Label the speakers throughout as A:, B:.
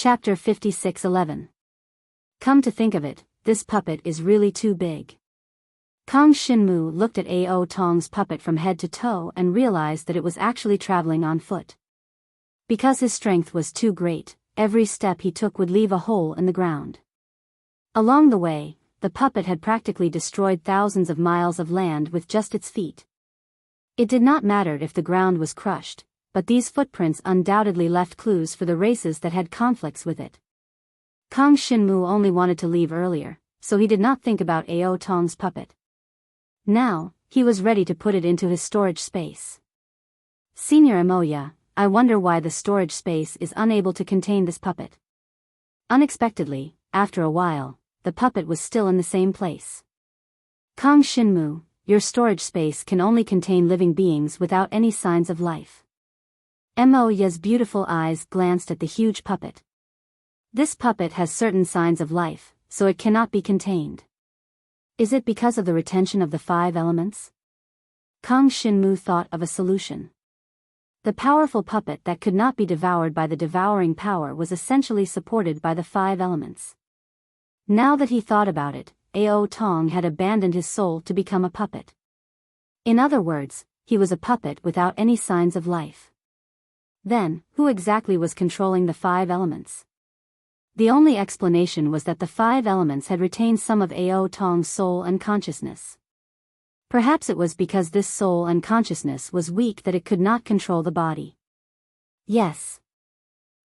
A: Chapter 56:11. Come to think of it, this puppet is really too big. Kang Shinmu looked at Ao Tong's puppet from head to toe and realized that it was actually traveling on foot. Because his strength was too great, every step he took would leave a hole in the ground. Along the way, the puppet had practically destroyed thousands of miles of land with just its feet. It did not matter if the ground was crushed, but these footprints undoubtedly left clues for the races that had conflicts with it. Kang Shinmu only wanted to leave earlier, so he did not think about Ao Tong's puppet. Now, he was ready to put it into his storage space. Senior Amoya, I wonder why the storage space is unable to contain this puppet. Unexpectedly, after a while, the puppet was still in the same place. Kang Shinmu, your storage space can only contain living beings without any signs of life. Moya's beautiful eyes glanced at the huge puppet. This puppet has certain signs of life, so it cannot be contained. Is it because of the retention of the 5 elements? Kang Shinmu thought of a solution. The powerful puppet that could not be devoured by the devouring power was essentially supported by the 5 elements. Now that he thought about it, Ao Tong had abandoned his soul to become a puppet. In other words, he was a puppet without any signs of life. Then, who exactly was controlling the 5 elements? The only explanation was that the 5 elements had retained some of Ao Tong's soul and consciousness. Perhaps it was because this soul and consciousness was weak that it could not control the body. Yes.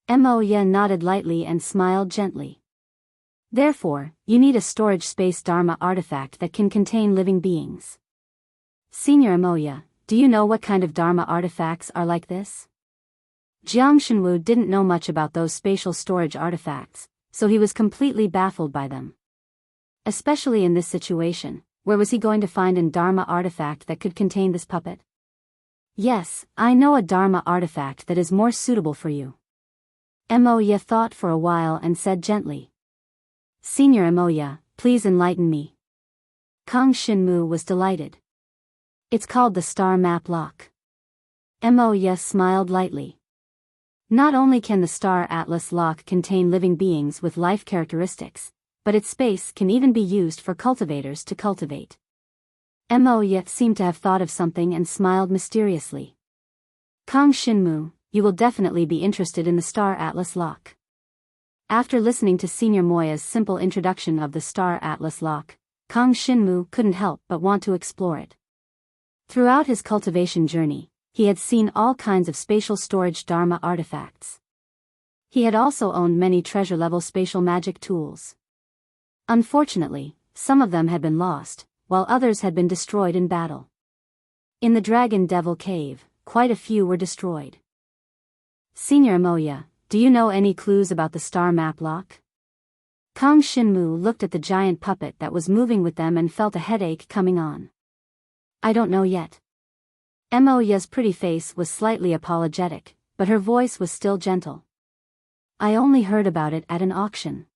A: Moya nodded lightly and smiled gently. Therefore, you need a storage space Dharma artifact that can contain living beings. Senior Moya, do you know what kind of Dharma artifacts are like this? Jiang Shenwu didn't know much about those spatial storage artifacts, so he was completely baffled by them. Especially in this situation, where was he going to find a Dharma artifact that could contain this puppet? Yes, I know a Dharma artifact that is more suitable for you. Moya thought for a while and said gently. Senior Moya, please enlighten me. Kang Shinmu was delighted. It's called the Star Map Lock. Moya smiled lightly. Not only can the Star Atlas Lock contain living beings with life characteristics, but its space can even be used for cultivators to cultivate. Moya seemed to have thought of something and smiled mysteriously. Kang Shinmu, you will definitely be interested in the Star Atlas Lock. After listening to Senior Moya's simple introduction of the Star Atlas Lock, Kang Shinmu couldn't help but want to explore it. Throughout his cultivation journey, he had seen all kinds of spatial storage Dharma artifacts. He had also owned many treasure-level spatial magic tools. Unfortunately, some of them had been lost, while others had been destroyed in battle. In the Dragon Devil Cave, quite a few were destroyed. Senior Moya, do you know any clues about the Star Map Lock? Kang Shinmu looked at the giant puppet that was moving with them and felt a headache coming on. I don't know yet. Moya's pretty face was slightly apologetic, but her voice was still gentle. I only heard about it at an auction.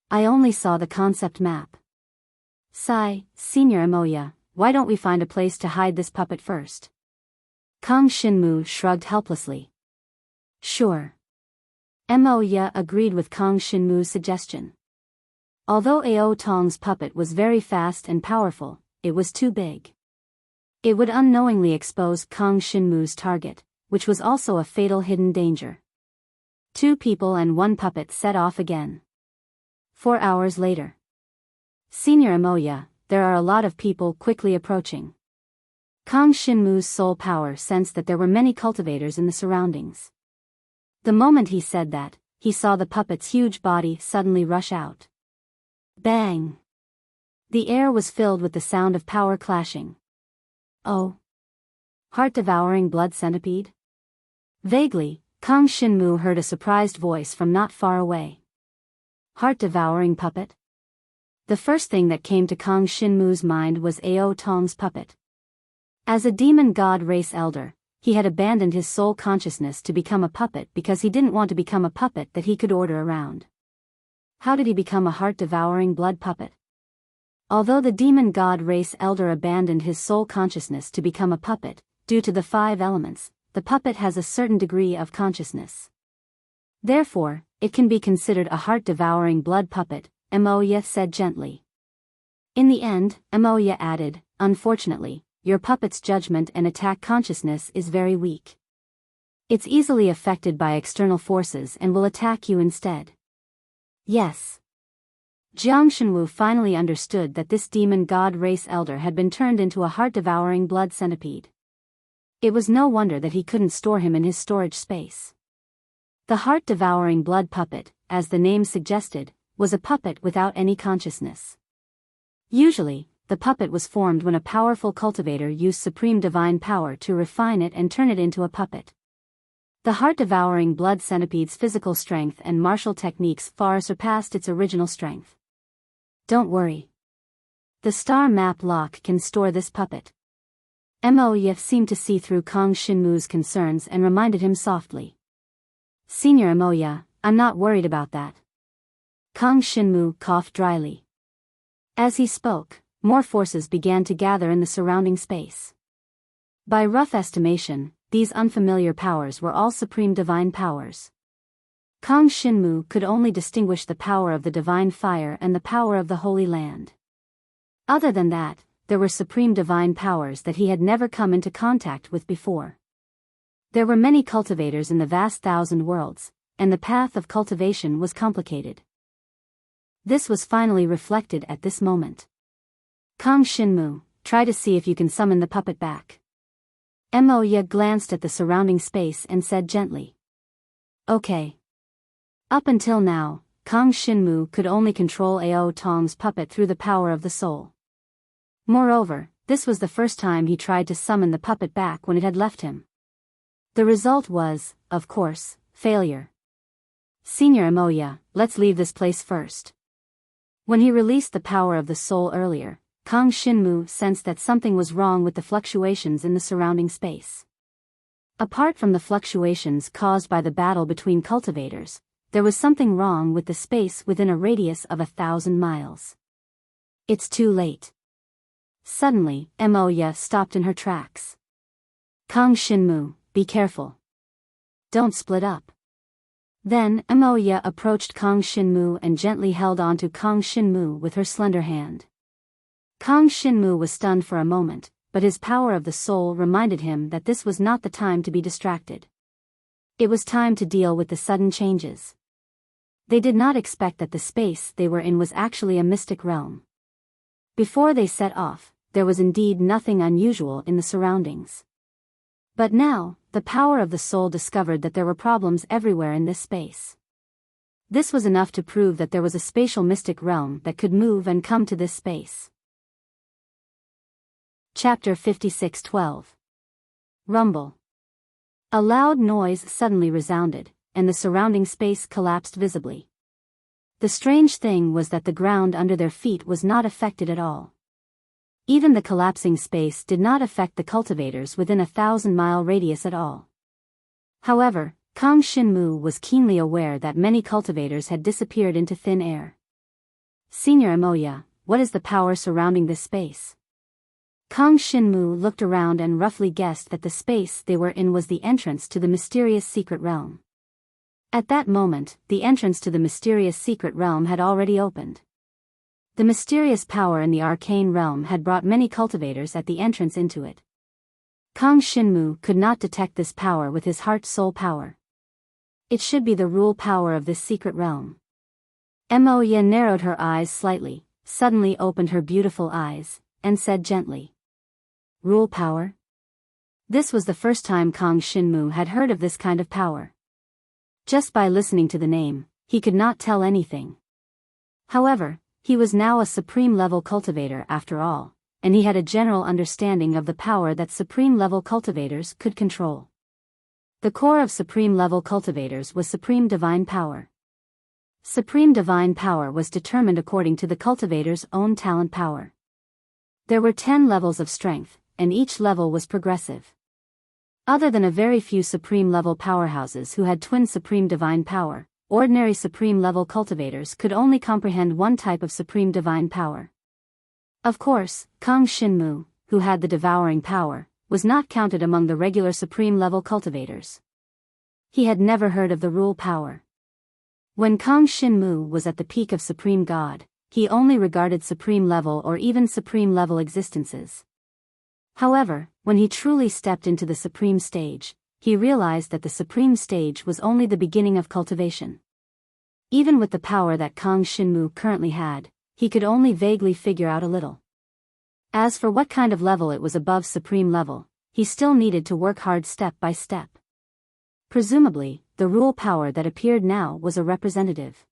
A: I only saw the concept map. Sigh, Senior Moya, why don't we find a place to hide this puppet first? Kang Shinmu shrugged helplessly. Sure. Moya agreed with Kang Shinmu's suggestion. Although Ao Tong's puppet was very fast and powerful, it was too big. It would unknowingly expose Kang Shinmu's target, which was also a fatal hidden danger. 2 people and 1 puppet set off again. 4 hours later. Senior Moya, there are a lot of people quickly approaching. Kang Shinmu's soul power sensed that there were many cultivators in the surroundings. The moment he said that, he saw the puppet's huge body suddenly rush out. Bang! The air was filled with the sound of power clashing. Oh! Heart-devouring blood centipede? Vaguely, Kang Shinmu heard a surprised voice from not far away. Heart-devouring puppet? The first thing that came to Kang Shinmu's mind was Ao Tong's puppet. As a demon god race elder, he had abandoned his soul consciousness to become a puppet because he didn't want to become a puppet that he could order around. How did he become a heart-devouring blood puppet? Although the demon god race elder abandoned his soul consciousness to become a puppet, due to the 5 elements, the puppet has a certain degree of consciousness. Therefore, it can be considered a heart-devouring blood puppet, Moya said gently. In the end, Moya added, unfortunately, your puppet's judgment and attack consciousness is very weak. It's easily affected by external forces and will attack you instead. Yes. Jiang Shenwu finally understood that this demon god race elder had been turned into a heart-devouring blood centipede. It was no wonder that he couldn't store him in his storage space. The heart-devouring blood puppet, as the name suggested, was a puppet without any consciousness. Usually, the puppet was formed when a powerful cultivator used supreme divine power to refine it and turn it into a puppet. The heart-devouring blood centipede's physical strength and martial techniques far surpassed its original strength. Don't worry. The star map lock can store this puppet. Moya seemed to see through Kang Shinmu's concerns and reminded him softly. Senior Moya, I'm not worried about that. Kang Shinmu coughed dryly. As he spoke, more forces began to gather in the surrounding space. By rough estimation, these unfamiliar powers were all supreme divine powers. Kang Shinmu could only distinguish the power of the divine fire and the power of the Holy Land. Other than that, there were supreme divine powers that he had never come into contact with before. There were many cultivators in the vast thousand worlds, and the path of cultivation was complicated. This was finally reflected at this moment. Kang Shinmu, try to see if you can summon the puppet back. Moya glanced at the surrounding space and said gently. Okay. Up until now, Kang Shinmu could only control Ao Tong's puppet through the power of the soul. Moreover, this was the first time he tried to summon the puppet back when it had left him. The result was, of course, failure. Senior Moya, let's leave this place first. When he released the power of the soul earlier, Kang Shinmu sensed that something was wrong with the fluctuations in the surrounding space. Apart from the fluctuations caused by the battle between cultivators, there was something wrong with the space within a radius of 1,000 miles. It's too late. Suddenly, Moya stopped in her tracks. Kang Shinmu, be careful. Don't split up. Then, Moya approached Kang Shinmu and gently held onto Kang Shinmu with her slender hand. Kang Shinmu was stunned for a moment, but his power of the soul reminded him that this was not the time to be distracted. It was time to deal with the sudden changes. They did not expect that the space they were in was actually a mystic realm. Before they set off, there was indeed nothing unusual in the surroundings. But now, the power of the soul discovered that there were problems everywhere in this space. This was enough to prove that there was a spatial mystic realm that could move and come to this space. Chapter 56:12. Rumble. A loud noise suddenly resounded, and the surrounding space collapsed visibly. The strange thing was that the ground under their feet was not affected at all. Even the collapsing space did not affect the cultivators within a 1,000-mile radius at all. However, Kang Shinmu was keenly aware that many cultivators had disappeared into thin air. Senior Moya, what is the power surrounding this space? Kang Shinmu looked around and roughly guessed that the space they were in was the entrance to the mysterious secret realm. At that moment, the entrance to the mysterious secret realm had already opened. The mysterious power in the arcane realm had brought many cultivators at the entrance into it. Kang Shinmu could not detect this power with his heart-soul power. It should be the rule power of this secret realm. Moya narrowed her eyes slightly, suddenly opened her beautiful eyes, and said gently. Rule power? This was the first time Kang Shinmu had heard of this kind of power. Just by listening to the name, he could not tell anything. However, he was now a supreme-level cultivator after all, and he had a general understanding of the power that supreme-level cultivators could control. The core of supreme-level cultivators was supreme divine power. Supreme divine power was determined according to the cultivator's own talent power. There were 10 levels of strength, and each level was progressive. Other than a very few supreme-level powerhouses who had twin supreme divine power, ordinary supreme-level cultivators could only comprehend one type of supreme divine power. Of course, Kang Shinmu, who had the devouring power, was not counted among the regular supreme-level cultivators. He had never heard of the rule power. When Kang Shinmu was at the peak of Supreme God, he only regarded supreme level or even supreme level existences. However, when he truly stepped into the supreme stage, he realized that the supreme stage was only the beginning of cultivation. Even with the power that Kang Shinmu currently had, he could only vaguely figure out a little. As for what kind of level it was above supreme level, he still needed to work hard step by step. Presumably, the rule power that appeared now was a representative.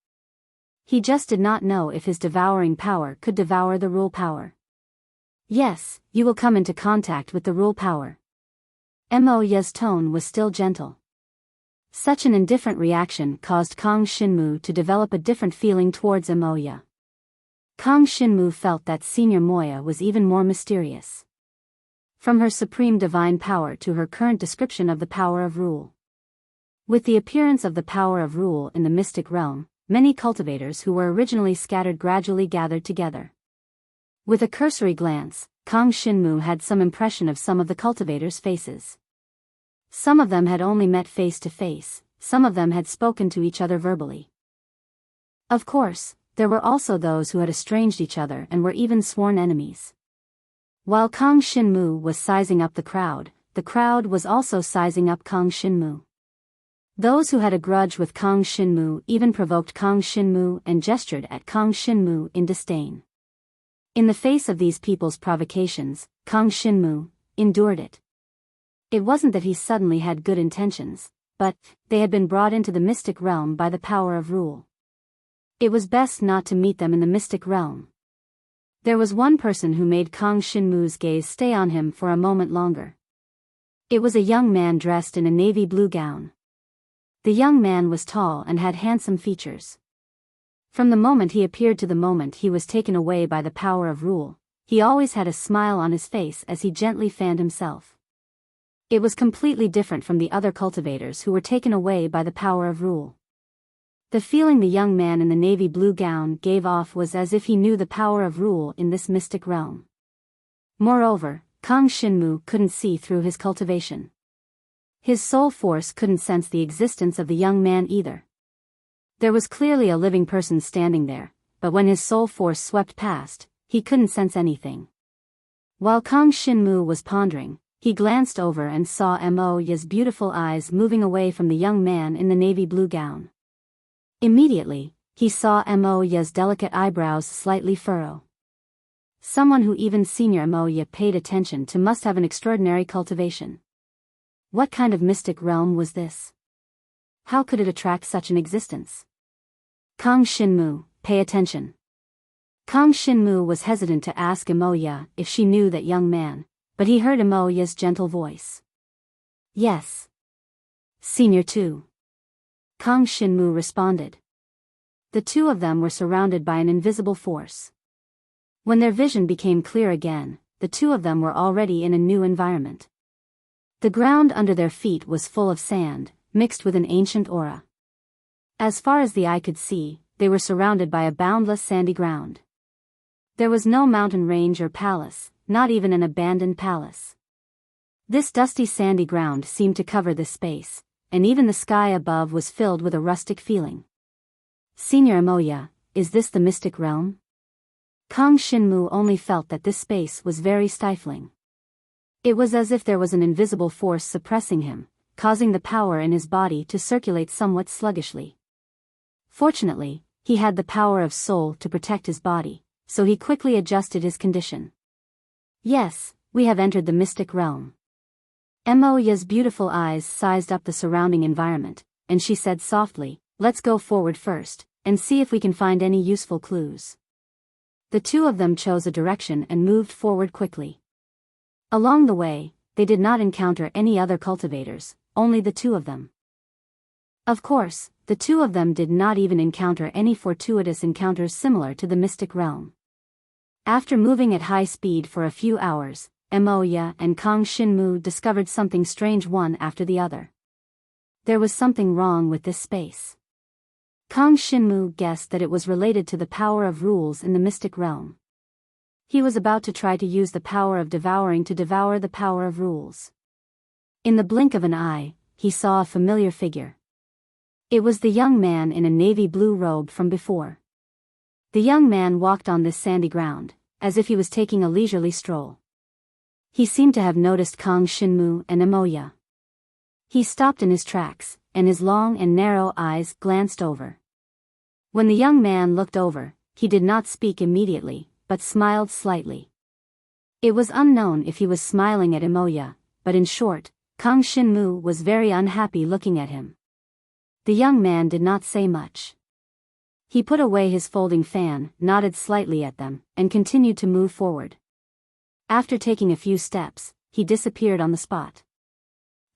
A: He just did not know if his devouring power could devour the rule power. Yes, you will come into contact with the rule power. Mo Ye's tone was still gentle. Such an indifferent reaction caused Kang Shinmu to develop a different feeling towards Mo Ye. Kang Shinmu felt that Senior Moya was even more mysterious. From her supreme divine power to her current description of the power of rule. With the appearance of the power of rule in the mystic realm, many cultivators who were originally scattered gradually gathered together. With a cursory glance, Kang Shinmu had some impression of some of the cultivators' faces. Some of them had only met face to face, some of them had spoken to each other verbally. Of course, there were also those who had estranged each other and were even sworn enemies. While Kang Shinmu was sizing up the crowd was also sizing up Kang Shinmu. Those who had a grudge with Kang Shinmu even provoked Kang Shinmu and gestured at Kang Shinmu in disdain. In the face of these people's provocations, Kang Shinmu endured it. It wasn't that he suddenly had good intentions, but they had been brought into the mystic realm by the power of rule. It was best not to meet them in the mystic realm. There was one person who made Kang Shinmu's gaze stay on him for a moment longer. It was a young man dressed in a navy blue gown. The young man was tall and had handsome features. From the moment he appeared to the moment he was taken away by the power of rule, he always had a smile on his face as he gently fanned himself. It was completely different from the other cultivators who were taken away by the power of rule. The feeling the young man in the navy blue gown gave off was as if he knew the power of rule in this mystic realm. Moreover, Kang Shinmu couldn't see through his cultivation. His soul force couldn't sense the existence of the young man either. There was clearly a living person standing there, but when his soul force swept past, he couldn't sense anything. While Kang Shinmu was pondering, he glanced over and saw Mo Ye's beautiful eyes moving away from the young man in the navy blue gown. Immediately, he saw Mo Ye's delicate eyebrows slightly furrow. Someone who even Senior Mo Ye paid attention to must have an extraordinary cultivation. What kind of mystic realm was this? How could it attract such an existence? Kang Shinmu, pay attention. Kang Shinmu was hesitant to ask Mo Ye if she knew that young man, but he heard Mo Ye's gentle voice. Yes. Senior too. Kang Shinmu responded. The two of them were surrounded by an invisible force. When their vision became clear again, the two of them were already in a new environment. The ground under their feet was full of sand, mixed with an ancient aura. As far as the eye could see, they were surrounded by a boundless sandy ground. There was no mountain range or palace, not even an abandoned palace. This dusty sandy ground seemed to cover this space, and even the sky above was filled with a rustic feeling. Senior Mo Ye, is this the mystic realm? Kang Shinmu only felt that this space was very stifling. It was as if there was an invisible force suppressing him, causing the power in his body to circulate somewhat sluggishly. Fortunately, he had the power of soul to protect his body, so he quickly adjusted his condition. Yes, we have entered the mystic realm. Mo Ye's beautiful eyes sized up the surrounding environment, and she said softly, let's go forward first, and see if we can find any useful clues. The two of them chose a direction and moved forward quickly. Along the way, they did not encounter any other cultivators, only the two of them. Of course, the two of them did not even encounter any fortuitous encounters similar to the mystic realm. After moving at high speed for a few hours, Mo Ye and Kang Shinmu discovered something strange one after the other. There was something wrong with this space. Kang Shinmu guessed that it was related to the power of rules in the mystic realm. He was about to try to use the power of devouring to devour the power of rules. In the blink of an eye, he saw a familiar figure. It was the young man in a navy blue robe from before. The young man walked on this sandy ground, as if he was taking a leisurely stroll. He seemed to have noticed Kang Shinmu and Emoya. He stopped in his tracks, and his long and narrow eyes glanced over. When the young man looked over, he did not speak immediately, but smiled slightly. It was unknown if he was smiling at Emoya, but in short, Kang Shinmu was very unhappy looking at him. The young man did not say much. He put away his folding fan, nodded slightly at them, and continued to move forward. After taking a few steps, he disappeared on the spot.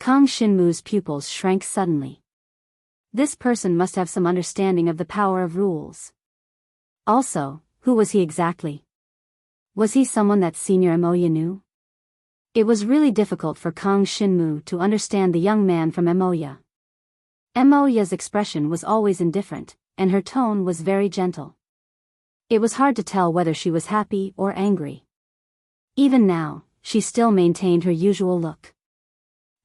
A: Kang Shinmu's pupils shrank suddenly. This person must have some understanding of the power of rules. Also, who was he exactly? Was he someone that Senior Emoya knew? It was really difficult for Kang Shinmu to understand the young man from Emoya. Emoya's expression was always indifferent, and her tone was very gentle. It was hard to tell whether she was happy or angry. Even now, she still maintained her usual look.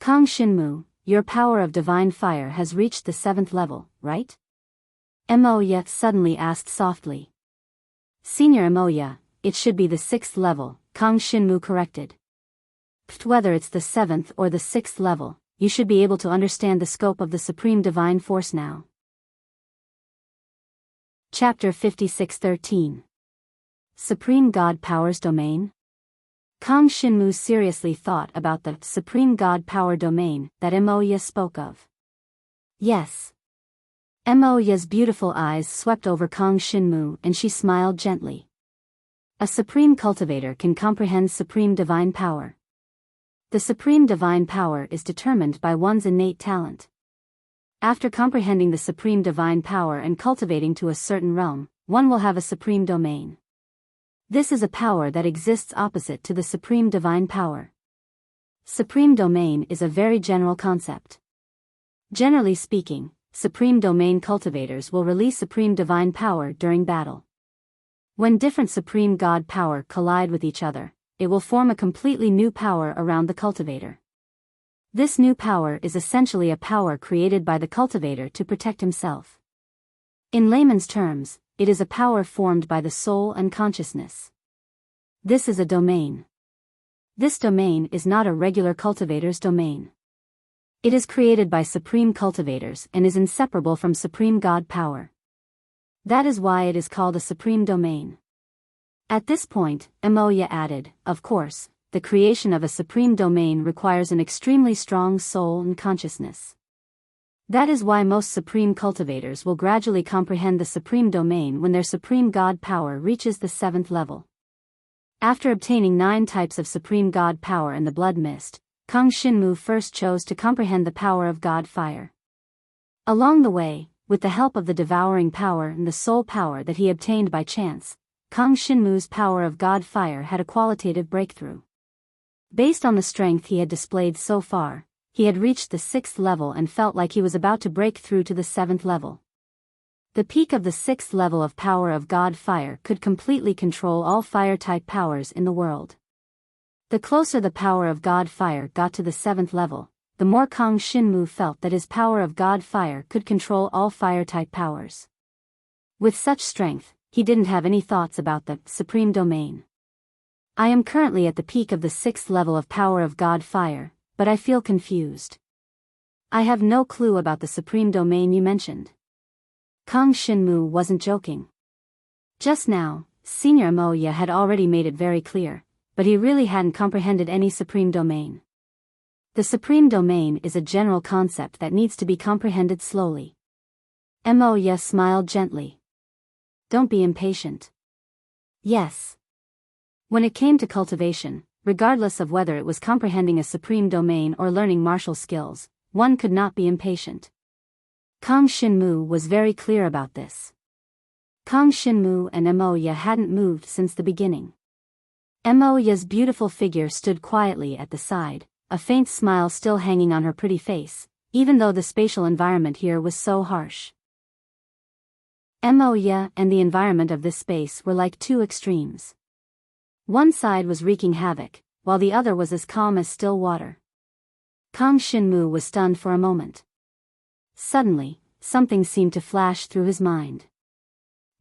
A: Kang Shinmu, your power of divine fire has reached the 7th level, right? Emoya suddenly asked softly. Senior Emoya, it should be the 6th level, Kang Shinmu corrected. Whether it's the 7th or the 6th level, you should be able to understand the scope of the Supreme Divine Force now. Chapter 56:13. Supreme God Power's Domain? Kang Shinmu seriously thought about the Supreme God Power Domain that Emoya spoke of. Yes. Emoya's beautiful eyes swept over Kang Shinmu and she smiled gently. A Supreme Cultivator can comprehend Supreme Divine Power. The Supreme Divine Power is determined by one's innate talent. After comprehending the Supreme Divine Power and cultivating to a certain realm, one will have a Supreme Domain. This is a power that exists opposite to the Supreme Divine Power. Supreme Domain is a very general concept. Generally speaking, Supreme Domain cultivators will release Supreme Divine Power during battle. When different Supreme God Power collide with each other, it will form a completely new power around the cultivator. This new power is essentially a power created by the cultivator to protect himself. In layman's terms, it is a power formed by the soul and consciousness. This is a domain. This domain is not a regular cultivator's domain. It is created by supreme cultivators and is inseparable from supreme God power. That is why it is called a supreme domain. At this point, Emoya added, of course, the creation of a supreme domain requires an extremely strong soul and consciousness. That is why most supreme cultivators will gradually comprehend the supreme domain when their supreme God power reaches the 7th level. After obtaining 9 types of supreme God power in the blood mist, Kang Shinmu first chose to comprehend the power of God fire. Along the way, with the help of the devouring power and the soul power that he obtained by chance, Kang Shinmu's power of God fire had a qualitative breakthrough. Based on the strength he had displayed so far, he had reached the 6th level and felt like he was about to break through to the 7th level. The peak of the 6th level of power of God fire could completely control all fire-type powers in the world. The closer the power of God fire got to the 7th level, the more Kang Shinmu felt that his power of God fire could control all fire-type powers. With such strength, he didn't have any thoughts about the supreme domain. I am currently at the peak of the 6th level of power of God fire, but I feel confused. I have no clue about the supreme domain you mentioned. Kang Shinmu wasn't joking. Just now, Senior Emoya had already made it very clear, but he really hadn't comprehended any supreme domain. The supreme domain is a general concept that needs to be comprehended slowly. Emoya smiled gently. Don't be impatient. Yes. When it came to cultivation, regardless of whether it was comprehending a supreme domain or learning martial skills, one could not be impatient. Kang Shinmu was very clear about this. Kang Shinmu and Emoya hadn't moved since the beginning. Emoya's beautiful figure stood quietly at the side, a faint smile still hanging on her pretty face, even though the spatial environment here was so harsh. Emoya and the environment of this space were like two extremes. One side was wreaking havoc, while the other was as calm as still water. Kang Shinmu was stunned for a moment. Suddenly, something seemed to flash through his mind.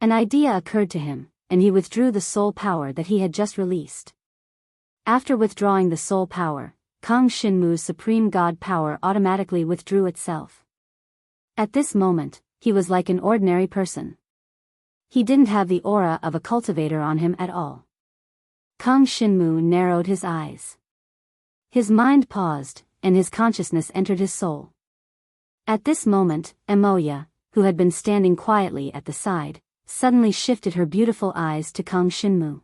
A: An idea occurred to him, and he withdrew the soul power that he had just released. After withdrawing the soul power, Kang Shinmu's supreme god power automatically withdrew itself. At this moment, he was like an ordinary person. He didn't have the aura of a cultivator on him at all. Kang Shinmu narrowed his eyes. His mind paused, and his consciousness entered his soul. At this moment, Emoya, who had been standing quietly at the side, suddenly shifted her beautiful eyes to Kang Shinmu.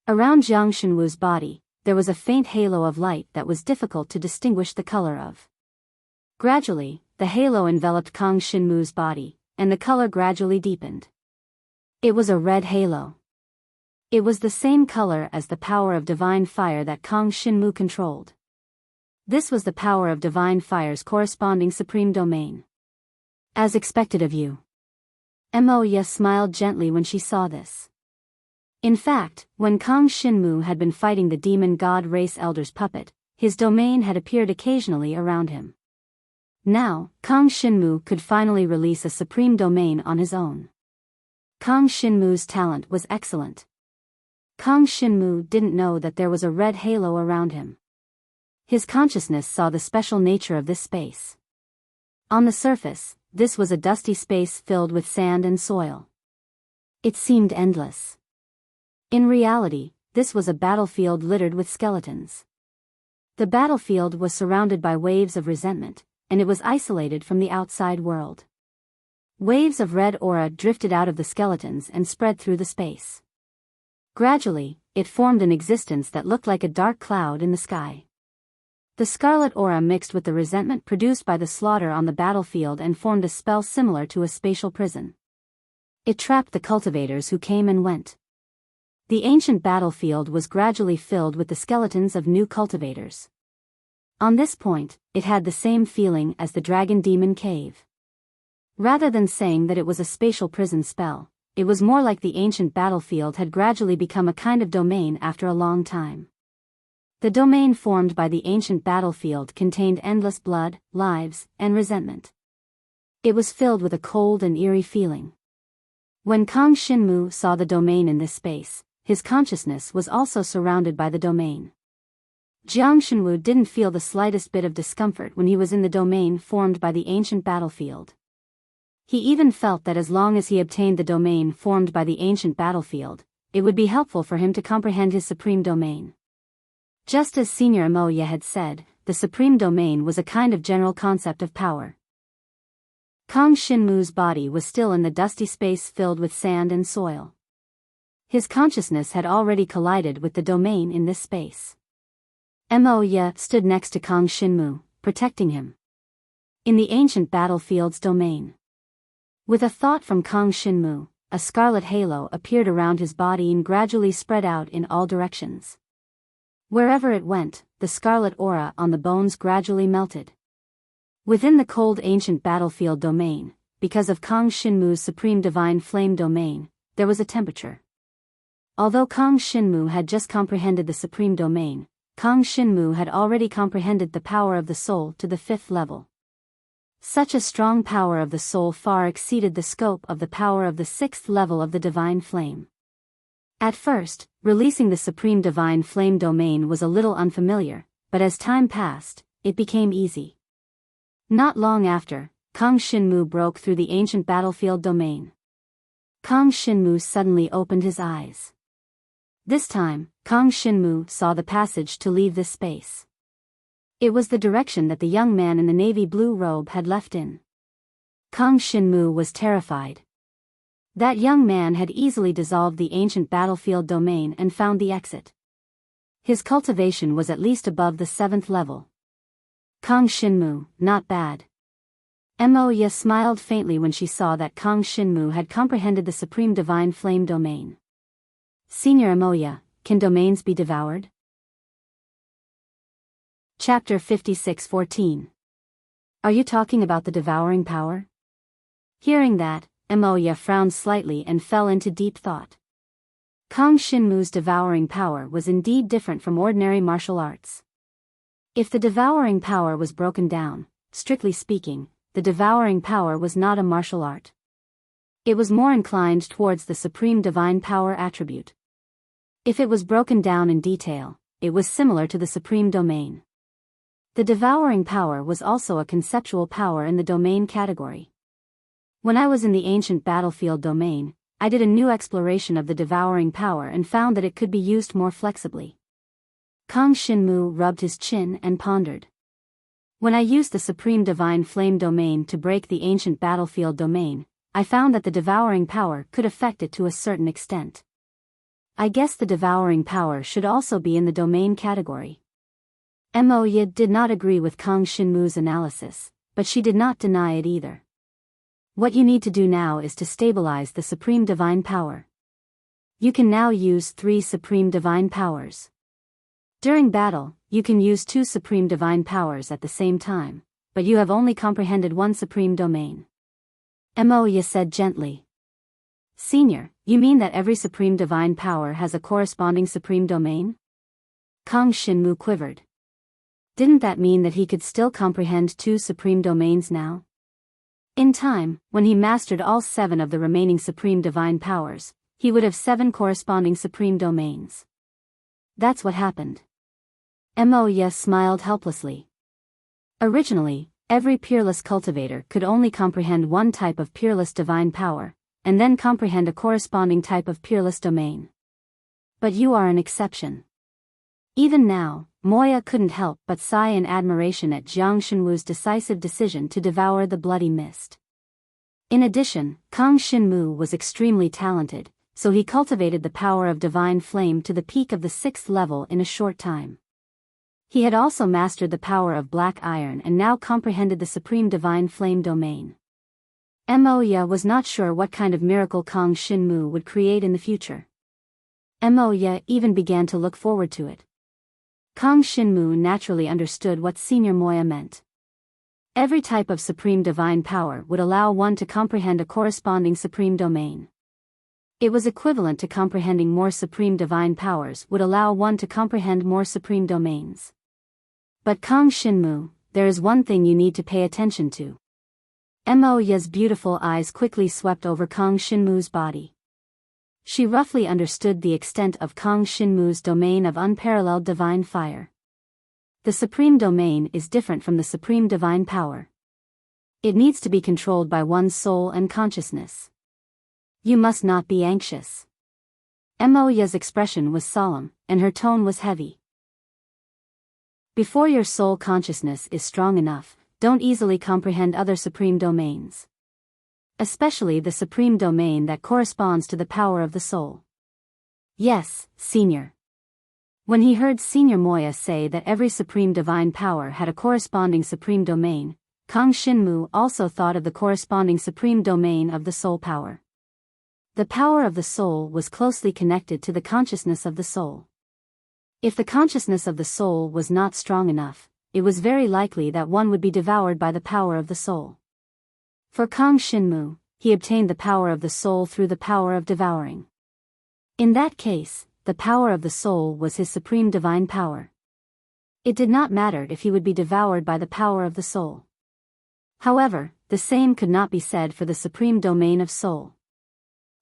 A: Around Jiang Shinwu's body, there was a faint halo of light that was difficult to distinguish the color of. Gradually, the halo enveloped Kang Shinmu's body, and the color gradually deepened. It was a red halo. It was the same color as the power of divine fire that Kang Shinmu controlled. This was the power of divine fire's corresponding supreme domain. As expected of you. Emoya smiled gently when she saw this. In fact, when Kang Shinmu had been fighting the demon god race elder's puppet, his domain had appeared occasionally around him. Now, Kang Shinmu could finally release a supreme domain on his own. Kang Shinmu's talent was excellent. Kang Shinmu didn't know that there was a red halo around him. His consciousness saw the special nature of this space. On the surface, this was a dusty space filled with sand and soil. It seemed endless. In reality, this was a battlefield littered with skeletons. The battlefield was surrounded by waves of resentment, and it was isolated from the outside world. Waves of red aura drifted out of the skeletons and spread through the space. Gradually, it formed an existence that looked like a dark cloud in the sky. The scarlet aura mixed with the resentment produced by the slaughter on the battlefield and formed a spell similar to a spatial prison. It trapped the cultivators who came and went. The ancient battlefield was gradually filled with the skeletons of new cultivators. On this point, it had the same feeling as the Dragon Demon Cave. Rather than saying that it was a spatial prison spell, it was more like the ancient battlefield had gradually become a kind of domain after a long time. The domain formed by the ancient battlefield contained endless blood, lives, and resentment. It was filled with a cold and eerie feeling. When Kang Shinmu saw the domain in this space, his consciousness was also surrounded by the domain. Jiang Shinwu didn't feel the slightest bit of discomfort when he was in the domain formed by the ancient battlefield. He even felt that as long as he obtained the domain formed by the ancient battlefield, it would be helpful for him to comprehend his supreme domain. Just as Senior Emoya had said, the supreme domain was a kind of general concept of power. Kang Shinmu's body was still in the dusty space filled with sand and soil. His consciousness had already collided with the domain in this space. Emoya stood next to Kang Shinmu, protecting him. In the ancient battlefield's domain. With a thought from Kang Shinmu, a scarlet halo appeared around his body and gradually spread out in all directions. Wherever it went, the scarlet aura on the bones gradually melted. Within the cold ancient battlefield domain, because of Kang Shinmu's supreme divine flame domain, there was a temperature. Although Kang Shinmu had just comprehended the supreme domain, Kang Shinmu had already comprehended the power of the soul to the 5th level. Such a strong power of the soul far exceeded the scope of the power of the 6th level of the divine flame. At first, releasing the supreme divine flame domain was a little unfamiliar, but as time passed, it became easy. Not long after, Kang Shinmu broke through the ancient battlefield domain. Kang Shinmu suddenly opened his eyes. This time, Kang Shinmu saw the passage to leave this space. It was the direction that the young man in the navy blue robe had left in. Kang Shinmu was terrified. That young man had easily dissolved the ancient battlefield domain and found the exit. His cultivation was at least above the 7th level. Kang Shinmu, not bad. Emoya smiled faintly when she saw that Kang Shinmu had comprehended the supreme divine flame domain. Senior Emoya, can domains be devoured? Chapter 56:14. Are you talking about the devouring power? Hearing that, Emoya frowned slightly and fell into deep thought. Kang Shinmu's devouring power was indeed different from ordinary martial arts. If the devouring power was broken down, strictly speaking, the devouring power was not a martial art. It was more inclined towards the supreme divine power attribute. If it was broken down in detail, it was similar to the supreme domain. The devouring power was also a conceptual power in the domain category. When I was in the ancient battlefield domain, I did a new exploration of the devouring power and found that it could be used more flexibly. Kang Shinmu rubbed his chin and pondered. When I used the supreme divine flame domain to break the ancient battlefield domain, I found that the devouring power could affect it to a certain extent. I guess the devouring power should also be in the domain category. Mo Yi did not agree with Kang Shinmu's analysis, but she did not deny it either. What you need to do now is to stabilize the supreme divine power. You can now use 3 supreme divine powers. During battle, you can use 2 supreme divine powers at the same time, but you have only comprehended 1 supreme domain. Mo Yi said gently. Senior, you mean that every supreme divine power has a corresponding supreme domain? Kang Shinmu quivered. Didn't that mean that he could still comprehend 2 supreme domains now? In time, when he mastered all 7 of the remaining supreme divine powers, he would have 7 corresponding supreme domains. That's what happened. Mo Yi smiled helplessly. Originally, every peerless cultivator could only comprehend 1 type of peerless divine power, and then comprehend a corresponding type of peerless domain. But you are an exception. Even now, Moya couldn't help but sigh in admiration at Jiang Shenwu's decisive decision to devour the bloody mist. In addition, Kang Shinmu was extremely talented, so he cultivated the power of divine flame to the peak of the 6th level in a short time. He had also mastered the power of black iron and now comprehended the supreme divine flame domain. Mo Yi was not sure what kind of miracle Kang Shinmu would create in the future. Mo Yi even began to look forward to it. Kang Shinmu naturally understood what Senior Moya meant. Every type of supreme divine power would allow one to comprehend a corresponding supreme domain. It was equivalent to comprehending more supreme divine powers would allow one to comprehend more supreme domains. But Kang Shinmu, there is one thing you need to pay attention to. Mo Yi's beautiful eyes quickly swept over Kang Shinmu's body. She roughly understood the extent of Kang Shinmu's domain of unparalleled divine fire. The supreme domain is different from the supreme divine power. It needs to be controlled by one's soul and consciousness. You must not be anxious. Mo Yi's expression was solemn, and her tone was heavy. Before your soul consciousness is strong enough, don't easily comprehend other supreme domains. Especially the supreme domain that corresponds to the power of the soul. Yes, Senior. When he heard Senior Moya say that every supreme divine power had a corresponding supreme domain, Kang Shinmu also thought of the corresponding supreme domain of the soul power. The power of the soul was closely connected to the consciousness of the soul. If the consciousness of the soul was not strong enough, it was very likely that one would be devoured by the power of the soul. For Kang Shinmu, he obtained the power of the soul through the power of devouring. In that case, the power of the soul was his supreme divine power. It did not matter if he would be devoured by the power of the soul. However, the same could not be said for the supreme domain of soul.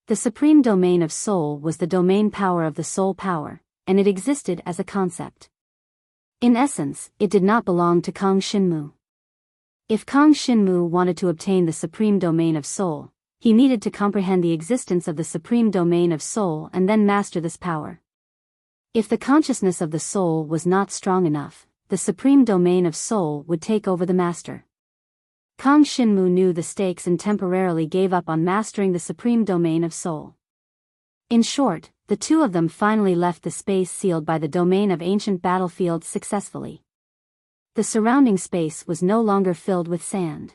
A: The supreme domain of soul was the domain power of the soul power, and it existed as a concept. In essence, it did not belong to Kang Shinmu. If Kang Shinmu wanted to obtain the supreme domain of soul, he needed to comprehend the existence of the supreme domain of soul and then master this power. If the consciousness of the soul was not strong enough, the supreme domain of soul would take over the master. Kang Shinmu knew the stakes and temporarily gave up on mastering the supreme domain of soul. In short, the two of them finally left the space sealed by the domain of ancient battlefields successfully. The surrounding space was no longer filled with sand.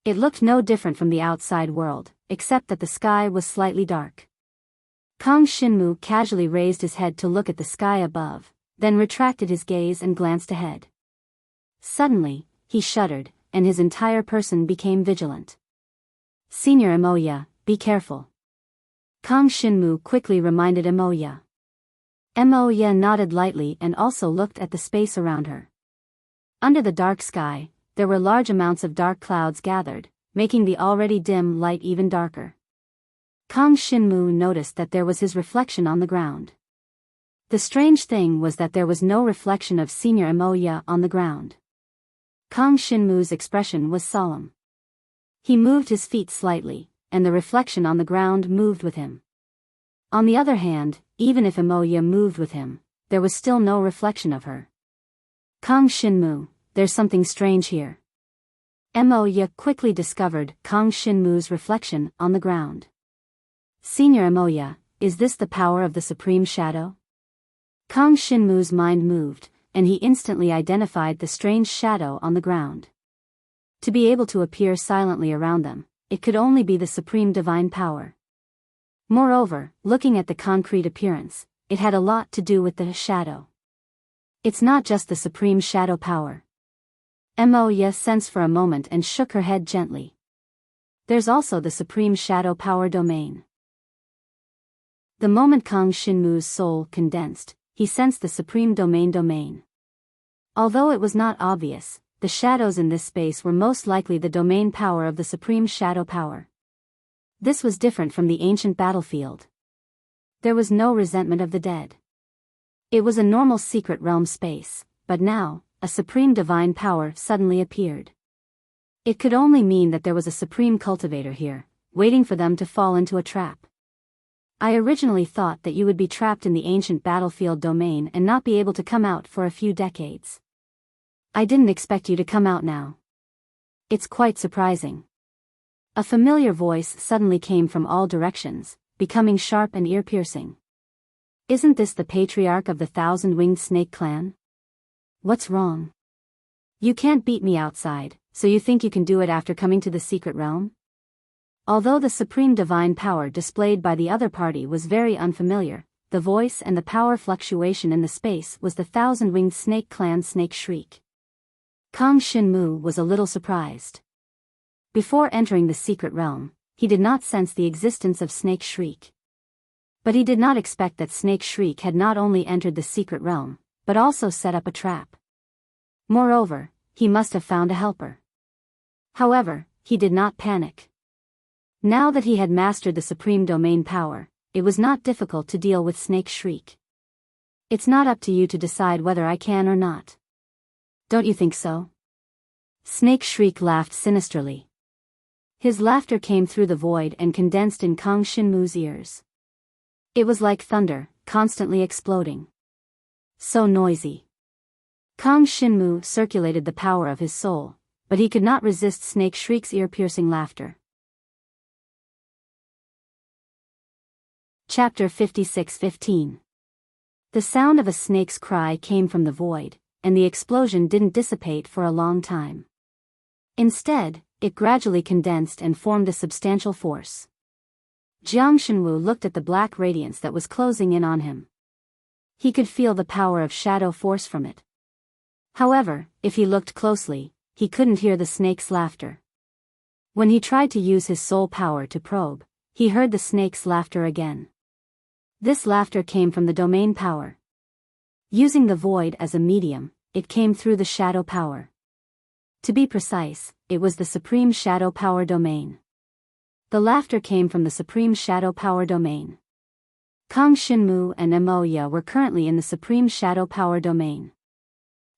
A: It looked no different from the outside world, except that the sky was slightly dark. Kang Shinmu casually raised his head to look at the sky above, then retracted his gaze and glanced ahead. Suddenly, he shuddered, and his entire person became vigilant. Senior Moya, be careful. Kang Shinmu quickly reminded Moya. Moya nodded lightly and also looked at the space around her. Under the dark sky, there were large amounts of dark clouds gathered, making the already dim light even darker. Kang Shinmu noticed that there was his reflection on the ground. The strange thing was that there was no reflection of Senior Emoya on the ground. Kang Shinmu's expression was solemn. He moved his feet slightly, and the reflection on the ground moved with him. On the other hand, even if Emoya moved with him, there was still no reflection of her. Kang Shinmu, there's something strange here. Emoya quickly discovered Kang Shinmu's reflection on the ground. Senior Emoya, is this the power of the Supreme Shadow? Kang Shinmu's mind moved, and he instantly identified the strange shadow on the ground. To be able to appear silently around them, it could only be the supreme divine power. Moreover, looking at the concrete appearance, it had a lot to do with the shadow. It's not just the supreme shadow power. Emoya sensed for a moment and shook her head gently. There's also the supreme shadow power domain. The moment Kang Shinmu's soul condensed, he sensed the supreme domain. Although it was not obvious, the shadows in this space were most likely the domain power of the supreme shadow power. This was different from the ancient battlefield. There was no resentment of the dead. It was a normal secret realm space, but now, a supreme divine power suddenly appeared. It could only mean that there was a supreme cultivator here, waiting for them to fall into a trap. I originally thought that you would be trapped in the ancient battlefield domain and not be able to come out for a few decades. I didn't expect you to come out now. It's quite surprising. A familiar voice suddenly came from all directions, becoming sharp and ear-piercing. Isn't this the patriarch of the thousand-winged snake clan? What's wrong? You can't beat me outside, so you think you can do it after coming to the secret realm? Although the supreme divine power displayed by the other party was very unfamiliar, the voice and the power fluctuation in the space was the thousand-winged snake clan Snake Shriek. Kang Shinmu was a little surprised. Before entering the secret realm, he did not sense the existence of Snake Shriek. But he did not expect that Snake Shriek had not only entered the secret realm, but also set up a trap. Moreover, he must have found a helper. However, he did not panic. Now that he had mastered the supreme domain power, it was not difficult to deal with Snake Shriek. It's not up to you to decide whether I can or not. Don't you think so? Snake Shriek laughed sinisterly. His laughter came through the void and condensed in Kang Shinmu's ears. It was like thunder, constantly exploding. So noisy. Kang Shinmu circulated the power of his soul, but he could not resist Snake Shriek's ear-piercing laughter. Chapter 56:15. The sound of a snake's cry came from the void, and the explosion didn't dissipate for a long time. Instead, it gradually condensed and formed a substantial force. Jiang Shenwu looked at the black radiance that was closing in on him. He could feel the power of shadow force from it. However, if he looked closely, he couldn't hear the snake's laughter. When he tried to use his soul power to probe, he heard the snake's laughter again. This laughter came from the domain power. Using the void as a medium, it came through the shadow power. To be precise, it was the supreme shadow power domain. The laughter came from the supreme shadow power domain. Kang Shinmu and Emoya were currently in the supreme shadow power domain.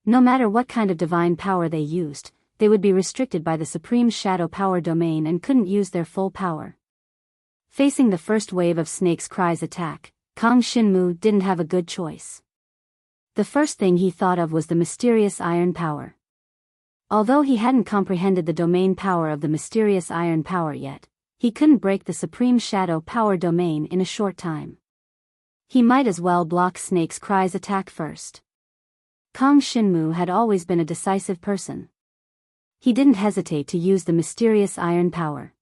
A: No matter what kind of divine power they used, they would be restricted by the supreme shadow power domain and couldn't use their full power. Facing the first wave of Snake's Cry's attack, Kang Shinmu didn't have a good choice. The first thing he thought of was the mysterious iron power. Although he hadn't comprehended the domain power of the mysterious iron power yet, he couldn't break the supreme shadow power domain in a short time. He might as well block Snake's Cry's attack first. Kang Shinmu had always been a decisive person. He didn't hesitate to use the mysterious iron power.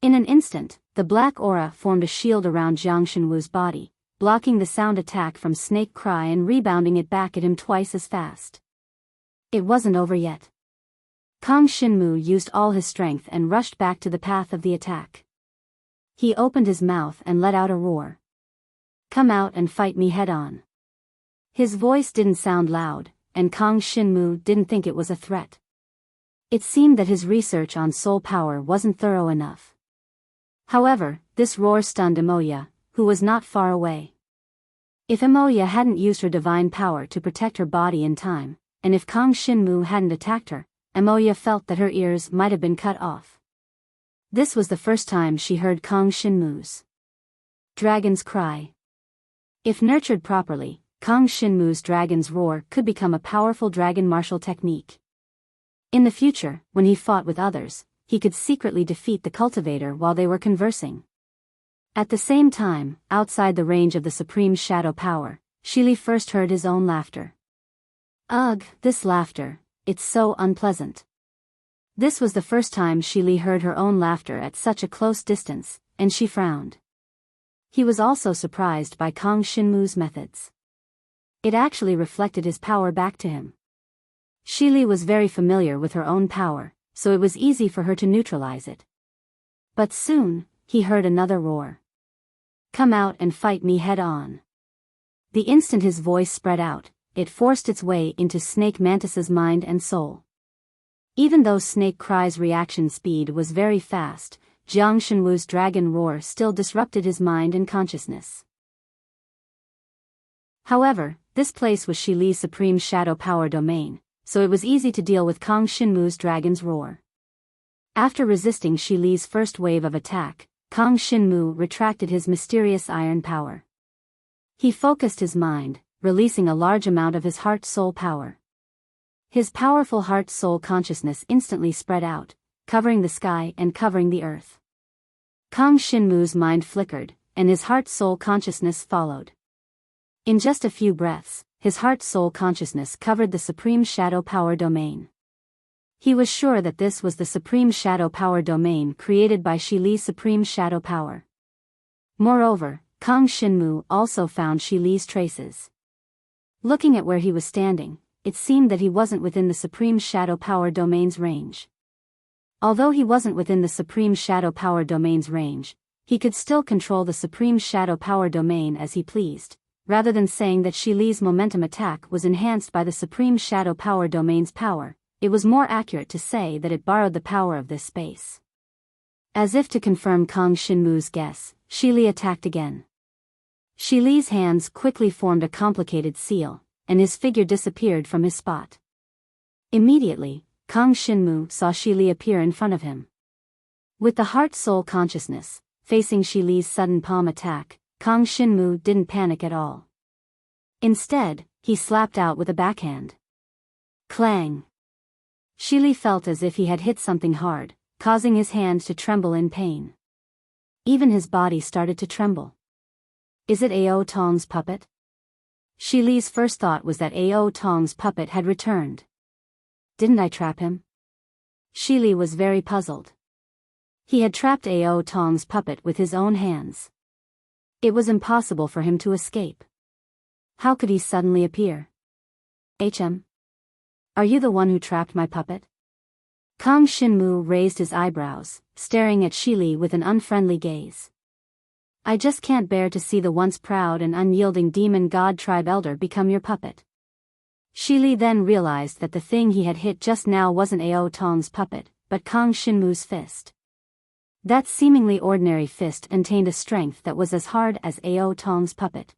A: In an instant, the black aura formed a shield around Jiang Shenwu's body, blocking the sound attack from Snake Cry and rebounding it back at him twice as fast. It wasn't over yet. Kang Shinmu used all his strength and rushed back to the path of the attack. He opened his mouth and let out a roar. Come out and fight me head-on. His voice didn't sound loud, and Kang Shinmu didn't think it was a threat. It seemed that his research on soul power wasn't thorough enough. However, this roar stunned Emoya, who was not far away. If Emoya hadn't used her divine power to protect her body in time, and if Kang Shinmu hadn't attacked her, Emoya felt that her ears might have been cut off. This was the first time she heard Kang Shinmu's dragon's cry. If nurtured properly, Kang Shinmu's dragon's roar could become a powerful dragon martial technique. In the future, when he fought with others, he could secretly defeat the cultivator while they were conversing. At the same time, outside the range of the supreme shadow power, Shili first heard his own laughter. Ugh, this laughter, it's so unpleasant. This was the first time Shili heard her own laughter at such a close distance, and she frowned. He was also surprised by Kang Shinmu's methods. It actually reflected his power back to him. Shili was very familiar with her own power, so it was easy for her to neutralize it. But soon, he heard another roar. Come out and fight me head on. The instant his voice spread out, it forced its way into Snake Mantis's mind and soul. Even though Snake Cry's reaction speed was very fast, Jiang Shenwu's dragon roar still disrupted his mind and consciousness. However, this place was Shili's supreme shadow power domain, so it was easy to deal with Kang Shinmu's dragon's roar. After resisting Shili's first wave of attack, Kang Shinmu retracted his mysterious iron power. He focused his mind, releasing a large amount of his heart-soul power. His powerful heart-soul consciousness instantly spread out, covering the sky and covering the earth. Kang Shinmu's mind flickered, and his heart-soul consciousness followed. In just a few breaths, his heart-soul consciousness covered the supreme shadow power domain. He was sure that this was the supreme shadow power domain created by Shili's supreme shadow power. Moreover, Kang Shinmu also found Shili's traces. Looking at where he was standing, it seemed that he wasn't within the supreme shadow power domain's range. Although he wasn't within the supreme shadow power domain's range, he could still control the supreme shadow power domain as he pleased. Rather than saying that Shili's momentum attack was enhanced by the supreme shadow power domain's power, it was more accurate to say that it borrowed the power of this space. As if to confirm Kang Shinmu's guess, Shili attacked again. Shili's hands quickly formed a complicated seal, and his figure disappeared from his spot. Immediately, Kang Shinmu saw Shili appear in front of him. With the heart-soul consciousness, facing Shili's sudden palm attack, Kang Shinmu didn't panic at all. Instead, he slapped out with a backhand. Clang! Shili felt as if he had hit something hard, causing his hand to tremble in pain. Even his body started to tremble. Is it Ao Tong's puppet? Shili's first thought was that Ao Tong's puppet had returned. Didn't I trap him? Shili was very puzzled. He had trapped Ao Tong's puppet with his own hands. It was impossible for him to escape. How could he suddenly appear? Are you the one who trapped my puppet? Kang Shinmu raised his eyebrows, staring at Shili with an unfriendly gaze. I just can't bear to see the once proud and unyielding demon god tribe elder become your puppet. Shili then realized that the thing he had hit just now wasn't Ao Tong's puppet, but Kang Shinmu's fist. That seemingly ordinary fist contained a strength that was as hard as Ao Tong's puppet.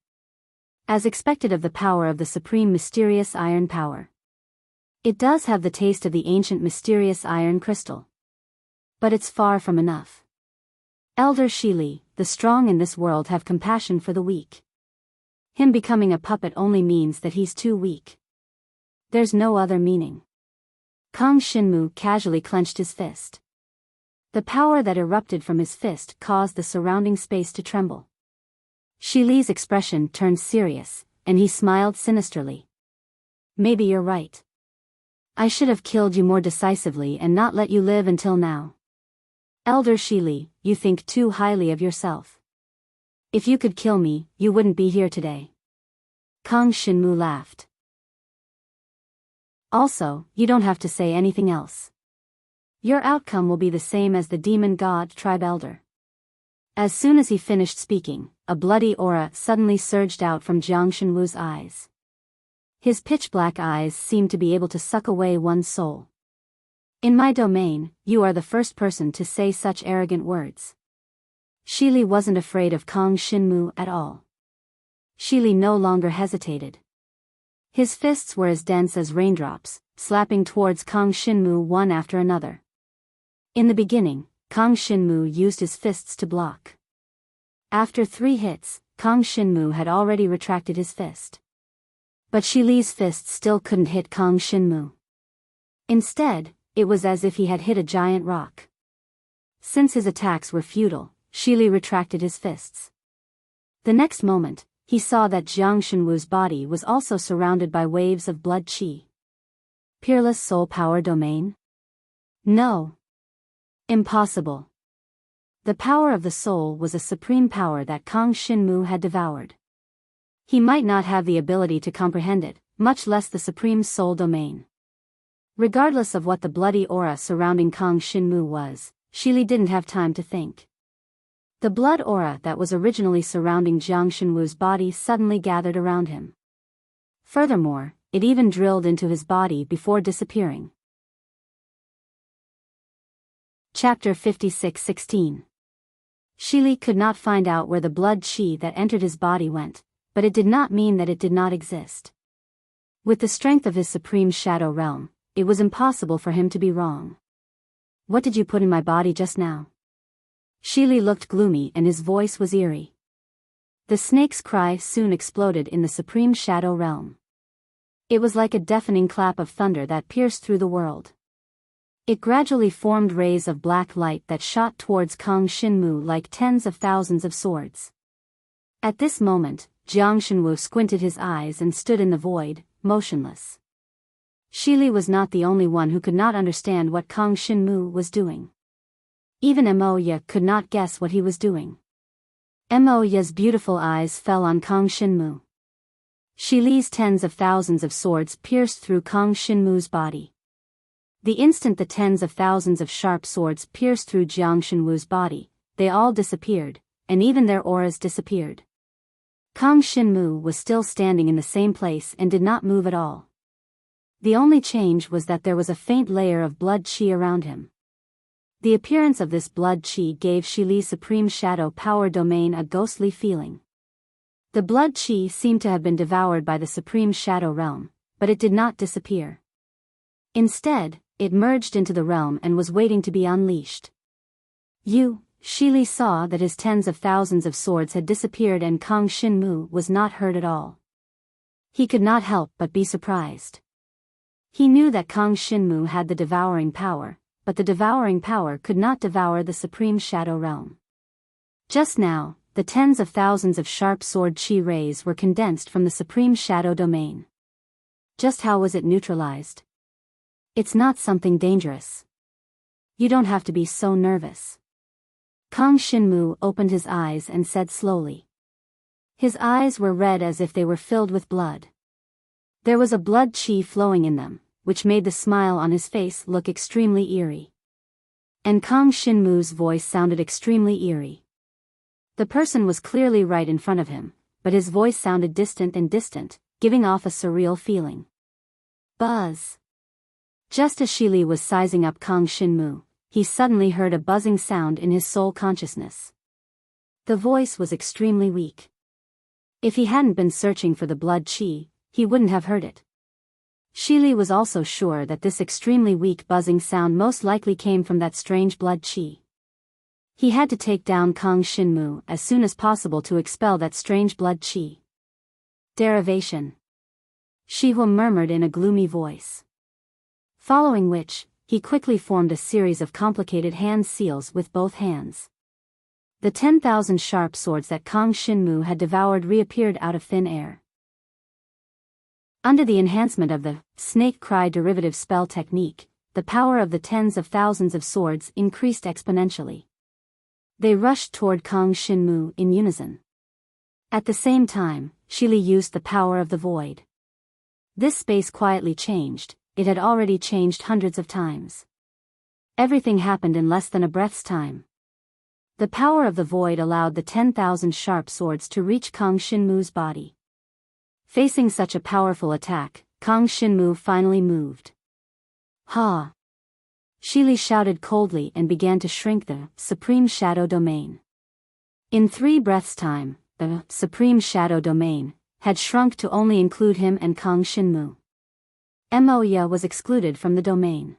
A: As expected of the power of the supreme mysterious iron power. It does have the taste of the ancient mysterious iron crystal. But it's far from enough. Elder Shili, the strong in this world have compassion for the weak. Him becoming a puppet only means that he's too weak. There's no other meaning. Kang Shinmu casually clenched his fist. The power that erupted from his fist caused the surrounding space to tremble. Shili's expression turned serious, and he smiled sinisterly. Maybe you're right. I should have killed you more decisively and not let you live until now. Elder Shili, you think too highly of yourself. If you could kill me, you wouldn't be here today. Kang Shinmu laughed. Also, you don't have to say anything else. Your outcome will be the same as the demon god tribe elder. As soon as he finished speaking, a bloody aura suddenly surged out from Jiang Shenwu's eyes. His pitch-black eyes seemed to be able to suck away one's soul. In my domain, you are the first person to say such arrogant words. Shi Li wasn't afraid of Kang Xinmu at all. Shi Li no longer hesitated. His fists were as dense as raindrops, slapping towards Kang Xinmu one after another. In the beginning, Kang Xinmu used his fists to block. After 3 hits, Kang Xinmu had already retracted his fist. But Shi Li's fists still couldn't hit Kang Xinmu. Instead, it was as if he had hit a giant rock. Since his attacks were futile, Shi Li retracted his fists. The next moment, he saw that Jiang Shenwu's body was also surrounded by waves of blood qi. Peerless soul power domain? No. Impossible. The power of the soul was a supreme power that Kang Xinmu had devoured. He might not have the ability to comprehend it, much less the supreme soul domain. Regardless of what the bloody aura surrounding Kang Xinmu was, Shi Li didn't have time to think. The blood aura that was originally surrounding Jiang Shenwu's body suddenly gathered around him. Furthermore, it even drilled into his body before disappearing. Chapter 56:16. Shi Li could not find out where the blood qi that entered his body went, but it did not mean that it did not exist. With the strength of his supreme shadow realm, it was impossible for him to be wrong. What did you put in my body just now? Shi Li looked gloomy and his voice was eerie. The snake's cry soon exploded in the supreme shadow realm. It was like a deafening clap of thunder that pierced through the world. It gradually formed rays of black light that shot towards Kang Xinmu like tens of thousands of swords. At this moment, Jiang Shenwu squinted his eyes and stood in the void, motionless. Shi Li was not the only one who could not understand what Kang Xinmu was doing. Even Mo Ye could not guess what he was doing. Mo Ye's beautiful eyes fell on Kang Xinmu. Shi Li's tens of thousands of swords pierced through Kang Xinmu's body. The instant the tens of thousands of sharp swords pierced through Jiang Shenwu's body, they all disappeared, and even their auras disappeared. Kang Xinmu was still standing in the same place and did not move at all. The only change was that there was a faint layer of blood qi around him. The appearance of this blood qi gave Shi Li's supreme shadow power domain a ghostly feeling. The blood qi seemed to have been devoured by the supreme shadow realm, but it did not disappear. Instead, it merged into the realm and was waiting to be unleashed. Shi Li saw that his tens of thousands of swords had disappeared and Kang Xinmu was not hurt at all. He could not help but be surprised. He knew that Kang Xinmu had the devouring power, but the devouring power could not devour the supreme shadow realm. Just now, the tens of thousands of sharp sword qi rays were condensed from the supreme shadow domain. Just how was it neutralized? It's not something dangerous. You don't have to be so nervous. Kang Xinmu opened his eyes and said slowly. His eyes were red as if they were filled with blood. There was a blood qi flowing in them, which made the smile on his face look extremely eerie. And Kang Xinmu's voice sounded extremely eerie. The person was clearly right in front of him, but his voice sounded distant, giving off a surreal feeling. Buzz. Just as Shi Li was sizing up Kang Xinmu, he suddenly heard a buzzing sound in his soul consciousness. The voice was extremely weak. If he hadn't been searching for the blood qi, he wouldn't have heard it. Shi Li was also sure that this extremely weak buzzing sound most likely came from that strange blood qi. He had to take down Kang Xinmu as soon as possible to expel that strange blood qi. Derivation. Shi Hua murmured in a gloomy voice. Following which, he quickly formed a series of complicated hand seals with both hands. The 10,000 sharp swords that Kang Xinmu had devoured reappeared out of thin air. Under the enhancement of the snake cry derivative spell technique, the power of the tens of thousands of swords increased exponentially. They rushed toward Kang Xinmu in unison. At the same time, Shi Li used the power of the void. This space quietly changed. It had already changed hundreds of times. Everything happened in less than a breath's time. The power of the void allowed the 10,000 sharp swords to reach Kang Xinmu's body. Facing such a powerful attack, Kang Xinmu finally moved. Ha! Shi Li shouted coldly and began to shrink the Supreme Shadow Domain. In 3 breaths' time, the Supreme Shadow Domain had shrunk to only include him and Kang Shinmu. Moya was excluded from the domain.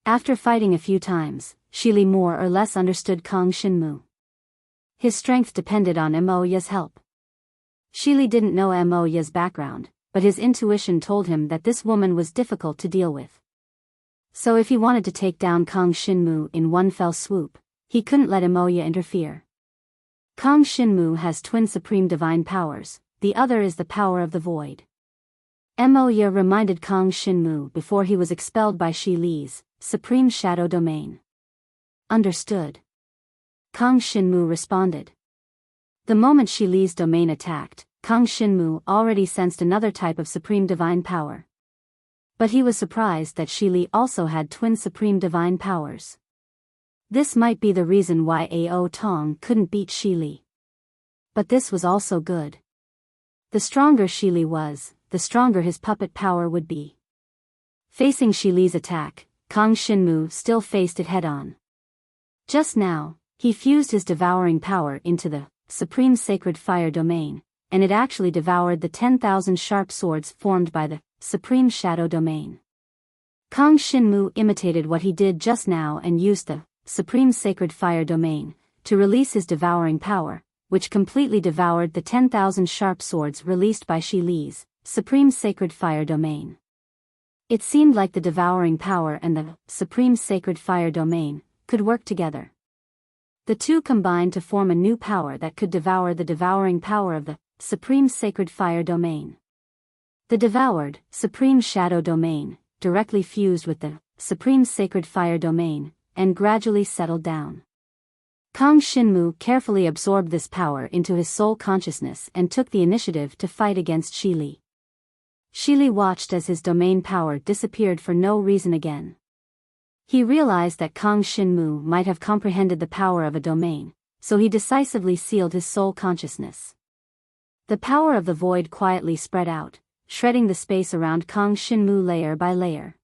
A: After fighting a few times, Shi Li more or less understood Kang Shinmu. His strength depended on Moya's help. Shi Li didn't know Moya's background, but his intuition told him that this woman was difficult to deal with. So if he wanted to take down Kang Shinmu in one fell swoop, he couldn't let Moya interfere. Kang Shinmu has twin supreme divine powers, the other is the power of the void. Moya reminded Kang Shinmu before he was expelled by Shi Li's Supreme Shadow Domain. Understood. Kang Shinmu responded. The moment Shi Li's domain attacked, Kang Shinmu already sensed another type of supreme divine power. But he was surprised that Shi Li also had twin supreme divine powers. This might be the reason why Ao Tong couldn't beat Shi Li. But this was also good. The stronger Shi Li was, the stronger his puppet power would be. Facing Shi Li's attack, Kang Shinmu still faced it head-on. Just now, he fused his devouring power into the Supreme Sacred Fire Domain, and it actually devoured the 10,000 sharp swords formed by the Supreme Shadow Domain. Kang Shinmu imitated what he did just now and used the Supreme Sacred Fire Domain to release his devouring power, which completely devoured the 10,000 sharp swords released by Shi Li's Supreme Sacred Fire Domain. It seemed like the devouring power and the Supreme Sacred Fire Domain could work together. The two combined to form a new power that could devour the devouring power of the Supreme Sacred Fire Domain. The devoured Supreme Shadow Domain directly fused with the Supreme Sacred Fire Domain and gradually settled down. Kang Shinmu carefully absorbed this power into his soul consciousness and took the initiative to fight against Shi Li. Shi Li watched as his domain power disappeared for no reason again. He realized that Kang Shinmu might have comprehended the power of a domain, so he decisively sealed his soul consciousness. The power of the void quietly spread out, shredding the space around Kang Shinmu layer by layer.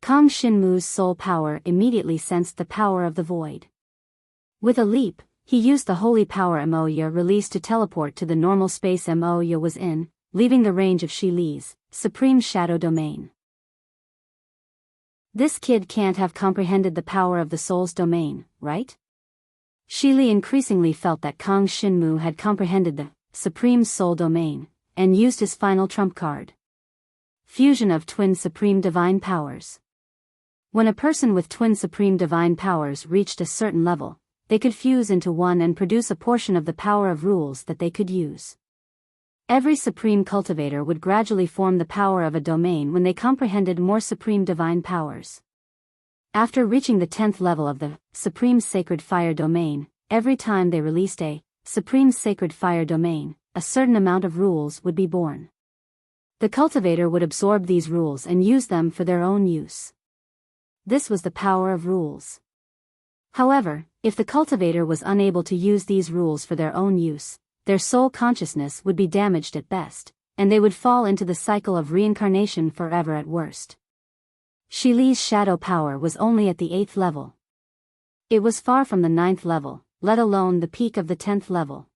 A: Kang Shinmu's soul power immediately sensed the power of the void. With a leap, he used the holy power Moya released to teleport to the normal space Moya was in, leaving the range of Shi Li's Supreme Shadow Domain. This kid can't have comprehended the power of the soul's domain, right? Shi Li increasingly felt that Kang Shinmu had comprehended the Supreme Soul Domain, and used his final trump card. Fusion of twin supreme divine powers. When a person with twin supreme divine powers reached a certain level, they could fuse into one and produce a portion of the power of rules that they could use. Every supreme cultivator would gradually form the power of a domain when they comprehended more supreme divine powers. After reaching the 10th level of the Supreme Sacred Fire Domain, every time they released a Supreme Sacred Fire Domain, a certain amount of rules would be born. The cultivator would absorb these rules and use them for their own use. This was the power of rules. However, if the cultivator was unable to use these rules for their own use, their soul consciousness would be damaged at best, and they would fall into the cycle of reincarnation forever at worst. Shi Li's shadow power was only at the 8th level. It was far from the 9th level, let alone the peak of the 10th level.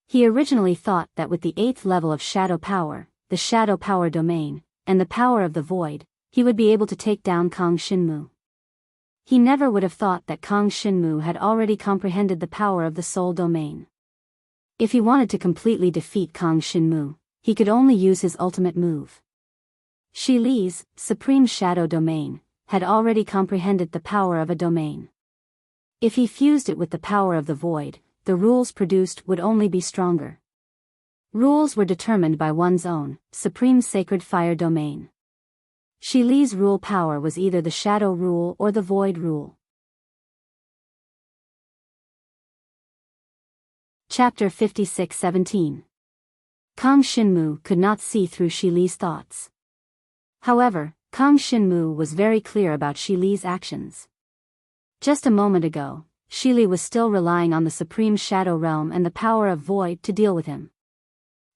A: He originally thought that with the 8th level of shadow power, the shadow power domain, and the power of the void, he would be able to take down Kang Shinmu. He never would have thought that Kang Shinmu had already comprehended the power of the soul domain. If he wanted to completely defeat Kang Shinmu, he could only use his ultimate move. Shi Li's Supreme Shadow Domain had already comprehended the power of a domain. If he fused it with the power of the void, the rules produced would only be stronger. Rules were determined by one's own Supreme Sacred Fire Domain. Shi Li's rule power was either the shadow rule or the void rule. Chapter 56:17. Kang Shinmu could not see through Shi Li's thoughts. However, Kang Shinmu was very clear about Shi Li's actions. Just a moment ago, Shi Li was still relying on the Supreme Shadow Realm and the power of Void to deal with him.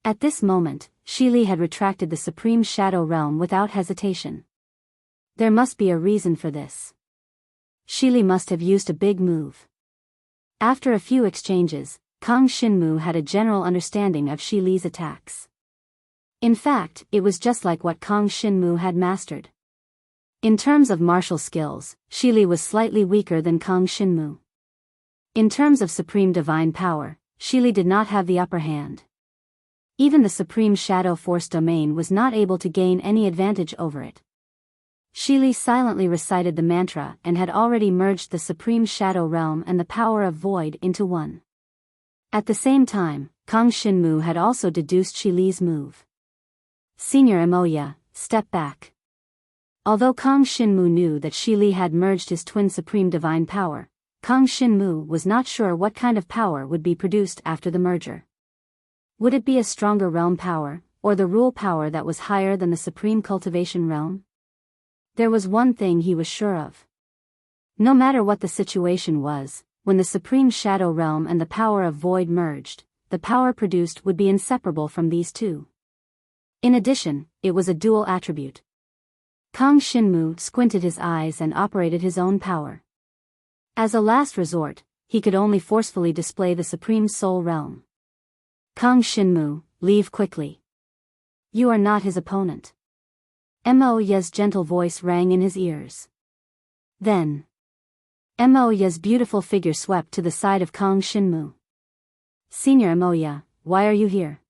A: At this moment, Shi Li had retracted the Supreme Shadow Realm without hesitation. There must be a reason for this. Shili must have used a big move. After a few exchanges, Kang Shinmu had a general understanding of Shili's attacks. In fact, it was just like what Kang Shinmu had mastered. In terms of martial skills, Shili was slightly weaker than Kang Shinmu. In terms of supreme divine power, Shili did not have the upper hand. Even the supreme shadow force domain was not able to gain any advantage over it. Shili silently recited the mantra and had already merged the supreme shadow realm and the power of void into one. At the same time, Kang Shinmu had also deduced Shili's move. Senior Moya, step back. Although Kang Shinmu knew that Shili had merged his twin supreme divine power, Kang Shinmu was not sure what kind of power would be produced after the merger. Would it be a stronger realm power, or the rule power that was higher than the supreme cultivation realm? There was one thing he was sure of. No matter what the situation was, when the supreme shadow realm and the power of void merged, the power produced would be inseparable from these two. In addition, it was a dual attribute. Kang Shinmu squinted his eyes and operated his own power. As a last resort, he could only forcefully display the supreme soul realm. Kang Shinmu, leave quickly. You are not his opponent. Moya's gentle voice rang in his ears. Then, Moya's beautiful figure swept to the side of Kang Shinmu. Senior Moya, why are you here?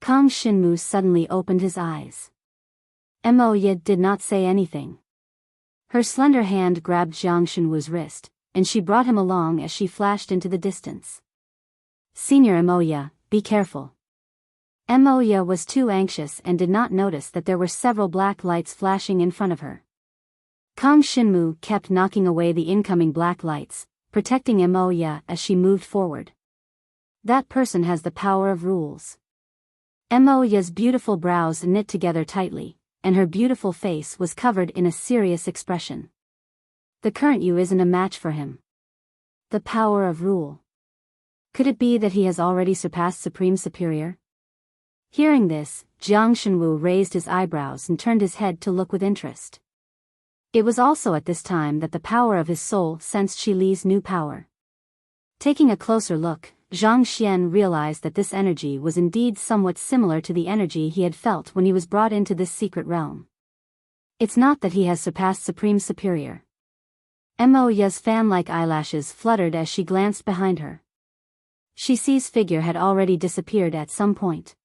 A: Kang Shinmu suddenly opened his eyes. Moya did not say anything. Her slender hand grabbed Jiang Shinwu's wrist, and she brought him along as she flashed into the distance. Senior Moya, be careful. Moya was too anxious and did not notice that there were several black lights flashing in front of her. Kang Shinmu kept knocking away the incoming black lights, protecting Moya as she moved forward. That person has the power of rules. Moya's beautiful brows knit together tightly, and her beautiful face was covered in a serious expression. The current you isn't a match for him. The power of rule. Could it be that he has already surpassed Supreme Superior? Hearing this, Jiang Shenwu raised his eyebrows and turned his head to look with interest. It was also at this time that the power of his soul sensed Shili's new power. Taking a closer look, Zhang Xian realized that this energy was indeed somewhat similar to the energy he had felt when he was brought into this secret realm. It's not that he has surpassed Supreme Superior. Moya's fan-like eyelashes fluttered as she glanced behind her. Shixi's figure had already disappeared at some point.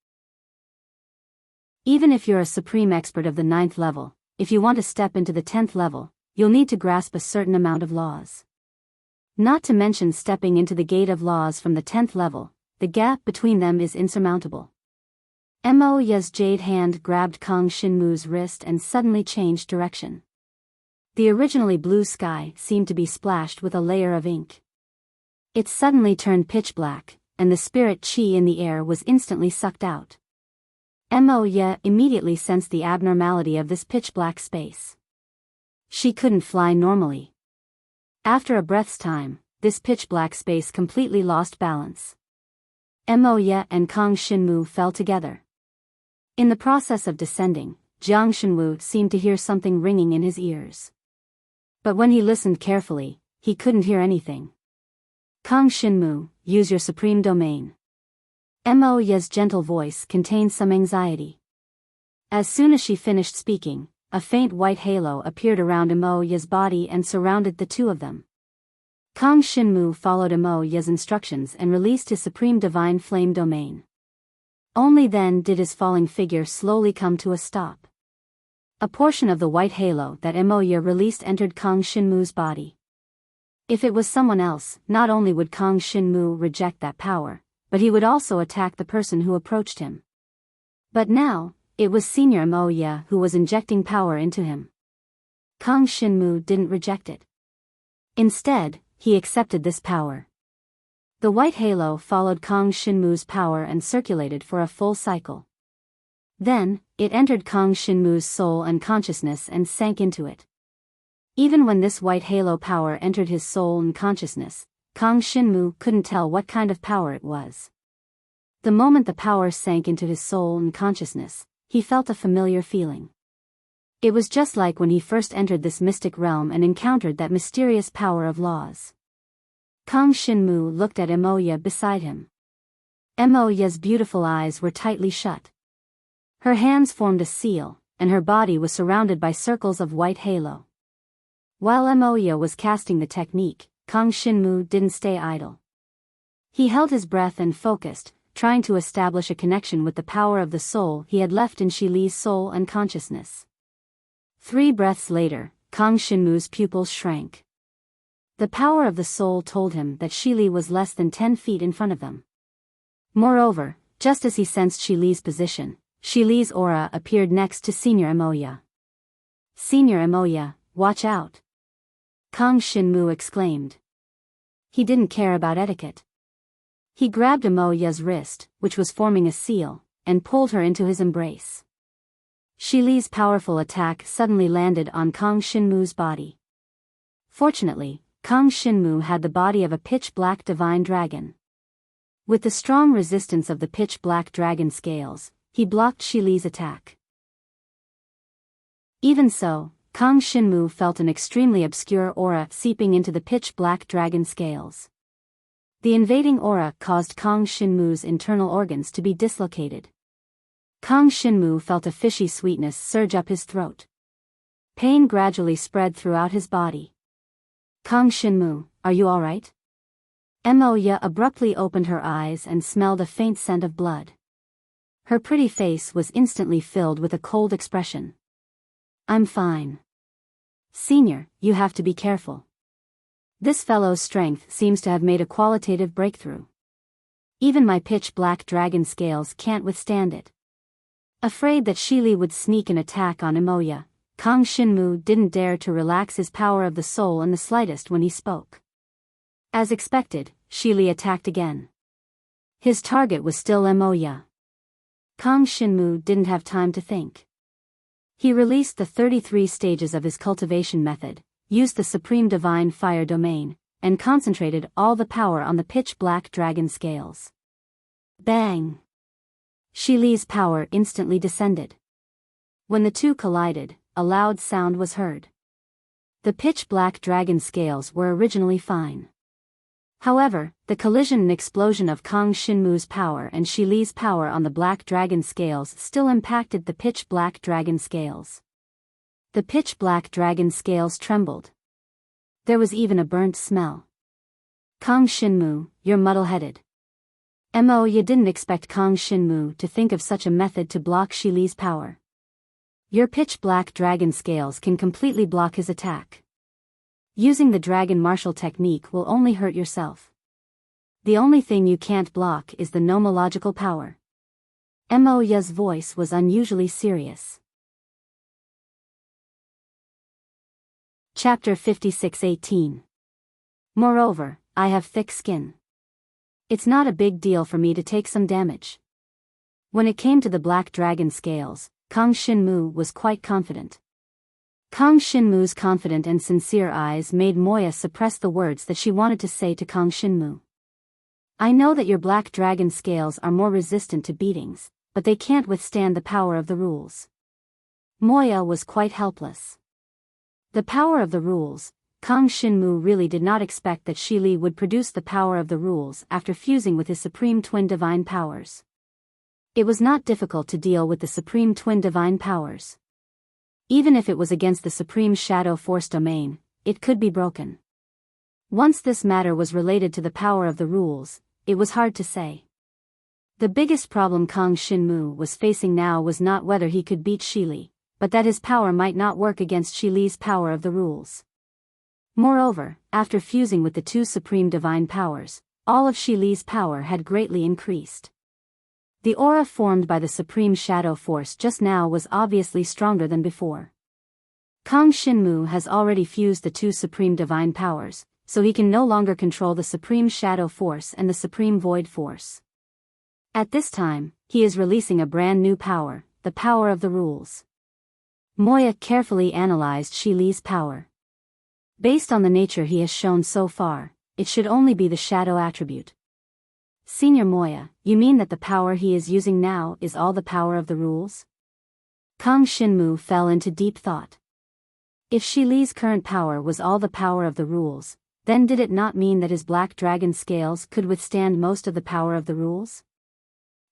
A: Even if you're a supreme expert of the 9th level, if you want to step into the 10th level, you'll need to grasp a certain amount of laws. Not to mention stepping into the gate of laws from the 10th level, the gap between them is insurmountable. Moya's jade hand grabbed Kang Shinmu's wrist and suddenly changed direction. The originally blue sky seemed to be splashed with a layer of ink. It suddenly turned pitch black, and the spirit chi in the air was instantly sucked out. Moya immediately sensed the abnormality of this pitch-black space. She couldn't fly normally. After a breath's time, this pitch-black space completely lost balance. Moya and Kang Shinmu fell together. In the process of descending, Jiang Shenwu seemed to hear something ringing in his ears. But when he listened carefully, he couldn't hear anything. Kang Shinmu, use your supreme domain. Moya's gentle voice contained some anxiety. As soon as she finished speaking, a faint white halo appeared around Moya's body and surrounded the two of them. Kang Shinmu followed Moya's instructions and released his supreme divine flame domain. Only then did his falling figure slowly come to a stop. A portion of the white halo that Moya released entered Kang Shinmu's body. If it was someone else, not only would Kang Shinmu reject that power, but he would also attack the person who approached him. But now, it was Senior Moya who was injecting power into him. Kang Shinmu didn't reject it. Instead, he accepted this power. The white halo followed Kang Shinmu's power and circulated for a full cycle. Then, it entered Kang Shinmu's soul and consciousness and sank into it. Even when this white halo power entered his soul and consciousness, Kang Shinmu couldn't tell what kind of power it was. The moment the power sank into his soul and consciousness, he felt a familiar feeling. It was just like when he first entered this mystic realm and encountered that mysterious power of laws. Kang Shinmu looked at Emoya beside him. Emoya's beautiful eyes were tightly shut. Her hands formed a seal, and her body was surrounded by circles of white halo. While Emoya was casting the technique, Kang Shinmu didn't stay idle. He held his breath and focused, trying to establish a connection with the power of the soul he had left in Shi Li's soul and consciousness. 3 breaths later, Kang Shinmu's pupils shrank. The power of the soul told him that Shi Li was less than 10 feet in front of them. Moreover, just as he sensed Shi Li's position, Shi Li's aura appeared next to Senior Emoya. "Senior Emoya, watch out!" Kang Shinmu exclaimed. He didn't care about etiquette. He grabbed Emoya's wrist, which was forming a seal, and pulled her into his embrace. Shi Li's powerful attack suddenly landed on Kang Shinmu's body. Fortunately, Kang Shinmu had the body of a pitch-black divine dragon. With the strong resistance of the pitch-black dragon scales, he blocked Shi Li's attack. Even so, Kang Shinmu felt an extremely obscure aura seeping into the pitch-black dragon scales. The invading aura caused Kang Shinmu's internal organs to be dislocated. Kang Shinmu felt a fishy sweetness surge up his throat. Pain gradually spread throughout his body. "Kang Shinmu, are you alright?" Emoya abruptly opened her eyes and smelled a faint scent of blood. Her pretty face was instantly filled with a cold expression. "I'm fine." "Senior, you have to be careful. This fellow's strength seems to have made a qualitative breakthrough. Even my pitch-black dragon scales can't withstand it." Afraid that Shi Li would sneak an attack on Emoya, Kang Shinmu didn't dare to relax his power of the soul in the slightest when he spoke. As expected, Shi Li attacked again. His target was still Emoya. Kang Shinmu didn't have time to think. He released the 33 stages of his cultivation method, used the Supreme Divine Fire Domain, and concentrated all the power on the pitch-black dragon scales. Bang! Shi Li's power instantly descended. When the two collided, a loud sound was heard. The pitch-black dragon scales were originally fine. However, the collision and explosion of Kang Shinmu's power and Shi Li's power on the black dragon scales still impacted the pitch-black dragon scales. The pitch-black dragon scales trembled. There was even a burnt smell. "Kang Shinmu, you're muddle-headed." Emoya didn't expect Kang Shinmu to think of such a method to block Shi Li's power. "Your pitch-black dragon scales can completely block his attack. Using the dragon martial technique will only hurt yourself. The only thing you can't block is the nomological power." Emoya's voice was unusually serious. Chapter 56:18. Moreover, I have thick skin. It's not a big deal for me to take some damage. When it came to the black dragon scales, Kang Shinmu was quite confident. Kang Shinmu's confident and sincere eyes made Moya suppress the words that she wanted to say to Kang Shinmu. "I know that your black dragon scales are more resistant to beatings, but they can't withstand the power of the rules." Moya was quite helpless. The power of the rules. Kang Shinmu really did not expect that Shi Li would produce the power of the rules after fusing with his supreme twin divine powers. It was not difficult to deal with the supreme twin divine powers. Even if it was against the supreme shadow force domain, it could be broken. Once this matter was related to the power of the rules, it was hard to say. The biggest problem Kang Shinmu was facing now was not whether he could beat Shi Li, but that his power might not work against Shi Li's power of the rules. Moreover, after fusing with the two supreme divine powers, all of Shi Li's power had greatly increased. The aura formed by the supreme shadow force just now was obviously stronger than before. Kang Shinmu has already fused the two supreme divine powers, so he can no longer control the supreme shadow force and the supreme void force. At this time, he is releasing a brand new power, the power of the rules. Moya carefully analyzed Shi Li's power. Based on the nature he has shown so far, it should only be the shadow attribute. "Senior Moya, you mean that the power he is using now is all the power of the rules?" Kang Shinmu fell into deep thought. If Shi Li's current power was all the power of the rules, then did it not mean that his black dragon scales could withstand most of the power of the rules?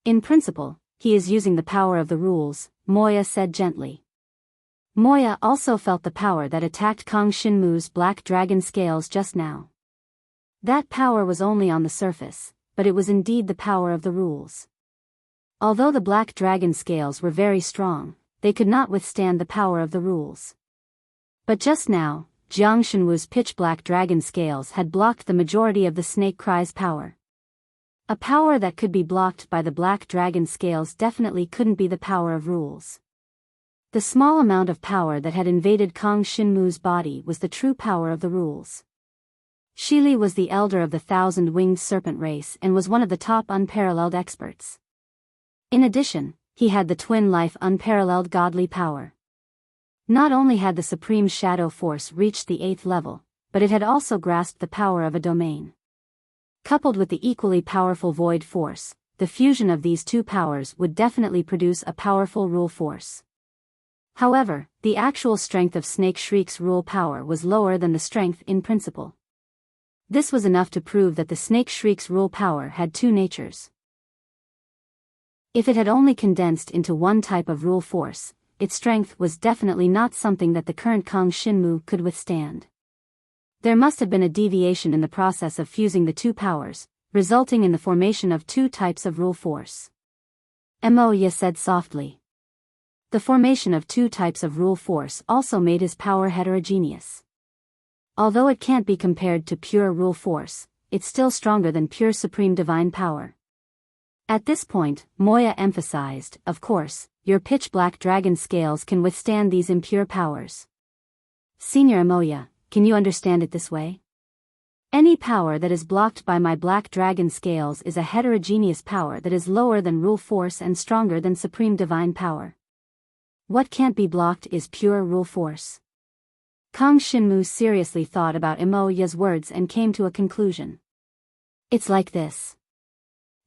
A: In principle, he is using the power of the rules, Moya said gently. Moya also felt the power that attacked Kang Shinmu's black dragon scales just now. That power was only on the surface, but it was indeed the power of the rules. Although the black dragon scales were very strong, they could not withstand the power of the rules. But just now, Jiang Shenwu's pitch-black dragon scales had blocked the majority of the snake cry's power. A power that could be blocked by the black dragon scales definitely couldn't be the power of rules. The small amount of power that had invaded Kang Shinmu's body was the true power of the rules. Shi Li was the elder of the 1,000-winged serpent race and was one of the top unparalleled experts. In addition, he had the twin life unparalleled godly power. Not only had the supreme shadow force reached the 8th level, but it had also grasped the power of a domain. Coupled with the equally powerful void force, the fusion of these two powers would definitely produce a powerful rule force. However, the actual strength of Snake Shriek's rule power was lower than the strength in principle. This was enough to prove that the Snake Shriek's rule power had two natures. If it had only condensed into one type of rule force, its strength was definitely not something that the current Kang Shinmu could withstand. There must have been a deviation in the process of fusing the two powers, resulting in the formation of two types of rule force. Moya said softly. The formation of two types of rule force also made his power heterogeneous. Although it can't be compared to pure rule force, it's still stronger than pure supreme divine power. At this point, Moya emphasized, of course, your pitch-black dragon scales can withstand these impure powers. Senior Moya, can you understand it this way? Any power that is blocked by my black dragon scales is a heterogeneous power that is lower than rule force and stronger than supreme divine power. What can't be blocked is pure rule force. Kang Shinmu seriously thought about Moya's words and came to a conclusion. It's like this.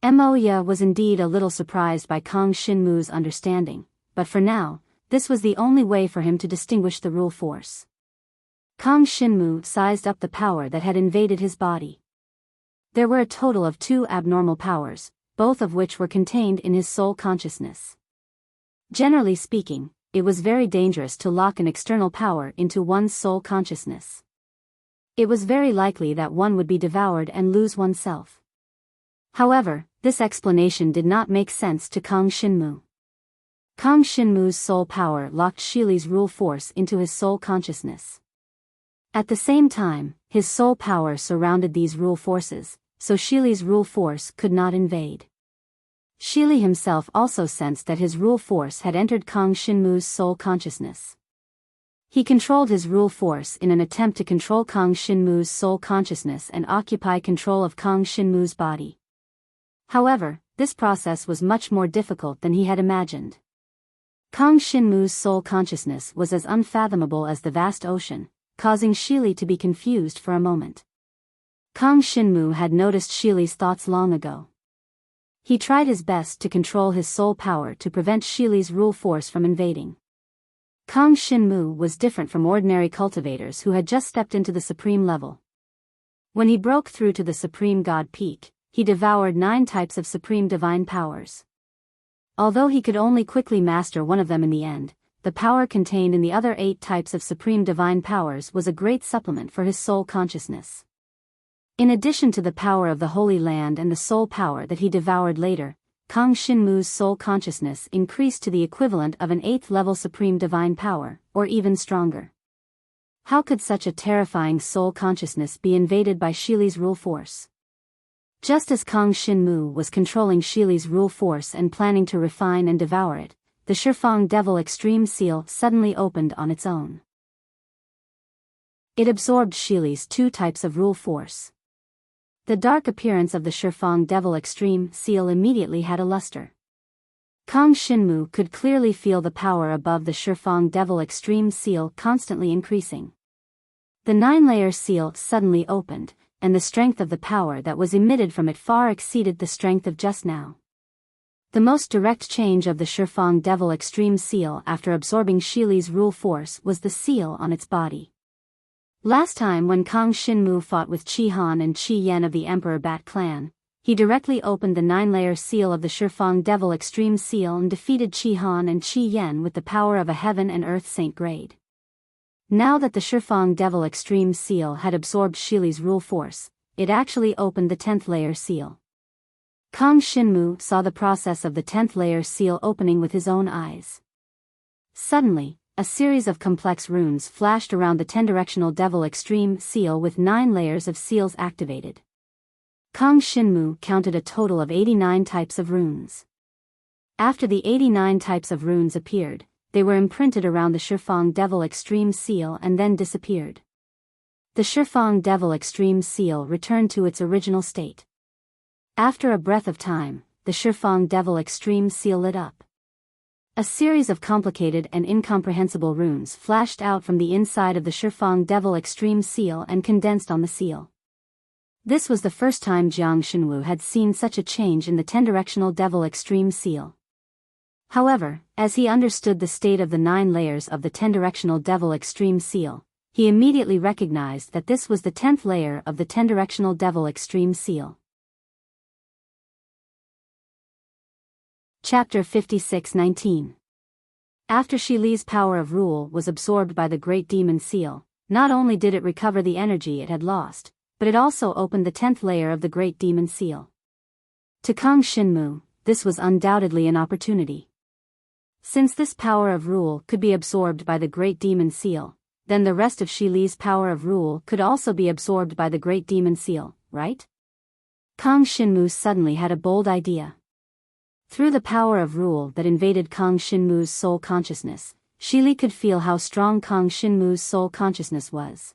A: Moya was indeed a little surprised by Kang Shinmu's understanding, but for now, this was the only way for him to distinguish the rule force. Kang Shinmu sized up the power that had invaded his body. There were a total of 2 abnormal powers, both of which were contained in his soul consciousness. Generally speaking, it was very dangerous to lock an external power into one's soul consciousness. It was very likely that one would be devoured and lose oneself. However, this explanation did not make sense to Kang Shinmu. Kang Shinmu's soul power locked Shi Li's rule force into his soul consciousness. At the same time, his soul power surrounded these rule forces, so Shi Li's rule force could not invade. Shi Li himself also sensed that his rule force had entered Kang Shinmu's soul consciousness. He controlled his rule force in an attempt to control Kang Shinmu's soul consciousness and occupy control of Kang Shinmu's body. However, this process was much more difficult than he had imagined. Kang Shinmu's soul consciousness was as unfathomable as the vast ocean, causing Shi Li to be confused for a moment. Kang Shinmu had noticed Shi Li's thoughts long ago. He tried his best to control his soul power to prevent Shi Li's rule force from invading. Kang Shinmu was different from ordinary cultivators who had just stepped into the supreme level. When he broke through to the supreme god peak, he devoured 9 types of supreme divine powers. Although he could only quickly master one of them in the end, the power contained in the other 8 types of supreme divine powers was a great supplement for his soul consciousness. In addition to the power of the Holy Land and the soul power that he devoured later, Kang Shinmu's soul consciousness increased to the equivalent of an 8th level supreme divine power, or even stronger. How could such a terrifying soul consciousness be invaded by Shi Li's rule force? Just as Kang Shinmu was controlling Shi Li's rule force and planning to refine and devour it, the Shifang Devil Extreme Seal suddenly opened on its own. It absorbed Shi Li's 2 types of rule force. The dark appearance of the Shifang Devil Extreme Seal immediately had a luster. Kang Shinmu could clearly feel the power above the Shifang Devil Extreme Seal constantly increasing. The 9-layer seal suddenly opened, and the strength of the power that was emitted from it far exceeded the strength of just now. The most direct change of the Shifang Devil Extreme Seal after absorbing Shili's rule force was the seal on its body. Last time when Kang Shinmu fought with Qi Han and Qi Yan of the Emperor Bat clan, he directly opened the 9-layer seal of the Shifang Devil Extreme Seal and defeated Qi Han and Qi Yan with the power of a heaven and earth saint grade. Now that the Shifang Devil Extreme Seal had absorbed Shili's rule force, it actually opened the 10th layer seal. Kang Shinmu saw the process of the 10th layer seal opening with his own eyes. Suddenly, a series of complex runes flashed around the 10-directional Devil Extreme Seal with 9 layers of seals activated. Kang Shinmu counted a total of 89 types of runes. After the 89 types of runes appeared, they were imprinted around the Shifang Devil Extreme Seal and then disappeared. The Shifang Devil Extreme Seal returned to its original state. After a breath of time, the Shifang Devil Extreme Seal lit up. A series of complicated and incomprehensible runes flashed out from the inside of the Shifang Devil Extreme Seal and condensed on the seal. This was the first time Jiang Shenwu had seen such a change in the 10-directional Devil Extreme Seal. However, as he understood the state of the 9 layers of the 10-directional Devil Extreme Seal, he immediately recognized that this was the 10th layer of the 10-directional Devil Extreme Seal. Chapter 56-19. After Shi Li's power of rule was absorbed by the Great Demon Seal, not only did it recover the energy it had lost, but it also opened the 10th layer of the Great Demon Seal. To Kang Shinmu, this was undoubtedly an opportunity. Since this power of rule could be absorbed by the Great Demon Seal, then the rest of Shi Li's power of rule could also be absorbed by the Great Demon Seal, right? Kang Shinmu suddenly had a bold idea. Through the power of rule that invaded Kang Shinmu's soul consciousness, Shi Li could feel how strong Kang Shinmu's soul consciousness was.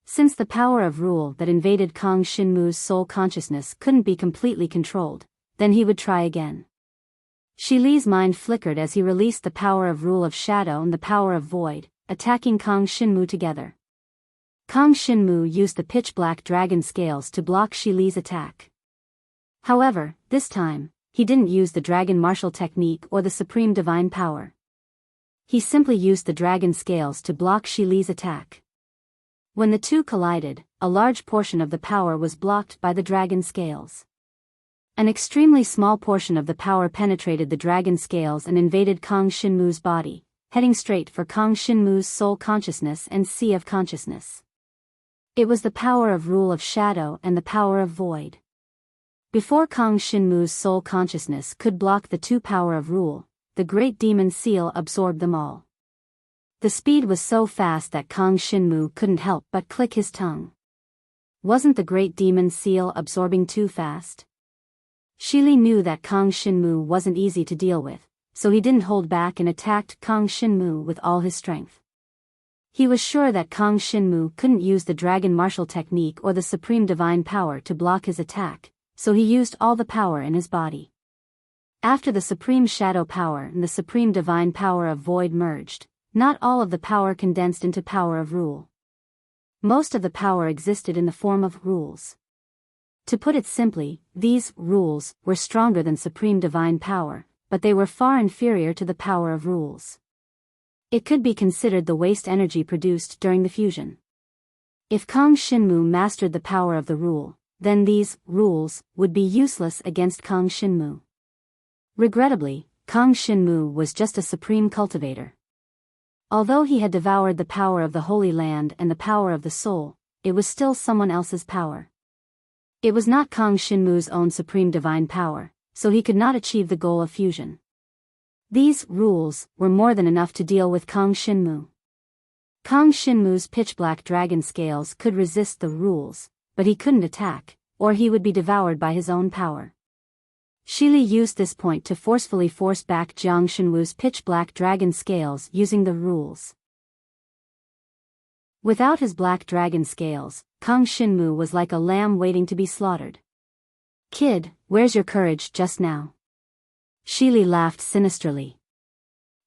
A: Since the power of rule that invaded Kang Shinmu's soul consciousness couldn't be completely controlled, then he would try again. Shi Li's mind flickered as he released the power of rule of shadow and the power of void, attacking Kang Shinmu together. Kang Shinmu used the pitch-black dragon scales to block Shi Li's attack. However, this time, he didn't use the dragon martial technique or the supreme divine power. He simply used the dragon scales to block Shi Li's attack. When the two collided, a large portion of the power was blocked by the dragon scales. An extremely small portion of the power penetrated the dragon scales and invaded Kang Shinmu's body, heading straight for Kang Shinmu's soul consciousness and sea of consciousness. It was the power of rule of shadow and the power of void. Before Kang Shinmu's soul consciousness could block the two power of rule, the Great Demon Seal absorbed them all. The speed was so fast that Kang Shinmu couldn't help but click his tongue. Wasn't the Great Demon Seal absorbing too fast? Shi Li knew that Kang Shinmu wasn't easy to deal with, so he didn't hold back and attacked Kang Shinmu with all his strength. He was sure that Kang Shinmu couldn't use the dragon martial technique or the supreme divine power to block his attack, so he used all the power in his body. After the supreme shadow power and the supreme divine power of void merged, not all of the power condensed into power of rule. Most of the power existed in the form of rules. To put it simply, these rules were stronger than supreme divine power, but they were far inferior to the power of rules. It could be considered the waste energy produced during the fusion. If Kang Shinmu mastered the power of the rule, then these rules would be useless against Kang Shinmu. Regrettably, Kang Shinmu was just a supreme cultivator. Although he had devoured the power of the Holy Land and the power of the soul, it was still someone else's power. It was not Kang Shinmu's own supreme divine power, so he could not achieve the goal of fusion. These rules were more than enough to deal with Kang Shinmu. Kang Shinmu's pitch-black dragon scales could resist the rules, but he couldn't attack, or he would be devoured by his own power. Shi Li used this point to forcefully force back Jiang Shenwu's pitch-black dragon scales using the rules. Without his black dragon scales, Kang Shinmu was like a lamb waiting to be slaughtered. "Kid, where's your courage just now?" Shi Li laughed sinisterly.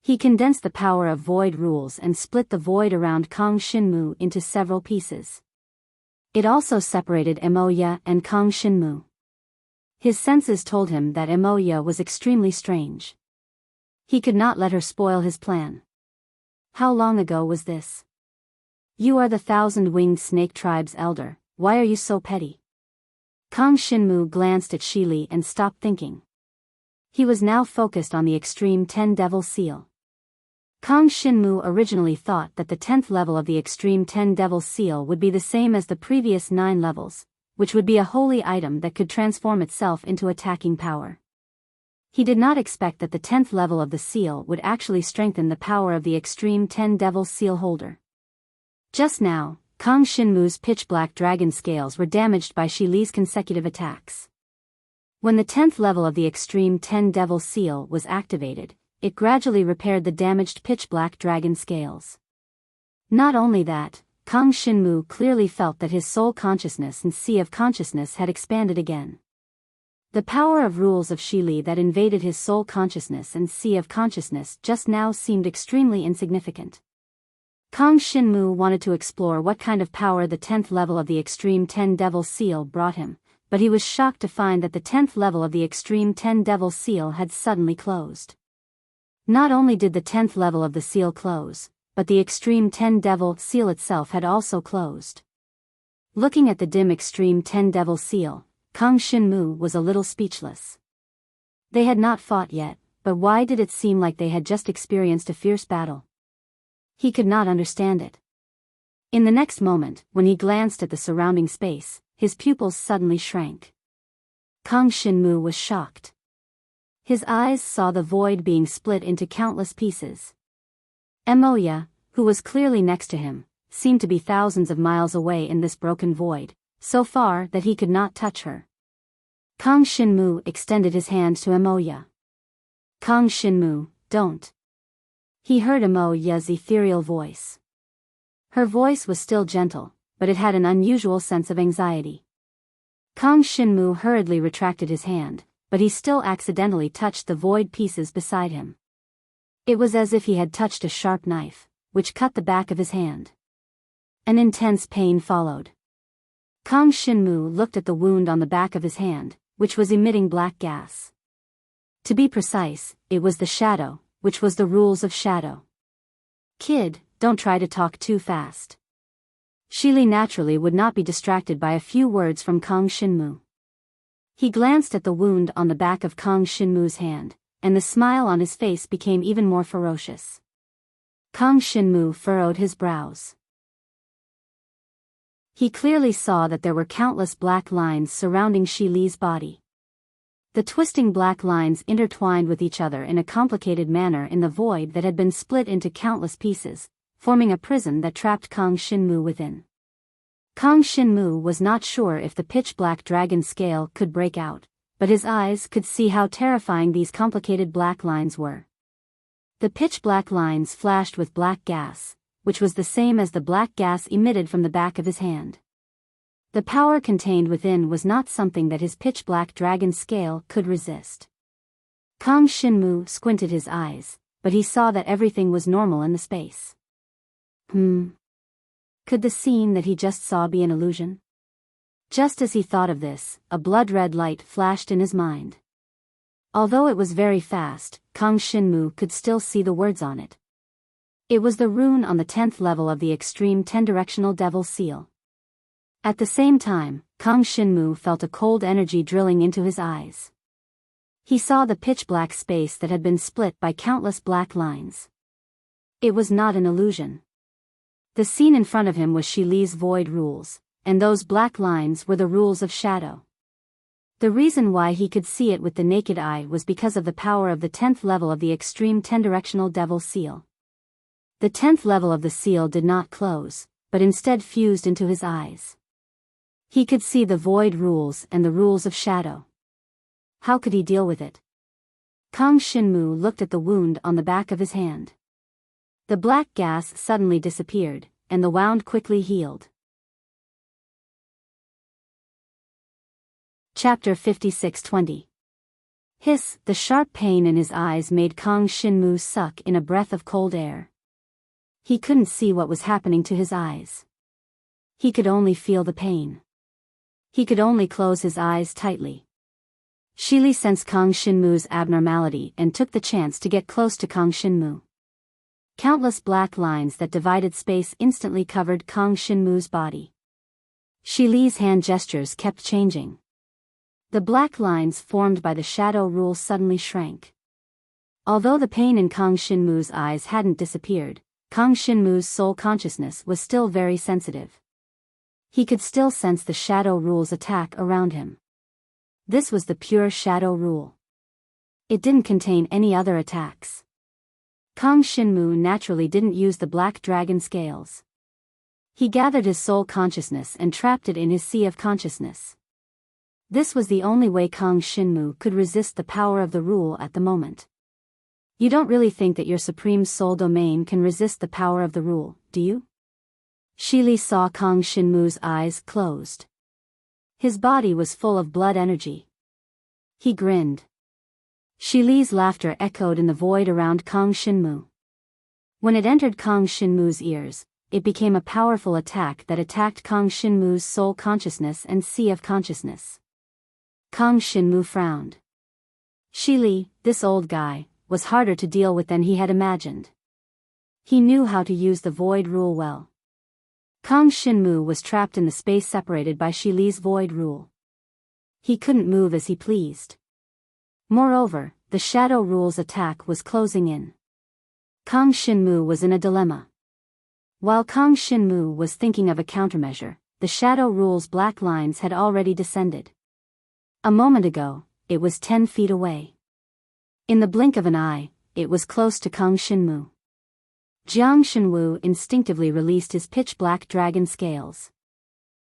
A: He condensed the power of void rules and split the void around Kang Shinmu into several pieces. It also separated Emoya and Kang Shinmu. His senses told him that Emoya was extremely strange. He could not let her spoil his plan. How long ago was this? You are the thousand-winged snake tribe's elder, why are you so petty? Kang Shinmu glanced at Shi Li and stopped thinking. He was now focused on the extreme 10 Devil Seal. Kang Shinmu originally thought that the 10th level of the extreme 10 Devil Seal would be the same as the previous 9 levels, which would be a holy item that could transform itself into attacking power. He did not expect that the 10th level of the seal would actually strengthen the power of the extreme 10 Devil Seal holder. Just now, Kang Shinmu's pitch-black dragon scales were damaged by Shi Li's consecutive attacks. When the 10th level of the extreme 10 Devil Seal was activated, it gradually repaired the damaged pitch-black dragon scales. Not only that, Kang Shinmu clearly felt that his soul consciousness and sea of consciousness had expanded again. The power of rules of Shi Li that invaded his soul consciousness and sea of consciousness just now seemed extremely insignificant. Kang Shinmu wanted to explore what kind of power the 10th level of the extreme 10 Devil Seal brought him, but he was shocked to find that the 10th level of the extreme 10 Devil Seal had suddenly closed. Not only did the 10th level of the seal close, but the extreme 10 Devil Seal itself had also closed. Looking at the dim extreme 10 Devil Seal, Kang Shinmu was a little speechless. They had not fought yet, but why did it seem like they had just experienced a fierce battle? He could not understand it. In the next moment, when he glanced at the surrounding space, his pupils suddenly shrank. Kang Shinmu was shocked. His eyes saw the void being split into countless pieces. Emoya, who was clearly next to him, seemed to be thousands of miles away in this broken void, so far that he could not touch her. Kang Shinmu extended his hand to Emoya. Kang Shinmu, don't. He heard Emoya's ethereal voice. Her voice was still gentle, but it had an unusual sense of anxiety. Kang Shinmu hurriedly retracted his hand, but he still accidentally touched the void pieces beside him. It was as if he had touched a sharp knife, which cut the back of his hand. An intense pain followed. Kang Shinmu looked at the wound on the back of his hand, which was emitting black gas. To be precise, it was the shadow, which was the rules of shadow. Kid, don't try to talk too fast. Shi Li naturally would not be distracted by a few words from Kang Shinmu. He glanced at the wound on the back of Kang Shinmu's hand, and the smile on his face became even more ferocious. Kang Shinmu furrowed his brows. He clearly saw that there were countless black lines surrounding Shi Li's body. The twisting black lines intertwined with each other in a complicated manner in the void that had been split into countless pieces, forming a prison that trapped Kang Shinmu within. Kang Shinmu was not sure if the pitch-black dragon scale could break out, but his eyes could see how terrifying these complicated black lines were. The pitch-black lines flashed with black gas, which was the same as the black gas emitted from the back of his hand. The power contained within was not something that his pitch-black dragon scale could resist. Kang Shinmu squinted his eyes, but he saw that everything was normal in the space. Could the scene that he just saw be an illusion? Just as he thought of this, a blood-red light flashed in his mind. Although it was very fast, Kang Shinmu could still see the words on it. It was the rune on the 10th level of the extreme 10-directional Devil Seal. At the same time, Kang Shinmu felt a cold energy drilling into his eyes. He saw the pitch-black space that had been split by countless black lines. It was not an illusion. The scene in front of him was Shi Li's void rules, and those black lines were the rules of shadow. The reason why he could see it with the naked eye was because of the power of the 10th level of the extreme 10-directional Devil Seal. The 10th level of the seal did not close, but instead fused into his eyes. He could see the void rules and the rules of shadow. How could he deal with it? Kang Shinmu looked at the wound on the back of his hand. The black gas suddenly disappeared, and the wound quickly healed. Chapter 56:20. Hiss, the sharp pain in his eyes made Kang Shinmu suck in a breath of cold air. He couldn't see what was happening to his eyes. He could only feel the pain. He could only close his eyes tightly. Shili sensed Kang Shinmu's abnormality and took the chance to get close to Kang Shinmu. Countless black lines that divided space instantly covered Kang Shinmu's body. Shili's hand gestures kept changing. The black lines formed by the shadow rule suddenly shrank. Although the pain in Kang Shinmu's eyes hadn't disappeared, Kang Shinmu's soul consciousness was still very sensitive. He could still sense the shadow rule's attack around him. This was the pure shadow rule. It didn't contain any other attacks. Kang Shinmu naturally didn't use the black dragon scales. He gathered his soul consciousness and trapped it in his sea of consciousness. This was the only way Kang Shinmu could resist the power of the rule at the moment. You don't really think that your supreme soul domain can resist the power of the rule, do you? Shili saw Kang Shinmu's eyes closed. His body was full of blood energy. He grinned. Shili's laughter echoed in the void around Kang Shinmu. When it entered Kang Shinmu's ears, it became a powerful attack that attacked Kang Shinmu's soul consciousness and sea of consciousness. Kang Shinmu frowned. Shili, this old guy, was harder to deal with than he had imagined. He knew how to use the void rule well. Kang Shinmu was trapped in the space separated by Shili's void rule. He couldn't move as he pleased. Moreover, the shadow rule's attack was closing in. Kang Shinmu was in a dilemma. While Kang Shinmu was thinking of a countermeasure, the shadow rule's black lines had already descended. A moment ago, it was 10 feet away. In the blink of an eye, it was close to Kang Shinmu. Jiang Shenwu instinctively released his pitch-black dragon scales.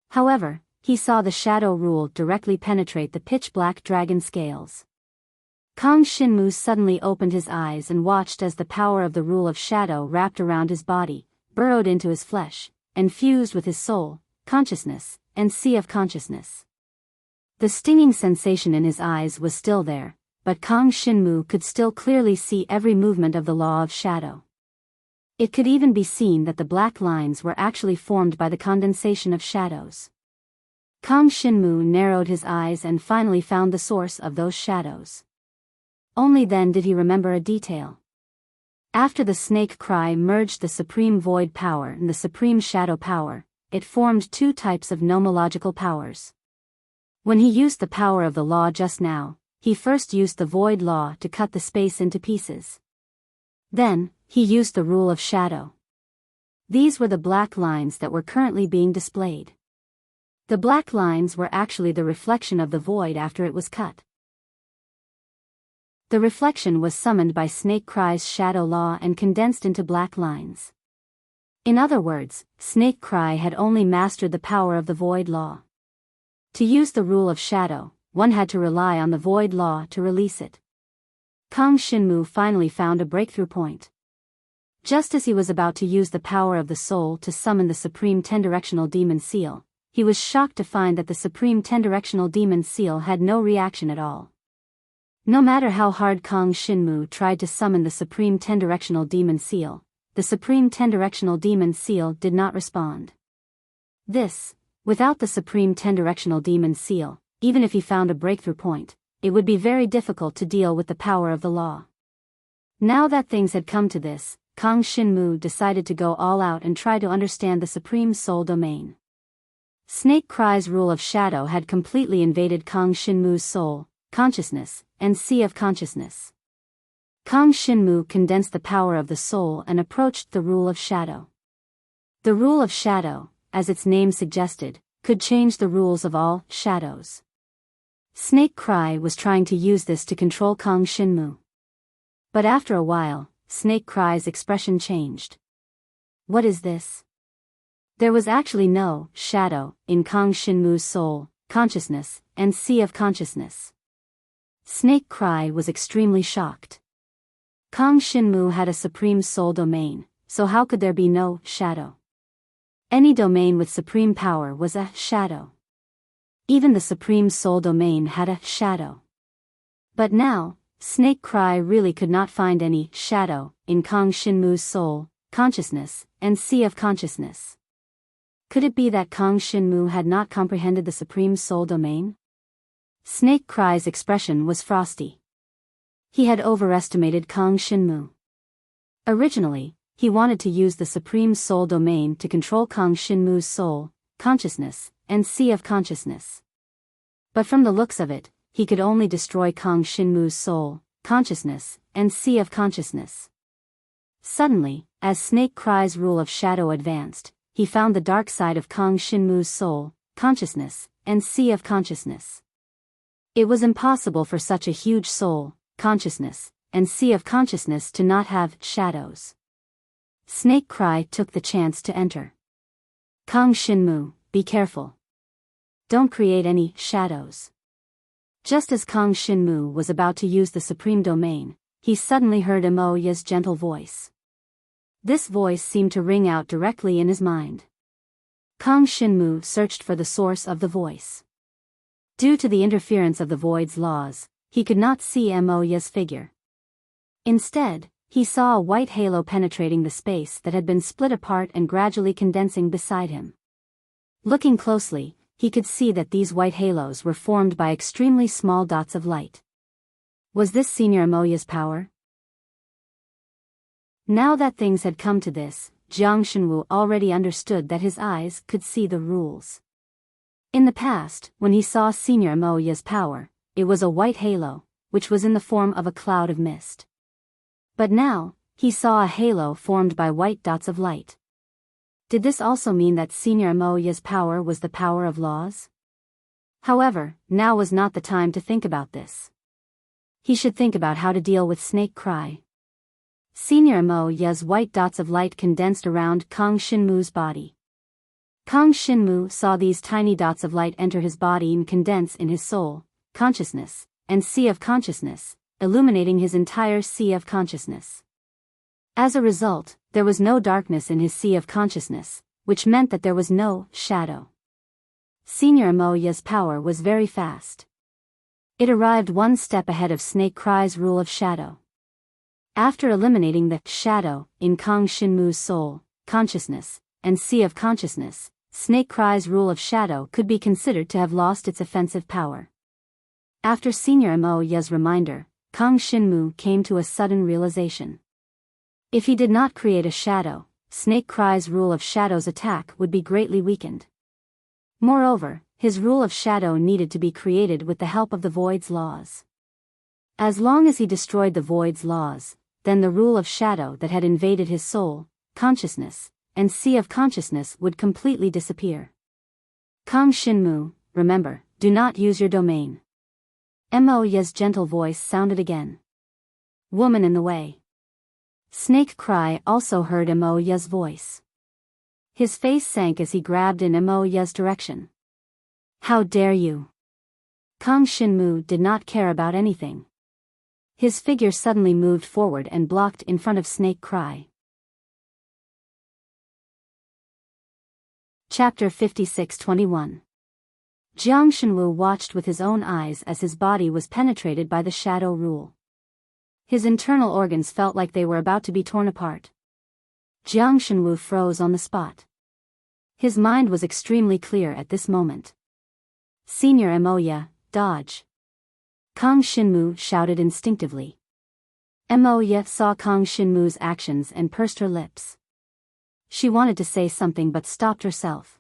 A: However, he saw the shadow rule directly penetrate the pitch-black dragon scales. Kang Shinmu suddenly opened his eyes and watched as the power of the rule of shadow wrapped around his body, burrowed into his flesh, and fused with his soul, consciousness, and sea of consciousness. The stinging sensation in his eyes was still there, but Kang Shinmu could still clearly see every movement of the law of shadow. It could even be seen that the black lines were actually formed by the condensation of shadows. Kang Shinmu narrowed his eyes and finally found the source of those shadows. Only then did he remember a detail. After the snake cry merged the supreme void power and the supreme shadow power, it formed two types of nomological powers. When he used the power of the law just now, he first used the void law to cut the space into pieces. Then, he used the rule of shadow. These were the black lines that were currently being displayed. The black lines were actually the reflection of the void after it was cut. The reflection was summoned by Snake Cry's shadow law and condensed into black lines. In other words, Snake Cry had only mastered the power of the void law. To use the rule of shadow, one had to rely on the void law to release it. Kang Shinmu finally found a breakthrough point. Just as he was about to use the power of the soul to summon the supreme 10-directional demon seal, he was shocked to find that the supreme 10-directional demon seal had no reaction at all. No matter how hard Kang Shinmu tried to summon the supreme 10-directional demon seal, the supreme 10-directional demon seal did not respond. Without the supreme 10-directional demon seal, even if he found a breakthrough point, it would be very difficult to deal with the power of the law. Now that things had come to this, Kang Shinmu decided to go all out and try to understand the supreme soul domain. Snake Cry's rule of shadow had completely invaded Kang Shinmu's soul, consciousness, and sea of consciousness. Kang Shinmu condensed the power of the soul and approached the rule of shadow. The rule of shadow, as its name suggested, could change the rules of all shadows. Snake Cry was trying to use this to control Kang Shinmu. But after a while, Snake Cry's expression changed. What is this? There was actually no shadow in Kang Shinmu's soul, consciousness, and sea of consciousness. Snake Cry was extremely shocked. Kang Shinmu had a supreme soul domain, so how could there be no shadow? Any domain with supreme power was a shadow. Even the supreme soul domain had a shadow. But now, Snake Cry really could not find any shadow in Kang Shinmu's soul, consciousness, and sea of consciousness. Could it be that Kang Shinmu had not comprehended the supreme soul domain? Snake Cry's expression was frosty. He had overestimated Kang Shinmu. Originally, he wanted to use the Supreme Soul Domain to control Kang Shinmu's soul, consciousness, and sea of consciousness. But from the looks of it, he could only destroy Kang Shinmu's soul, consciousness, and sea of consciousness. Suddenly, as Snake Cry's rule of shadow advanced, he found the dark side of Kang Shinmu's soul, consciousness, and sea of consciousness. It was impossible for such a huge soul, consciousness, and sea of consciousness to not have shadows. Snake Cry took the chance to enter. Kang Shinmu, be careful. Don't create any shadows. Just as Kang Shinmu was about to use the Supreme Domain, he suddenly heard Emoya's gentle voice. This voice seemed to ring out directly in his mind. Kang Shinmu searched for the source of the voice. Due to the interference of the void's laws, he could not see Emoya's figure. Instead, he saw a white halo penetrating the space that had been split apart and gradually condensing beside him. Looking closely, he could see that these white halos were formed by extremely small dots of light. Was this Senior Emoya's power? Now that things had come to this, Jiang Shenwu already understood that his eyes could see the rules. In the past, when he saw Senior Emoya's power, it was a white halo, which was in the form of a cloud of mist. But now, he saw a halo formed by white dots of light. Did this also mean that Senior Emoya's power was the power of laws? However, now was not the time to think about this. He should think about how to deal with Snake Cry. Senior Emoya's white dots of light condensed around Kang Shinmu's body. Kang Shinmu saw these tiny dots of light enter his body and condense in his soul, consciousness, and sea of consciousness, illuminating his entire sea of consciousness. As a result, there was no darkness in his sea of consciousness, which meant that there was no shadow. Senior Emoya's power was very fast. It arrived one step ahead of Snake Cry's rule of shadow. After eliminating the shadow in Kang Shinmu's soul, consciousness, and sea of consciousness, Snake Cry's rule of shadow could be considered to have lost its offensive power. After Senior Emoya's reminder, Kang Shinmu came to a sudden realization. If he did not create a shadow, Snake Cry's rule of shadow's attack would be greatly weakened. Moreover, his rule of shadow needed to be created with the help of the void's laws. As long as he destroyed the void's laws, then the rule of shadow that had invaded his soul, consciousness, and sea of consciousness would completely disappear. Kang Shinmu, remember, do not use your domain. Emoya's gentle voice sounded again. Woman in the way. Snake Cry also heard Emoya's voice. His face sank as he grabbed in Emoya's direction. How dare you? Kang Shinmu did not care about anything. His figure suddenly moved forward and blocked in front of Snake Cry. Chapter 56-21. Jiang Shenwu watched with his own eyes as his body was penetrated by the shadow rule. His internal organs felt like they were about to be torn apart. Jiang Shenwu froze on the spot. His mind was extremely clear at this moment. Senior Emoya, dodge. Kang Shinmu shouted instinctively. Emoya saw Kang Shinmu's actions and pursed her lips. She wanted to say something but stopped herself.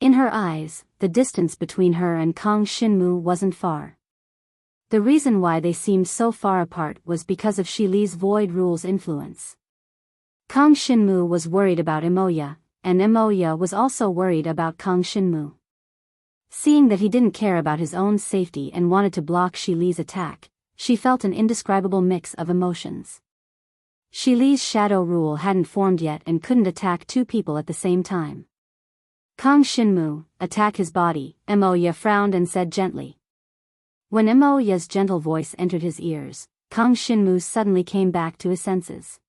A: In her eyes, the distance between her and Kang Shinmu wasn't far. The reason why they seemed so far apart was because of Shi Li's Void Rule's influence. Kang Shinmu was worried about Emoya, and Emoya was also worried about Kang Shinmu. Seeing that he didn't care about his own safety and wanted to block Shi Li's attack, she felt an indescribable mix of emotions. Shi Li's shadow rule hadn't formed yet and couldn't attack two people at the same time. Kang Shinmu, attack his body, Emoya frowned and said gently. When Emoya's gentle voice entered his ears, Kang Shinmu suddenly came back to his senses.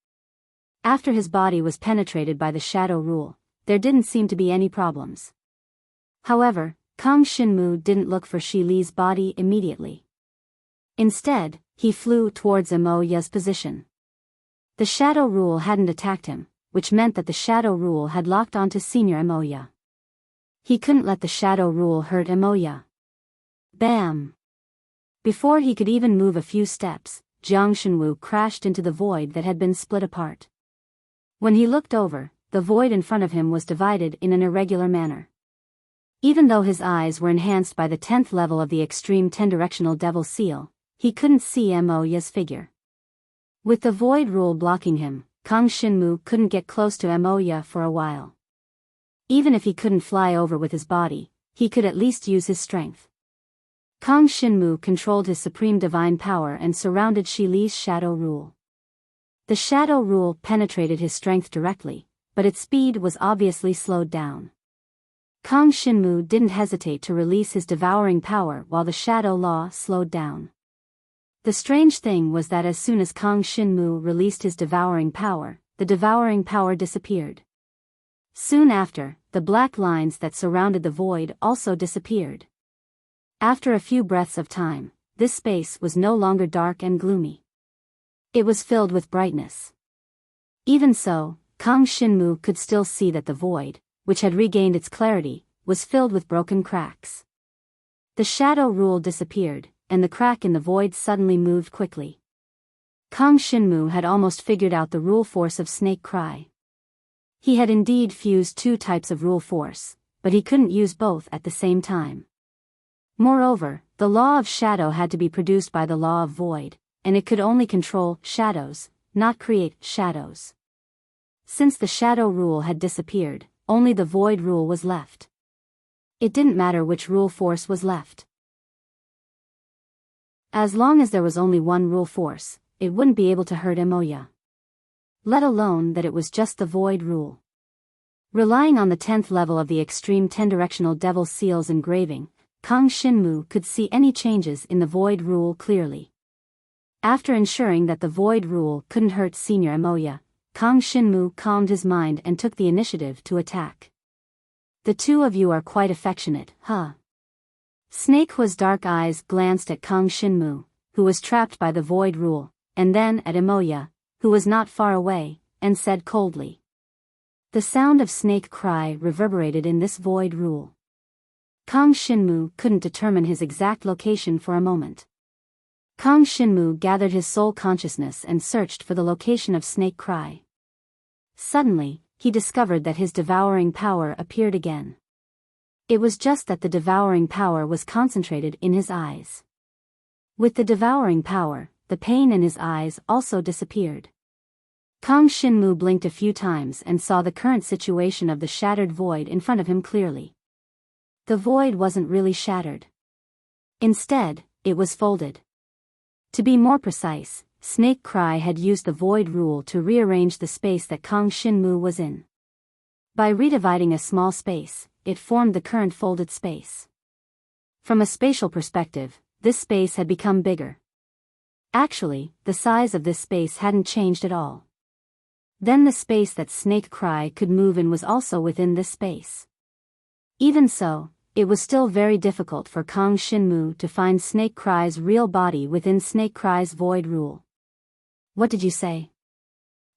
A: After his body was penetrated by the shadow rule, there didn't seem to be any problems. However, Kang Shinmu didn't look for Shi Li's body immediately. Instead, he flew towards Emoya's position. The shadow rule hadn't attacked him, which meant that the shadow rule had locked onto Senior Emoya. He couldn't let the shadow rule hurt Emoya. Bam! Before he could even move a few steps, Jiang Shenwu crashed into the void that had been split apart. When he looked over, the void in front of him was divided in an irregular manner. Even though his eyes were enhanced by the 10th level of the extreme 10-directional devil seal, he couldn't see Mo Ya's figure. With the void rule blocking him, Kang Shinmu couldn't get close to Mo Ya for a while. Even if he couldn't fly over with his body, he could at least use his strength. Kang Shinmu controlled his supreme divine power and surrounded Shi Li's shadow rule. The shadow rule penetrated his strength directly, but its speed was obviously slowed down. Kang Shinmu didn't hesitate to release his devouring power while the shadow law slowed down. The strange thing was that as soon as Kang Shinmu released his devouring power, the devouring power disappeared. Soon after, the black lines that surrounded the void also disappeared. After a few breaths of time, this space was no longer dark and gloomy. It was filled with brightness. Even so, Kang Shinmu could still see that the void, which had regained its clarity, was filled with broken cracks. The shadow rule disappeared, and the crack in the void suddenly moved quickly. Kang Shinmu had almost figured out the rule force of Snake Cry. He had indeed fused two types of rule force, but he couldn't use both at the same time. Moreover, the law of shadow had to be produced by the law of void, and it could only control shadows, not create shadows. Since the shadow rule had disappeared, only the void rule was left. It didn't matter which rule force was left. As long as there was only one rule force, it wouldn't be able to hurt Mo Ya. Let alone that it was just the void rule. Relying on the 10th level of the extreme 10-directional devil seal's engraving, Kang Shinmu could see any changes in the void rule clearly. After ensuring that the void rule couldn't hurt Senior Mo Ya, Kang Shinmu calmed his mind and took the initiative to attack. The two of you are quite affectionate, huh? Snake Hua's dark eyes glanced at Kang Shinmu, who was trapped by the void rule, and then at Mo Ya, who was not far away, and said coldly. The sound of Snake Cry reverberated in this void rule. Kang Shinmu couldn't determine his exact location for a moment. Kang Shinmu gathered his soul consciousness and searched for the location of Snake Cry. Suddenly, he discovered that his devouring power appeared again. It was just that the devouring power was concentrated in his eyes. With the devouring power, the pain in his eyes also disappeared. Kang Shinmu blinked a few times and saw the current situation of the shattered void in front of him clearly. The void wasn't really shattered. Instead, it was folded. To be more precise, Snake Cry had used the void rule to rearrange the space that Kang Shinmu was in. By redividing a small space, it formed the current folded space. From a spatial perspective, this space had become bigger. Actually, the size of this space hadn't changed at all. Then the space that Snake Cry could move in was also within this space. Even so, it was still very difficult for Kang Shinmu to find Snake Cry's real body within Snake Cry's void rule. What did you say?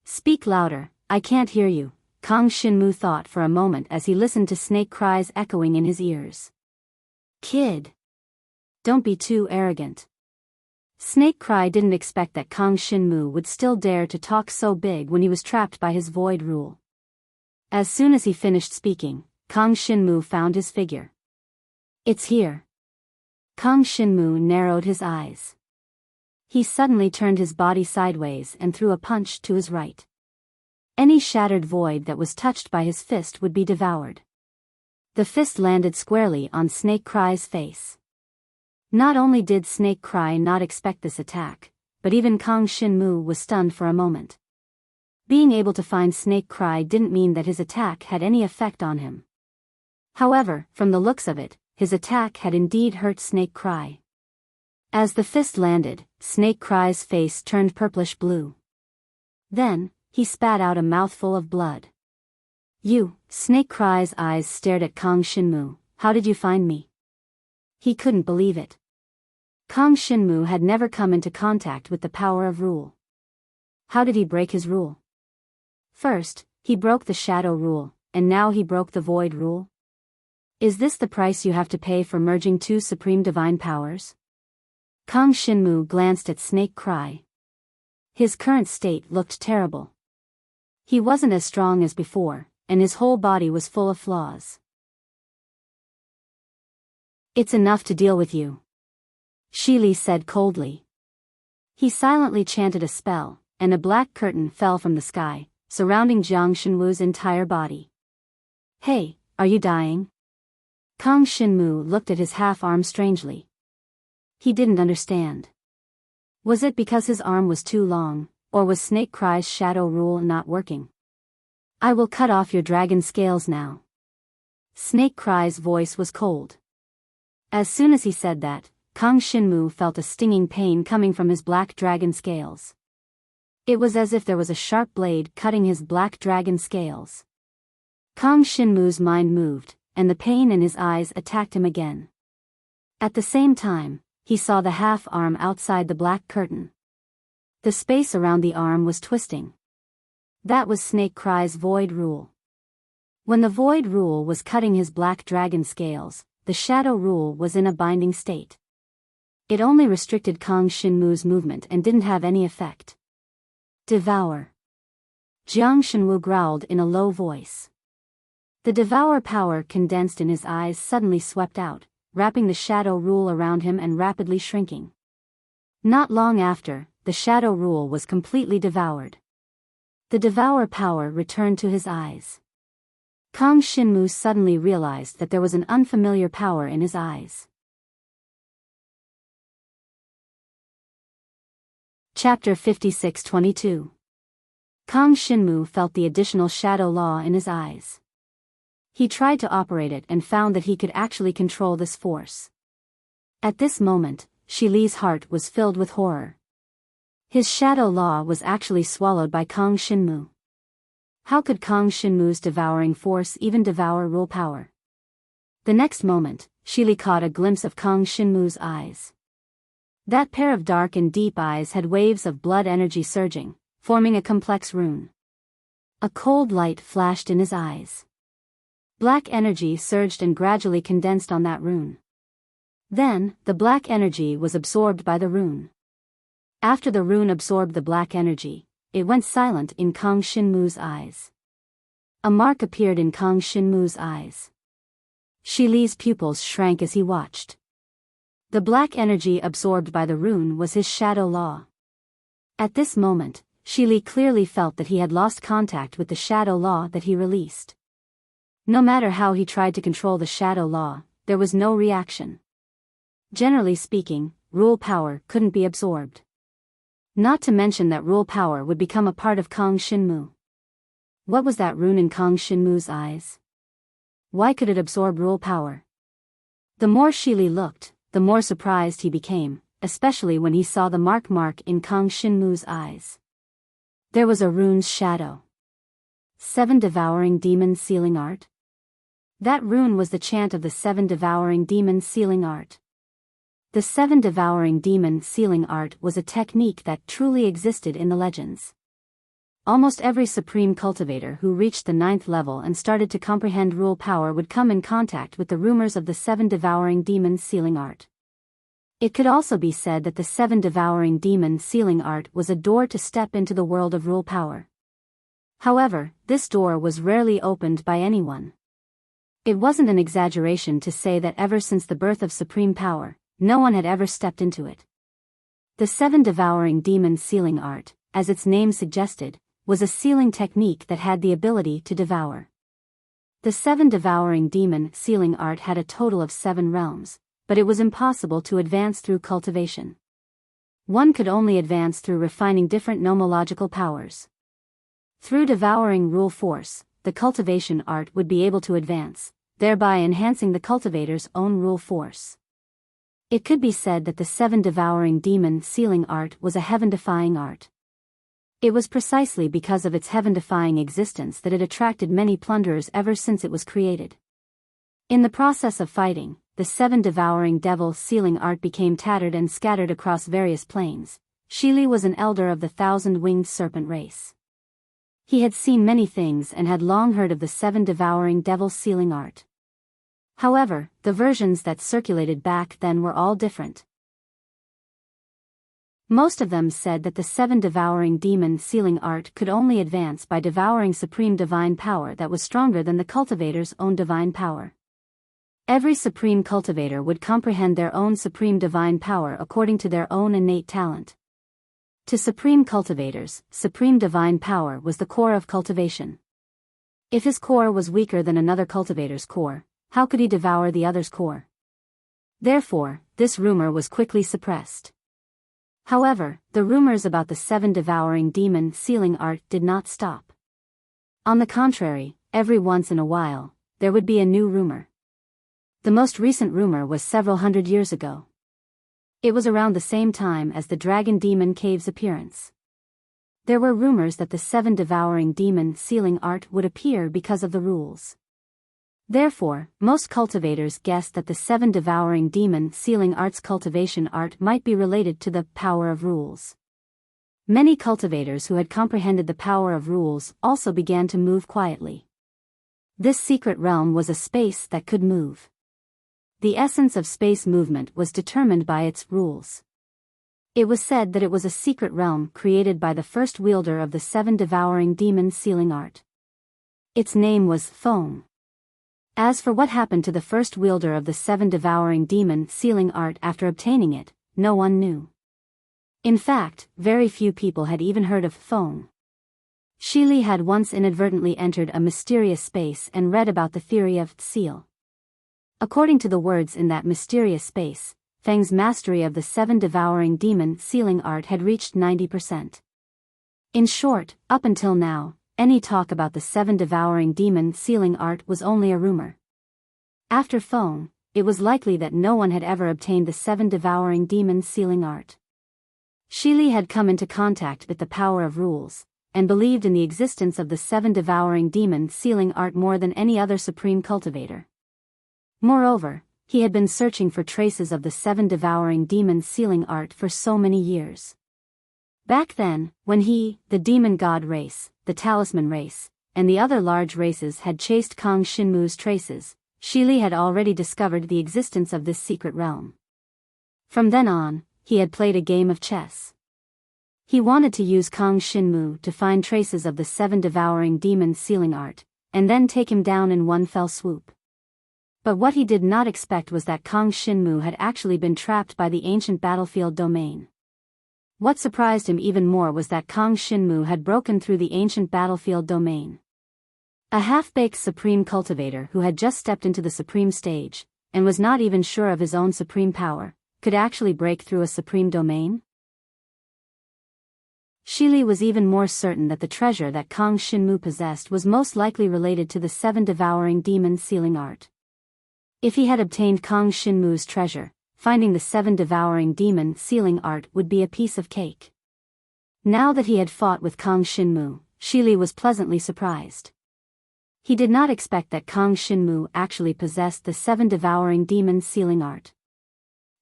A: Speak louder, I can't hear you, Kang Shinmu thought for a moment as he listened to Snake Cry's echoing in his ears. Kid! Don't be too arrogant. Snake Cry didn't expect that Kang Shinmu would still dare to talk so big when he was trapped by his void rule. As soon as he finished speaking, Kang Shinmu found his figure. It's here. Kang Shinmu narrowed his eyes. He suddenly turned his body sideways and threw a punch to his right. Any shattered void that was touched by his fist would be devoured. The fist landed squarely on Snake Cry's face. Not only did Snake Cry not expect this attack, but even Kang Shinmu was stunned for a moment. Being able to find Snake Cry didn't mean that his attack had any effect on him. However, from the looks of it, his attack had indeed hurt Snake Cry. As the fist landed, Snake Cry's face turned purplish blue. Then, he spat out a mouthful of blood. You, Snake Cry's eyes stared at Kang Shinmu, how did you find me? He couldn't believe it. Kang Shinmu had never come into contact with the power of rule. How did he break his rule? First, he broke the shadow rule, and now he broke the void rule? Is this the price you have to pay for merging two supreme divine powers? Kang Shinmu glanced at Snake Cry. His current state looked terrible. He wasn't as strong as before, and his whole body was full of flaws. It's enough to deal with you, Shili said coldly. He silently chanted a spell, and a black curtain fell from the sky, surrounding Jiang Shenwu's entire body. Hey, are you dying? Kang Shinmu looked at his half-arm strangely. He didn't understand. Was it because his arm was too long, or was Snake Cry's shadow rule not working? I will cut off your dragon scales now. Snake Cry's voice was cold. As soon as he said that, Kang Shinmu felt a stinging pain coming from his black dragon scales. It was as if there was a sharp blade cutting his black dragon scales. Kang Shinmu's mind moved, and the pain in his eyes attacked him again. At the same time, he saw the half-arm outside the black curtain. The space around the arm was twisting. That was Snake Cry's void rule. When the void rule was cutting his black dragon scales, the shadow rule was in a binding state. It only restricted Kang Shinmu's movement and didn't have any effect. Devour. Jiang Shenwu growled in a low voice. The devour power condensed in his eyes suddenly swept out, wrapping the shadow rule around him and rapidly shrinking. Not long after, the shadow rule was completely devoured. The devour power returned to his eyes. Kang Shinmu suddenly realized that there was an unfamiliar power in his eyes. Chapter 56-22. Kang Shinmu felt the additional shadow law in his eyes. He tried to operate it and found that he could actually control this force. At this moment, Shili's heart was filled with horror. His shadow law was actually swallowed by Kang Shinmu. How could Kang Shinmu's devouring force even devour rule power? The next moment, Shili caught a glimpse of Kang Shinmu's eyes. That pair of dark and deep eyes had waves of blood energy surging, forming a complex rune. A cold light flashed in his eyes. Black energy surged and gradually condensed on that rune. Then, the black energy was absorbed by the rune. After the rune absorbed the black energy, it went silent in Kang Shinmu's eyes. A mark appeared in Kang Shinmu's eyes. Shili's pupils shrank as he watched. The black energy absorbed by the rune was his shadow law. At this moment, Shili clearly felt that he had lost contact with the shadow law that he released. No matter how he tried to control the shadow law, there was no reaction. Generally speaking, rule power couldn't be absorbed. Not to mention that rule power would become a part of Kang Shinmu. What was that rune in Kang Shinmu's eyes? Why could it absorb rule power? The more Shili looked, the more surprised he became, especially when he saw the mark in Kang Shinmu's eyes. There was a rune's shadow. 7 devouring demons sealing art? That rune was the chant of the 7 devouring demons sealing art. The 7 devouring demon sealing art was a technique that truly existed in the legends. Almost every supreme cultivator who reached the 9th level and started to comprehend rule power would come in contact with the rumors of the 7 devouring demons sealing art. It could also be said that the 7 devouring demon sealing art was a door to step into the world of rule power. However, this door was rarely opened by anyone. It wasn't an exaggeration to say that ever since the birth of supreme power, no one had ever stepped into it. The 7 devouring demon sealing art, as its name suggested, was a sealing technique that had the ability to devour. The 7 devouring demon sealing art had a total of 7 realms, but it was impossible to advance through cultivation. One could only advance through refining different nomological powers. Through devouring rule force, the cultivation art would be able to advance, thereby enhancing the cultivator's own rule force. It could be said that the 7 devouring demon sealing art was a heaven-defying art. It was precisely because of its heaven-defying existence that it attracted many plunderers ever since it was created. In the process of fighting, the 7 devouring devil sealing art became tattered and scattered across various planes. Shili was an elder of the 1,000-winged serpent race. He had seen many things and had long heard of the 7 devouring devil sealing art. However, the versions that circulated back then were all different. Most of them said that the 7 devouring demon sealing art could only advance by devouring supreme divine power that was stronger than the cultivator's own divine power. Every supreme cultivator would comprehend their own supreme divine power according to their own innate talent. To supreme cultivators, supreme divine power was the core of cultivation. If his core was weaker than another cultivator's core, how could he devour the other's core? Therefore, this rumor was quickly suppressed. However, the rumors about the 7 devouring demon sealing art did not stop. On the contrary, every once in a while, there would be a new rumor. The most recent rumor was several hundred years ago. It was around the same time as the Dragon Demon Cave's appearance. There were rumors that the 7 devouring demon sealing art would appear because of the rules. Therefore, most cultivators guessed that the 7 devouring demon sealing art's cultivation art might be related to the power of rules. Many cultivators who had comprehended the power of rules also began to move quietly. This secret realm was a space that could move. The essence of space movement was determined by its rules. It was said that it was a secret realm created by the first wielder of the 7 devouring demon sealing art. Its name was Foam. As for what happened to the first wielder of the 7 devouring demon sealing art after obtaining it, no one knew. In fact, very few people had even heard of Foam. Shili had once inadvertently entered a mysterious space and read about the theory of seal. According to the words in that mysterious space, Feng's mastery of the 7 devouring demon sealing art had reached 90%. In short, up until now, any talk about the 7 devouring demon sealing art was only a rumor. After Feng, it was likely that no one had ever obtained the 7 devouring demon sealing art. Shili had come into contact with the power of rules, and believed in the existence of the 7 devouring demon sealing art more than any other supreme cultivator. Moreover, he had been searching for traces of the 7 devouring demon sealing art for so many years. Back then, when he, the demon god race, the talisman race, and the other large races had chased Kang Shinmu's traces, Shili had already discovered the existence of this secret realm. From then on, he had played a game of chess. He wanted to use Kang Shinmu to find traces of the 7 devouring demon sealing art, and then take him down in one fell swoop. But what he did not expect was that Kang Shinmu had actually been trapped by the ancient battlefield domain. What surprised him even more was that Kang Shinmu had broken through the ancient battlefield domain. A half-baked supreme cultivator who had just stepped into the supreme stage, and was not even sure of his own supreme power, could actually break through a supreme domain? Shili was even more certain that the treasure that Kang Shinmu possessed was most likely related to the 7 devouring demon sealing art. If he had obtained Kang Shinmu's treasure, finding the 7 devouring demon sealing art would be a piece of cake. Now that he had fought with Kang Shinmu, Shili was pleasantly surprised. He did not expect that Kang Shinmu actually possessed the 7 devouring demon sealing art.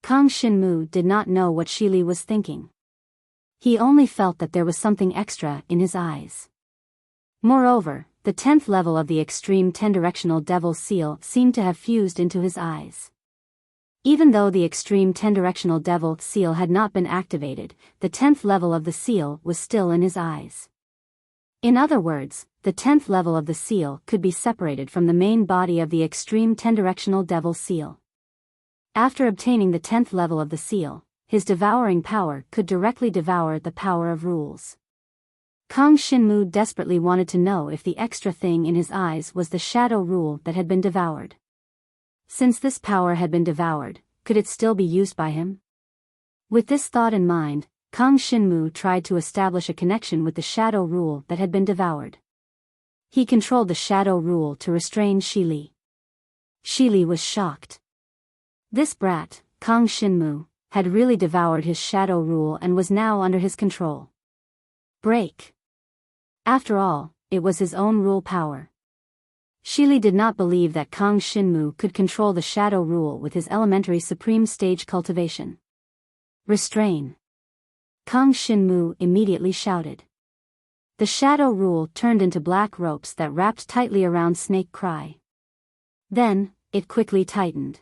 A: Kang Shinmu did not know what Shili was thinking. He only felt that there was something extra in his eyes. Moreover, the 10th level of the extreme 10-directional devil seal seemed to have fused into his eyes. Even though the extreme 10-directional devil seal had not been activated, the 10th level of the seal was still in his eyes. In other words, the 10th level of the seal could be separated from the main body of the extreme 10-directional devil seal. After obtaining the 10th level of the seal, his devouring power could directly devour the power of rules. Kang Shinmu desperately wanted to know if the extra thing in his eyes was the shadow rule that had been devoured. Since this power had been devoured, could it still be used by him? With this thought in mind, Kang Shinmu tried to establish a connection with the shadow rule that had been devoured. He controlled the shadow rule to restrain Shili. Shili was shocked. This brat, Kang Shinmu, had really devoured his shadow rule and was now under his control. Break. After all, it was his own rule power. Shili did not believe that Kang Shinmu could control the shadow rule with his elementary supreme stage cultivation. Restrain. Kang Shinmu immediately shouted. The shadow rule turned into black ropes that wrapped tightly around Snake Cry. Then, it quickly tightened.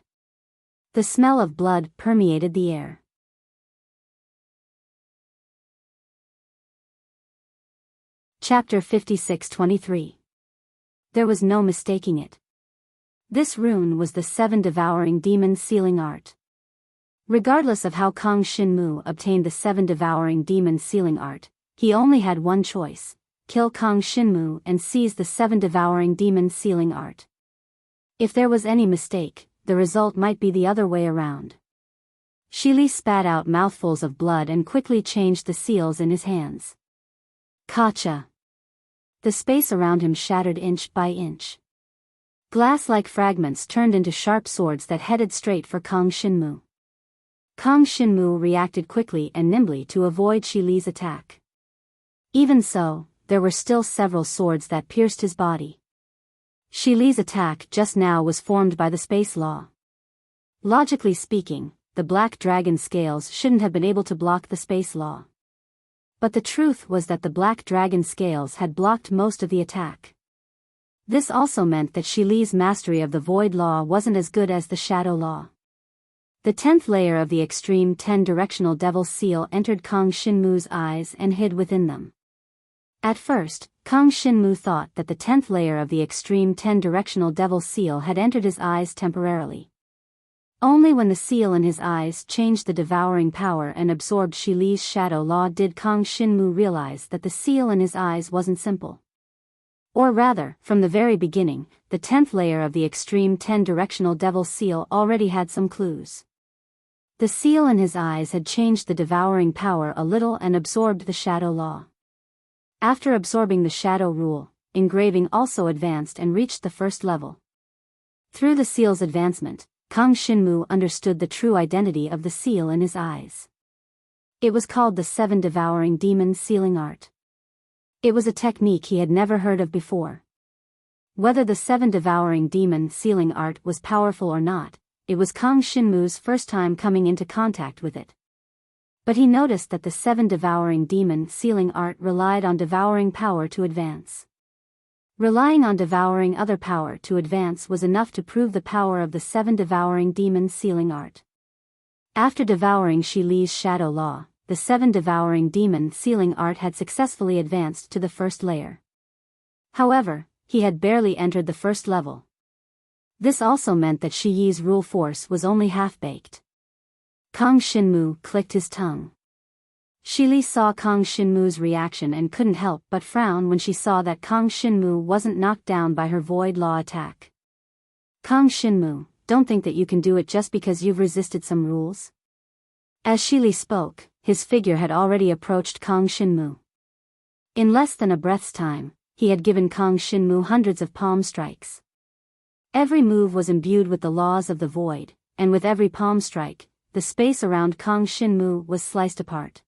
A: The smell of blood permeated the air. Chapter 56-23. There was no mistaking it. This rune was the 7 devouring demon sealing art. Regardless of how Kang Shinmu obtained the 7 devouring demon sealing art, he only had one choice: kill Kang Shinmu and seize the 7 devouring demon sealing art. If there was any mistake, the result might be the other way around. Shili spat out mouthfuls of blood and quickly changed the seals in his hands. Kacha! The space around him shattered inch by inch. Glass-like fragments turned into sharp swords that headed straight for Kang Shinmu. Kang Shinmu reacted quickly and nimbly to avoid Shili's attack. Even so, there were still several swords that pierced his body. Shili's attack just now was formed by the space law. Logically speaking, the black dragon scales shouldn't have been able to block the space law. But the truth was that the black dragon scales had blocked most of the attack. This also meant that Shili's mastery of the void law wasn't as good as the shadow law. The 10th layer of the extreme 10 directional devil seal entered Kang Shinmu's eyes and hid within them. At first, Kang Shinmu thought that the 10th layer of the extreme 10 directional devil seal had entered his eyes temporarily. Only when the seal in his eyes changed the devouring power and absorbed Shili's shadow law did Kang Shinmu realize that the seal in his eyes wasn't simple. Or rather, from the very beginning, the 10th layer of the extreme 10 directional devil seal already had some clues. The seal in his eyes had changed the devouring power a little and absorbed the shadow law. After absorbing the shadow rule, engraving also advanced and reached the first level. Through the seal's advancement, Kang Shinmu understood the true identity of the seal in his eyes. It was called the 7 devouring demon sealing art. It was a technique he had never heard of before. Whether the 7 devouring demon sealing art was powerful or not, it was Kang Shinmu's first time coming into contact with it. But he noticed that the 7 devouring demon sealing art relied on devouring power to advance. Relying on devouring other power to advance was enough to prove the power of the 7 devouring demon sealing art. After devouring Shili's shadow law, the 7 devouring demon sealing art had successfully advanced to the first layer. However, he had barely entered the first level. This also meant that Shiyi's rule force was only half-baked. Kang Shinmu clicked his tongue. Shili saw Kang Shinmu's reaction and couldn't help but frown when she saw that Kang Shinmu wasn't knocked down by her void law attack. Kang Shinmu, don't think that you can do it just because you've resisted some rules. As Shili spoke, his figure had already approached Kang Shinmu. In less than a breath's time, he had given Kang Shinmu hundreds of palm strikes. Every move was imbued with the laws of the void, and with every palm strike, the space around Kang Shinmu was sliced apart.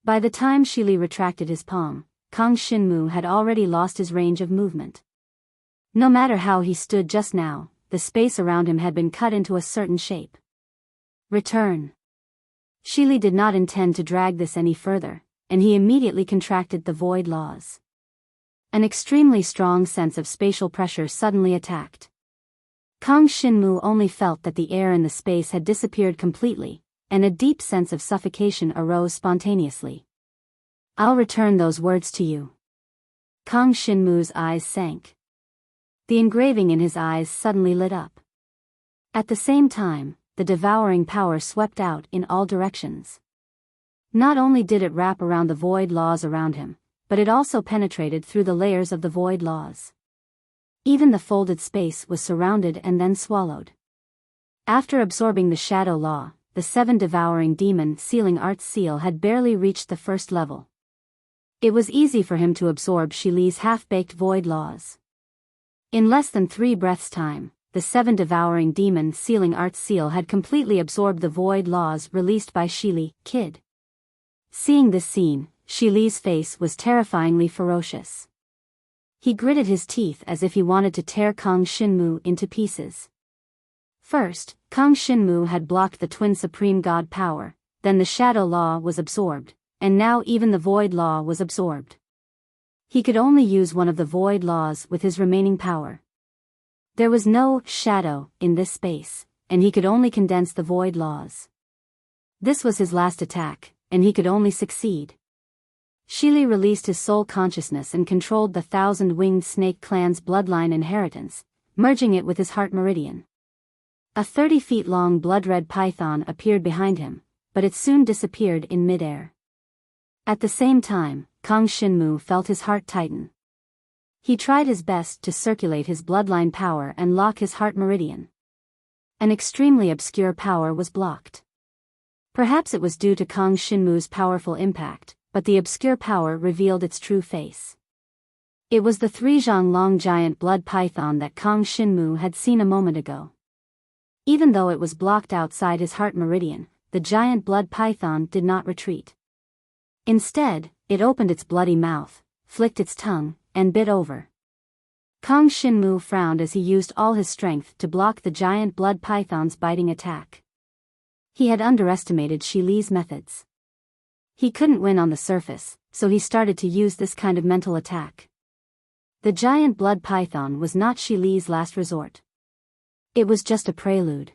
A: By the time Shili retracted his palm, Kang Shinmu had already lost his range of movement. No matter how he stood just now, the space around him had been cut into a certain shape. Return. Shili did not intend to drag this any further, and he immediately contracted the void laws. An extremely strong sense of spatial pressure suddenly attacked. Kang Shinmu only felt that the air in the space had disappeared completely, and a deep sense of suffocation arose spontaneously. I'll return those words to you. Kang Shinmu's eyes sank. The engraving in his eyes suddenly lit up. At the same time, the devouring power swept out in all directions. Not only did it wrap around the void laws around him, but it also penetrated through the layers of the void laws. Even the folded space was surrounded and then swallowed. After absorbing the shadow law, the 7 devouring demon sealing art seal had barely reached the first level. It was easy for him to absorb Shili's half-baked void laws. In less than 3 breaths' time, the 7 devouring demon sealing art seal had completely absorbed the void laws released by Shili, Kid. Seeing this scene, Shili's face was terrifyingly ferocious. He gritted his teeth as if he wanted to tear Kang Shinmu into pieces. First, Kang Shinmu had blocked the twin supreme god power, then the shadow law was absorbed, and now even the void law was absorbed. He could only use one of the void laws with his remaining power. There was no shadow in this space, and he could only condense the void laws. This was his last attack, and he could only succeed. Shili released his soul consciousness and controlled the thousand-winged snake clan's bloodline inheritance, merging it with his heart meridian. A 30-feet-long blood-red python appeared behind him, but it soon disappeared in midair. At the same time, Kang Shinmu felt his heart tighten. He tried his best to circulate his bloodline power and lock his heart meridian. An extremely obscure power was blocked. Perhaps it was due to Kang Shinmu's powerful impact, but the obscure power revealed its true face. It was the 3-zhang-long giant blood python that Kang Shinmu had seen a moment ago. Even though it was blocked outside his heart meridian, the giant blood python did not retreat. Instead, it opened its bloody mouth, flicked its tongue, and bit over. Kang Shinmu frowned as he used all his strength to block the giant blood python's biting attack. He had underestimated Shili's methods. He couldn't win on the surface, so he started to use this kind of mental attack. The giant blood python was not Shili's last resort. It was just a prelude.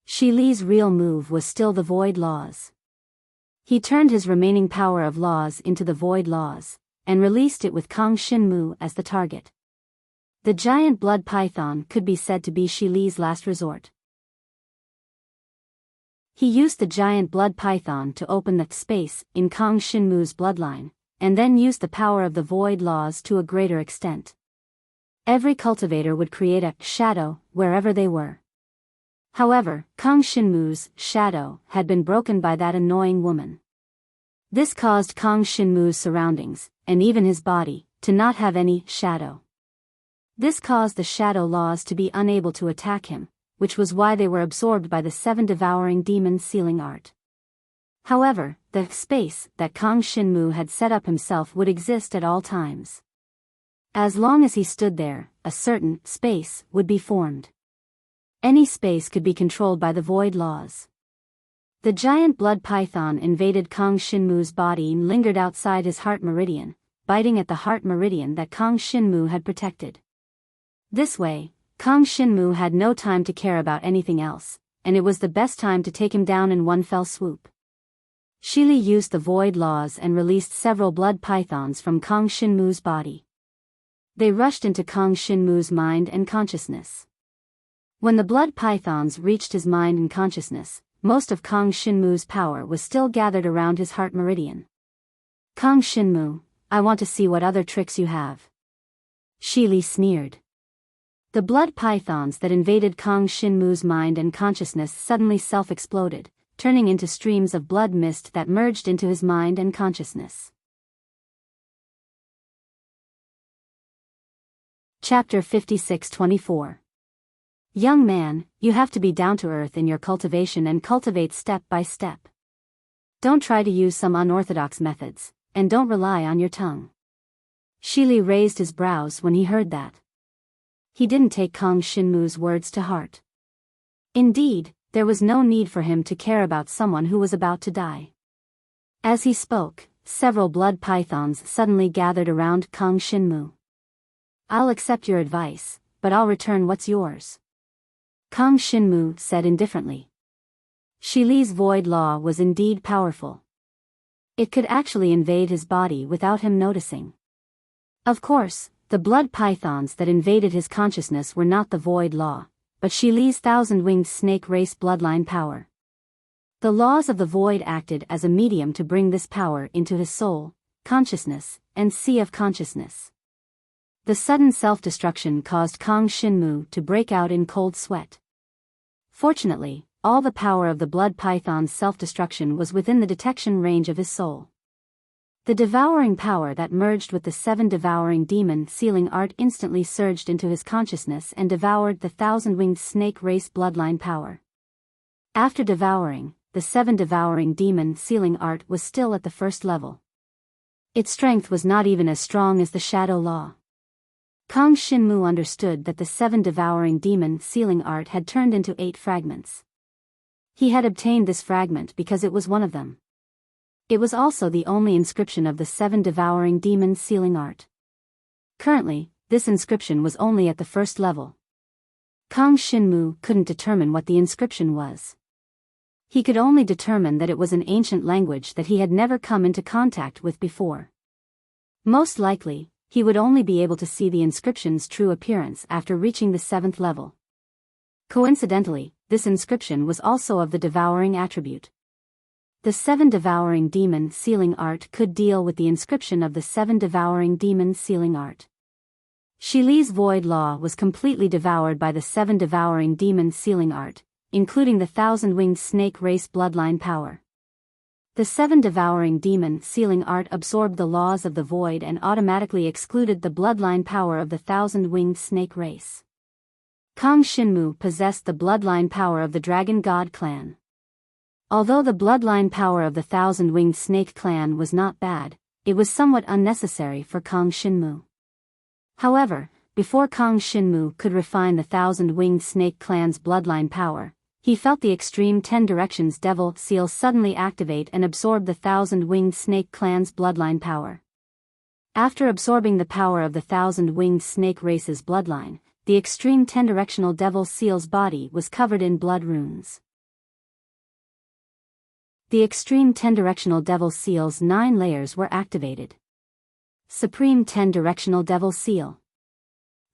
A: Shili's real move was still the void laws. He turned his remaining power of laws into the void laws, and released it with Kang Shinmu as the target. The giant blood python could be said to be Shili's last resort. He used the giant blood python to open the space in Kang Shinmu's bloodline, and then used the power of the void laws to a greater extent. Every cultivator would create a shadow wherever they were. However, Kang Shinmu's shadow had been broken by that annoying woman. This caused Kang Shinmu's surroundings, and even his body, to not have any shadow. This caused the shadow laws to be unable to attack him, which was why they were absorbed by the 7 devouring demon sealing art. However, the space that Kang Shinmu had set up himself would exist at all times. As long as he stood there, a certain space would be formed. Any space could be controlled by the void laws. The giant blood python invaded Kang Shinmu's body and lingered outside his heart meridian, biting at the heart meridian that Kang Shinmu had protected. This way, Kang Shinmu had no time to care about anything else, and it was the best time to take him down in one fell swoop. Shili used the void laws and released several blood pythons from Kang Shinmu's body. They rushed into Kang Shinmu's mind and consciousness. When the blood pythons reached his mind and consciousness, most of Kang Shinmu's power was still gathered around his heart meridian. Kang Shinmu, I want to see what other tricks you have. Shili sneered. The blood pythons that invaded Kang Shinmu's mind and consciousness suddenly self-exploded, turning into streams of blood mist that merged into his mind and consciousness. Chapter 56-24. Young man, you have to be down to earth in your cultivation and cultivate step by step. Don't try to use some unorthodox methods, and don't rely on your tongue. Shili raised his brows when he heard that. He didn't take Kang Shinmu's words to heart. Indeed, there was no need for him to care about someone who was about to die. As he spoke, several blood pythons suddenly gathered around Kang Shinmu. I'll accept your advice, but I'll return what's yours. Kang Shinmu said indifferently. Shili's void law was indeed powerful. It could actually invade his body without him noticing. Of course, the blood pythons that invaded his consciousness were not the void law, but Shili's thousand-winged snake race bloodline power. The laws of the void acted as a medium to bring this power into his soul, consciousness, and sea of consciousness. The sudden self-destruction caused Kang Shinmu to break out in cold sweat. Fortunately, all the power of the blood python's self-destruction was within the detection range of his soul. The devouring power that merged with the 7 devouring demon sealing art instantly surged into his consciousness and devoured the thousand-winged snake race bloodline power. After devouring, the 7 devouring demon sealing art was still at the first level. Its strength was not even as strong as the shadow law. Kang Shinmu understood that the 7 devouring demon sealing art had turned into 8 fragments. He had obtained this fragment because it was one of them. It was also the only inscription of the 7 devouring demon sealing art. Currently, this inscription was only at the first level. Kang Shinmu couldn't determine what the inscription was. He could only determine that it was an ancient language that he had never come into contact with before. Most likely, he would only be able to see the inscription's true appearance after reaching the 7th level. Coincidentally, this inscription was also of the devouring attribute. The 7 devouring demon sealing art could deal with the inscription of the 7 devouring demon sealing art. Shi Li's void law was completely devoured by the 7 devouring demon sealing art, including the 1,000-winged snake race bloodline power. The 7 devouring demon sealing art absorbed the laws of the void and automatically excluded the bloodline power of the 1,000-winged snake race. Kang Shinmu possessed the bloodline power of the Dragon God clan. Although the bloodline power of the 1,000-winged snake clan was not bad, it was somewhat unnecessary for Kang Shinmu. However, before Kang Shinmu could refine the 1,000-winged snake clan's bloodline power, he felt the extreme 10 directions devil seal suddenly activate and absorb the 1,000-winged snake clan's bloodline power. After absorbing the power of the 1,000-winged snake race's bloodline, the extreme 10-directional devil seal's body was covered in blood runes. The extreme 10-directional devil seal's 9 layers were activated. Supreme 10-directional devil seal.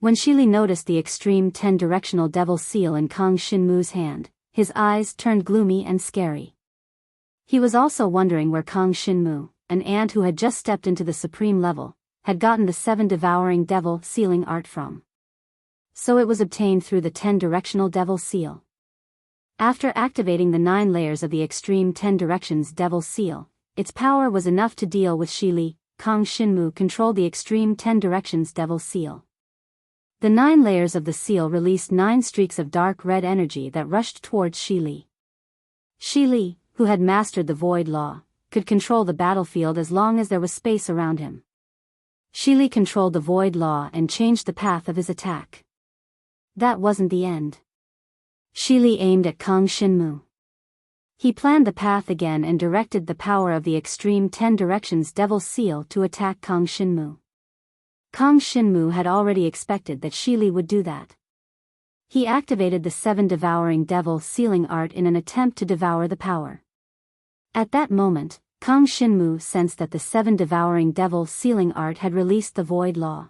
A: When Shi Li noticed the extreme 10-directional devil seal in Kang Shinmu's hand, his eyes turned gloomy and scary. He was also wondering where Kang Shinmu, an ant who had just stepped into the supreme level, had gotten the 7 devouring devil sealing art from. So it was obtained through the 10-directional devil seal. After activating the 9 layers of the extreme 10 directions devil seal, its power was enough to deal with Shi Li. Kang Shinmu controlled the extreme 10 directions devil seal. The 9 layers of the seal released 9 streaks of dark red energy that rushed towards Shi Li. Shi Li, who had mastered the void law, could control the battlefield as long as there was space around him. Shi Li controlled the void law and changed the path of his attack. That wasn't the end. Shi Li aimed at Kang Shinmu. He planned the path again and directed the power of the extreme 10 directions devil seal to attack Kang Shinmu. Kang Shinmu had already expected that Shi Li would do that. He activated the 7 devouring devil sealing art in an attempt to devour the power. At that moment, Kang Shinmu sensed that the 7 devouring devil sealing art had released the void law.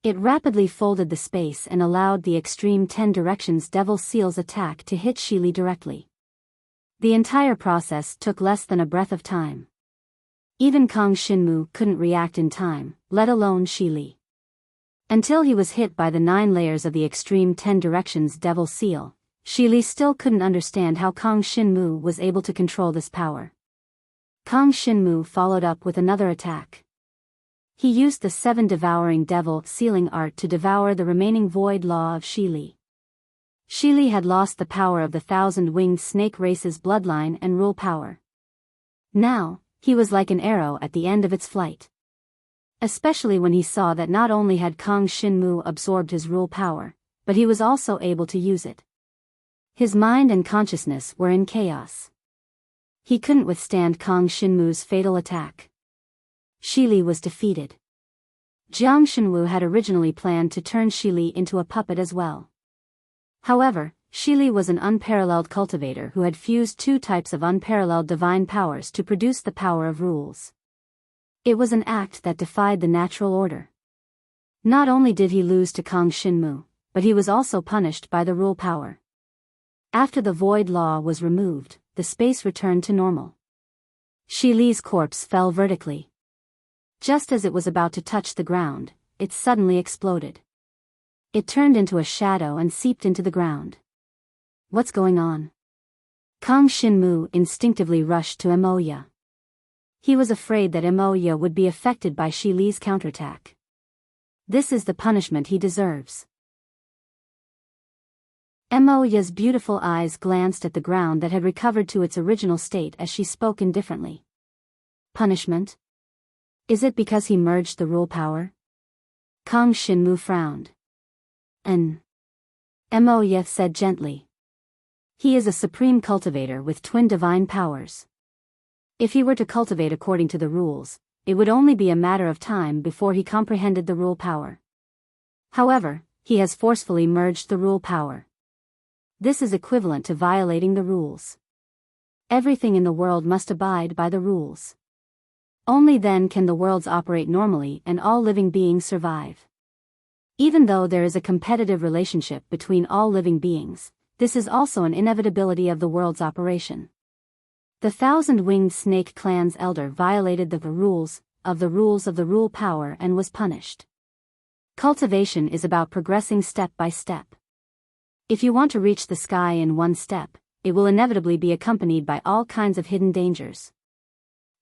A: It rapidly folded the space and allowed the extreme 10 directions devil seal's attack to hit Shi Li directly. The entire process took less than a breath of time. Even Kang Shinmu couldn't react in time, let alone Shi Li. Until he was hit by the 9 layers of the extreme 10 directions devil seal, Shi Li still couldn't understand how Kang Shinmu was able to control this power. Kang Shinmu followed up with another attack. He used the 7 devouring devil sealing art to devour the remaining void law of Shi Li. Shi Li had lost the power of the 1,000-winged snake race's bloodline and rule power. Now, he was like an arrow at the end of its flight. Especially when he saw that not only had Kang Shinmu absorbed his rule power, but he was also able to use it. His mind and consciousness were in chaos. He couldn't withstand Kang Shinmu's fatal attack. Shi Li was defeated. Jiang Shenwu had originally planned to turn Shi Li into a puppet as well. However, Shi Li was an unparalleled cultivator who had fused 2 types of unparalleled divine powers to produce the power of rules. It was an act that defied the natural order. Not only did he lose to Kang Shinmu, but he was also punished by the rule power. After the void law was removed, the space returned to normal. Shi Li's corpse fell vertically. Just as it was about to touch the ground, it suddenly exploded. It turned into a shadow and seeped into the ground. What's going on? Kang Shinmu instinctively rushed to Emoya. He was afraid that Emoya would be affected by Shi Li's counterattack. This is the punishment he deserves. Emoya's beautiful eyes glanced at the ground that had recovered to its original state as she spoke indifferently. Punishment? Is it because he merged the rule power? Kang Shinmu frowned. Emoya said gently. He is a supreme cultivator with twin divine powers. If he were to cultivate according to the rules, it would only be a matter of time before he comprehended the rule power. However, he has forcefully merged the rule power. This is equivalent to violating the rules. Everything in the world must abide by the rules. Only then can the worlds operate normally and all living beings survive. Even though there is a competitive relationship between all living beings, this is also an inevitability of the world's operation. The thousand-winged snake clan's elder violated the rules of the rule power and was punished. Cultivation is about progressing step by step. If you want to reach the sky in one step, it will inevitably be accompanied by all kinds of hidden dangers.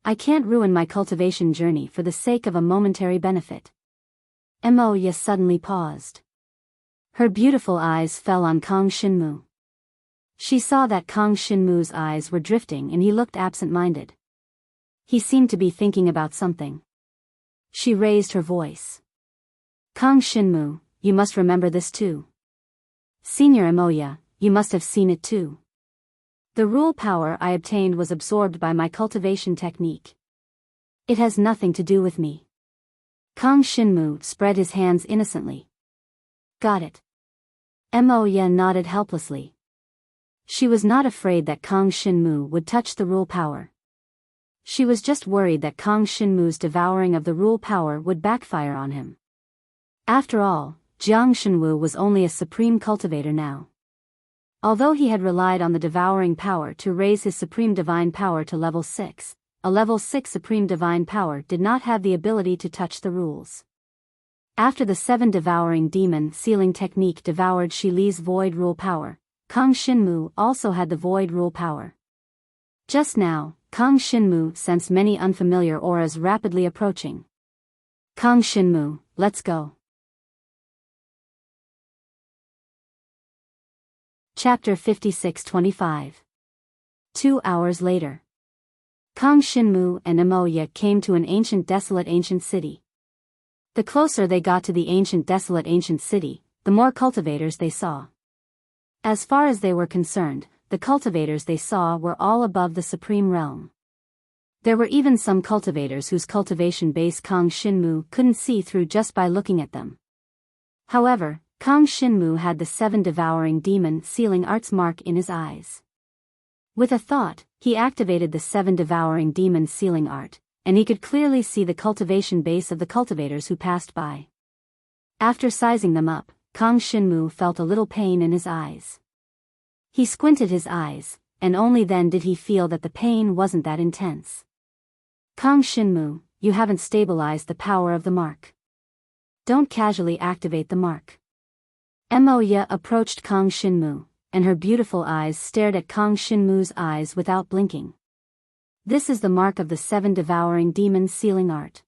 A: I can't ruin my cultivation journey for the sake of a momentary benefit. Moya suddenly paused. Her beautiful eyes fell on Kang Shinmu. She saw that Kang Shinmu's eyes were drifting and he looked absent-minded. He seemed to be thinking about something. She raised her voice. Kang Shinmu, you must remember this too. Senior Moya, you must have seen it too. The rule power I obtained was absorbed by my cultivation technique. It has nothing to do with me. Kang Shinmu spread his hands innocently. Got it. Moya nodded helplessly. She was not afraid that Kang Shinmu would touch the rule power. She was just worried that Kang Shinmu's devouring of the rule power would backfire on him. After all, Jiang Shenwu was only a supreme cultivator now. Although he had relied on the devouring power to raise his supreme divine power to level 6, a level 6 supreme divine power did not have the ability to touch the rules. After the 7 devouring demon sealing technique devoured Shi Li's void rule power, Kang Shinmu also had the void rule power. Just now, Kang Shinmu sensed many unfamiliar auras rapidly approaching. Kang Shinmu, let's go. Chapter 56-25. 2 hours later. Kang Shinmu and Moya came to an desolate ancient city. The closer they got to the desolate ancient city, the more cultivators they saw. As far as they were concerned, the cultivators they saw were all above the supreme realm. There were even some cultivators whose cultivation base Kang Shinmu couldn't see through just by looking at them. However, Kang Shinmu had the 7 devouring demon sealing arts mark in his eyes. With a thought, he activated the 7 devouring demon sealing art, and he could clearly see the cultivation base of the cultivators who passed by. After sizing them up, Kang Shinmu felt a little pain in his eyes. He squinted his eyes, and only then did he feel that the pain wasn't that intense. Kang Shinmu, you haven't stabilized the power of the mark. Don't casually activate the mark. Moya approached Kang Shinmu, and her beautiful eyes stared at Kang Shinmu's eyes without blinking. This is the mark of the 7 devouring demon sealing art.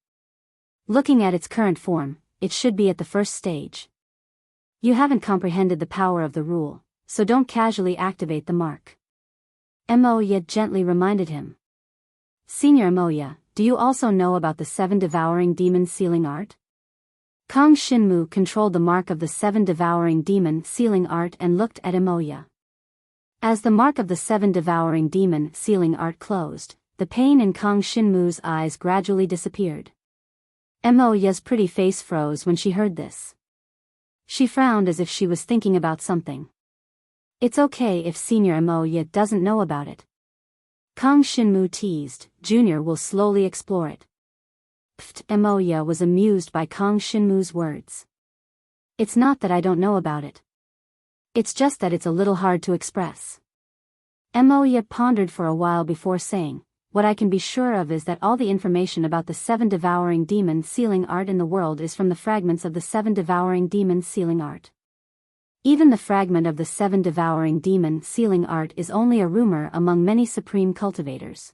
A: Looking at its current form, it should be at the first stage. You haven't comprehended the power of the rule, so don't casually activate the mark. Moya gently reminded him. Senior Moya, do you also know about the 7 devouring demon sealing art? Kang Shinmu controlled the mark of the 7 devouring demon sealing art and looked at Moya. As the mark of the 7 devouring demon sealing art closed, the pain in Kang Shinmu's eyes gradually disappeared. Moya's pretty face froze when she heard this. She frowned as if she was thinking about something. It's okay if Senior Moya doesn't know about it. Kang Shinmu teased, Junior will slowly explore it. Moya was amused by Kang Shinmu's words. It's not that I don't know about it. It's just that it's a little hard to express. Moya pondered for a while before saying, what I can be sure of is that all the information about the 7 devouring demon sealing art in the world is from the fragments of the 7 devouring demon sealing art. Even the fragment of the 7 devouring demon sealing art is only a rumor among many supreme cultivators.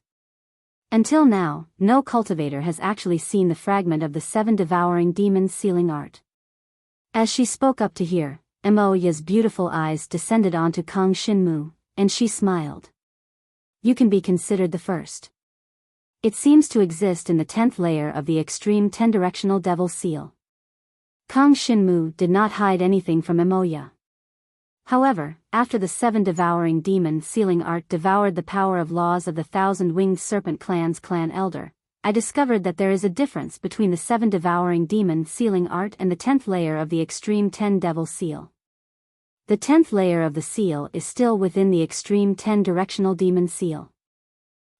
A: Until now, no cultivator has actually seen the fragment of the 7 devouring demon sealing art. As she spoke up to hear, Moya's beautiful eyes descended onto Kang Shinmu, and she smiled. You can be considered the first. It seems to exist in the 10th layer of the extreme 10-directional devil seal. Kang Shinmu did not hide anything from Moya. However, after the 7 devouring demon sealing art devoured the power of laws of the 1,000-winged serpent clan's clan elder, I discovered that there is a difference between the 7 devouring demon sealing art and the 10th layer of the extreme 10 devil seal. The 10th layer of the seal is still within the extreme 10 directional demon seal.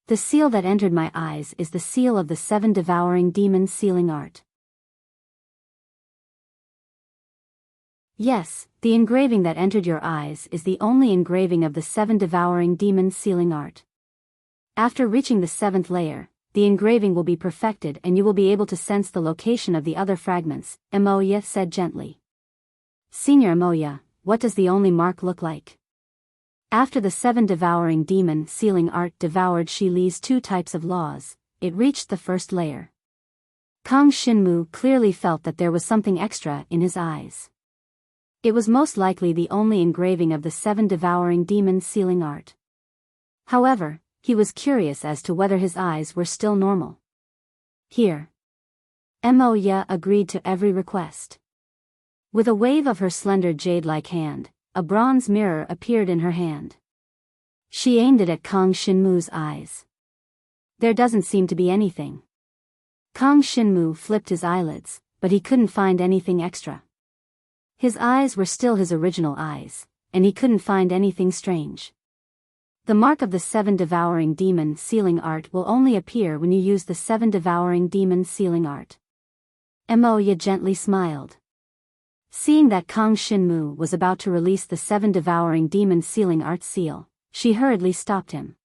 A: The seal that entered my eyes is the seal of the 7 devouring demons sealing art. Yes, the engraving that entered your eyes is the only engraving of the 7 devouring demons sealing art. After reaching the 7th layer, the engraving will be perfected and you will be able to sense the location of the other fragments, Emoya said gently. Senior Emoya, what does the only mark look like? After the 7 devouring demon sealing art devoured Shi Li's 2 types of laws, it reached the 1st layer. Kang Shinmu clearly felt that there was something extra in his eyes. It was most likely the only engraving of the 7 devouring demon sealing art. However, he was curious as to whether his eyes were still normal. Here. Emoya agreed to every request. With a wave of her slender jade-like hand, a bronze mirror appeared in her hand. She aimed it at Kang Shinmu's eyes. There doesn't seem to be anything. Kang Shinmu flipped his eyelids, but he couldn't find anything extra. His eyes were still his original eyes, and he couldn't find anything strange. The mark of the 7 devouring demon sealing art will only appear when you use the 7 devouring demon sealing art. Emoya gently smiled. Seeing that Kang Shinmu was about to release the 7 devouring demon sealing art seal, she hurriedly stopped him.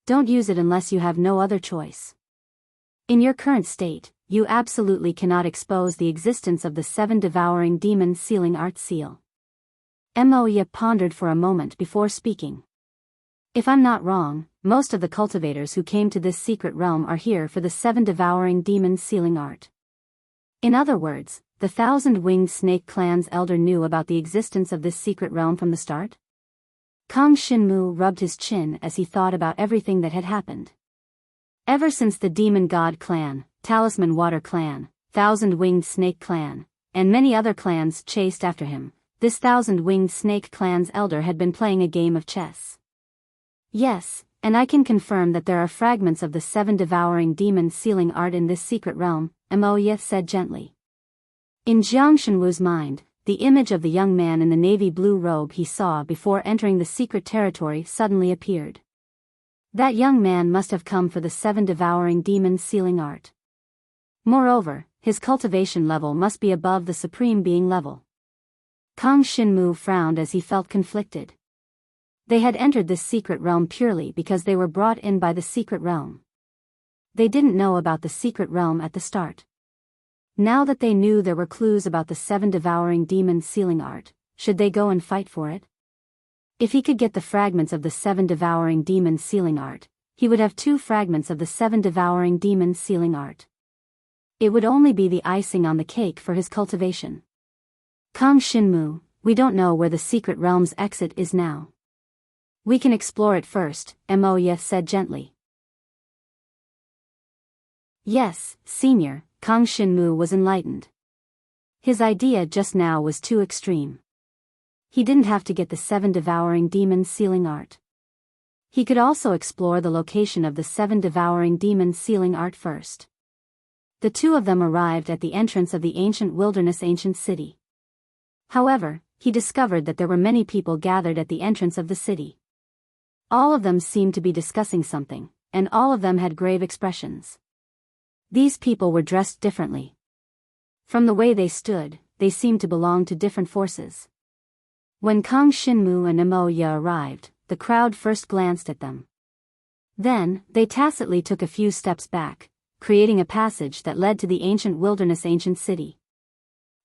A: Don't use it unless you have no other choice. In your current state, you absolutely cannot expose the existence of the 7 devouring demon sealing art seal. Emoya pondered for a moment before speaking. If I'm not wrong, most of the cultivators who came to this secret realm are here for the 7 devouring demon sealing art. In other words, the 1,000-winged snake clan's elder knew about the existence of this secret realm from the start? Kang Shinmu rubbed his chin as he thought about everything that had happened. Ever since the Demon God clan, Talisman Water clan, 1,000-winged snake clan, and many other clans chased after him, this 1,000-winged snake clan's elder had been playing a game of chess. Yes, and I can confirm that there are fragments of the 7 devouring demon sealing art in this secret realm, Emoya said gently. In Jiang Shenwu's mind, the image of the young man in the navy blue robe he saw before entering the secret territory suddenly appeared. That young man must have come for the 7 devouring demon sealing art. Moreover, his cultivation level must be above the supreme being level. Kang Shinmu frowned as he felt conflicted. They had entered this secret realm purely because they were brought in by the secret realm. They didn't know about the secret realm at the start. Now that they knew there were clues about the 7 devouring demon sealing art, should they go and fight for it? If he could get the fragments of the 7 devouring demon sealing art, he would have 2 fragments of the 7 devouring demon sealing art. It would only be the icing on the cake for his cultivation. Kang Shinmu, we don't know where the secret realm's exit is now. We can explore it first, Emoya said gently. Yes, Senior, Kang Shinmu was enlightened. His idea just now was too extreme. He didn't have to get the 7 devouring demon sealing art. He could also explore the location of the 7 devouring demon sealing art first. The 2 of them arrived at the entrance of the ancient wilderness ancient city. However, he discovered that there were many people gathered at the entrance of the city. All of them seemed to be discussing something, and all of them had grave expressions. These people were dressed differently. From the way they stood, they seemed to belong to different forces. When Kang Shinmu and Emoya arrived, the crowd first glanced at them. Then, they tacitly took a few steps back, creating a passage that led to the ancient wilderness ancient city.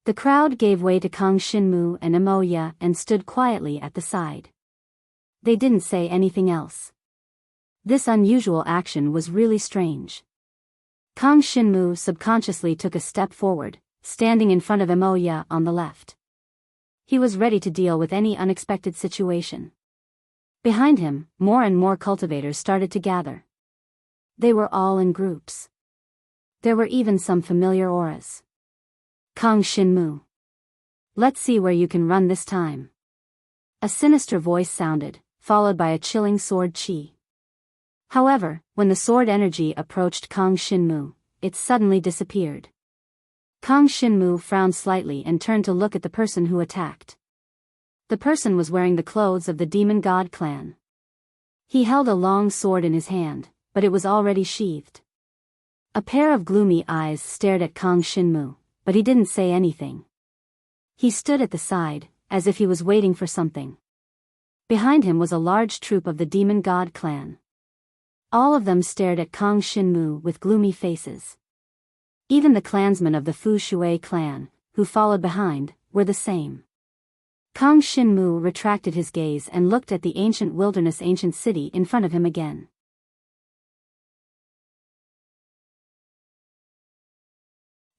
A: The crowd gave way to Kang Shinmu and Emoya and stood quietly at the side. They didn't say anything else. This unusual action was really strange. Kang Shinmu subconsciously took a step forward, standing in front of Emoya on the left. He was ready to deal with any unexpected situation. Behind him, more and more cultivators started to gather. They were all in groups. There were even some familiar auras. Kang Shinmu. Let's see where you can run this time. A sinister voice sounded, followed by a chilling sword chi. However, when the sword energy approached Kang Shinmu, it suddenly disappeared. Kang Shinmu frowned slightly and turned to look at the person who attacked. The person was wearing the clothes of the Demon God clan. He held a long sword in his hand, but it was already sheathed. A pair of gloomy eyes stared at Kang Shinmu, but he didn't say anything. He stood at the side, as if he was waiting for something. Behind him was a large troop of the demon god clan. All of them stared at Kang Shinmu with gloomy faces. Even the clansmen of the Fu Shui clan, who followed behind, were the same. Kang Shinmu retracted his gaze and looked at the ancient wilderness ancient city in front of him again.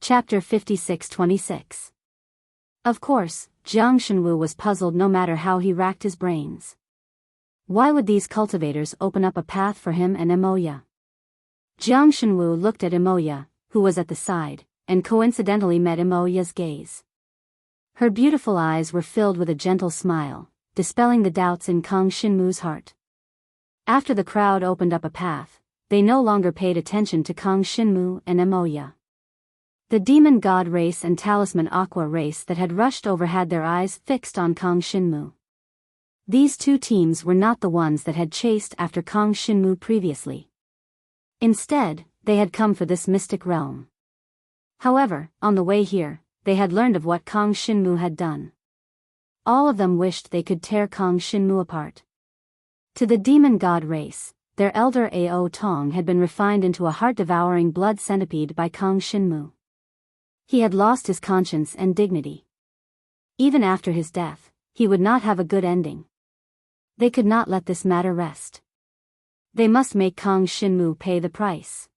A: Chapter 56-26. Of course, Jiang Shenwu was puzzled no matter how he racked his brains. Why would these cultivators open up a path for him and Imoya? Jiang Shenwu looked at Imoya, who was at the side, and coincidentally met Imoya's gaze. Her beautiful eyes were filled with a gentle smile, dispelling the doubts in Kang Shinmu's heart. After the crowd opened up a path, they no longer paid attention to Kang Shinmu and Imoya. The demon god race and talisman aqua race that had rushed over had their eyes fixed on Kang Shinmu. These two teams were not the ones that had chased after Kang Shinmu previously. Instead, they had come for this mystic realm. However, on the way here, they had learned of what Kang Shinmu had done. All of them wished they could tear Kang Shinmu apart. To the demon god race, their elder Ao Tong had been refined into a heart-devouring blood centipede by Kang Shinmu. He had lost his conscience and dignity. Even after his death, he would not have a good ending. They could not let this matter rest. They must make Kang Shinmu pay the price.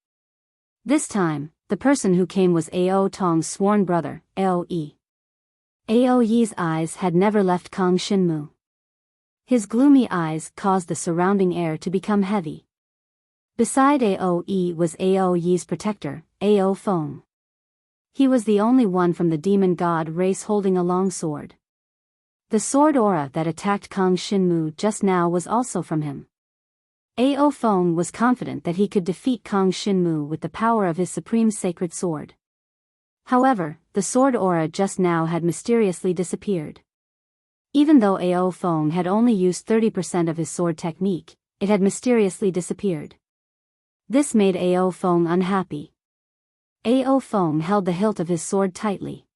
A: This time, the person who came was Ao Tong's sworn brother, Ao Yi. Ao Yi's eyes had never left Kang Shinmu. His gloomy eyes caused the surrounding air to become heavy. Beside Ao Yi was Ao Yi's protector, Ao Feng. He was the only one from the demon god race holding a long sword. The sword aura that attacked Kang Shinmu just now was also from him. Ao Feng was confident that he could defeat Kang Shinmu with the power of his supreme sacred sword. However, the sword aura just now had mysteriously disappeared. Even though Ao Feng had only used 30% of his sword technique, it had mysteriously disappeared. This made Ao Feng unhappy. Ao Feng held the hilt of his sword tightly.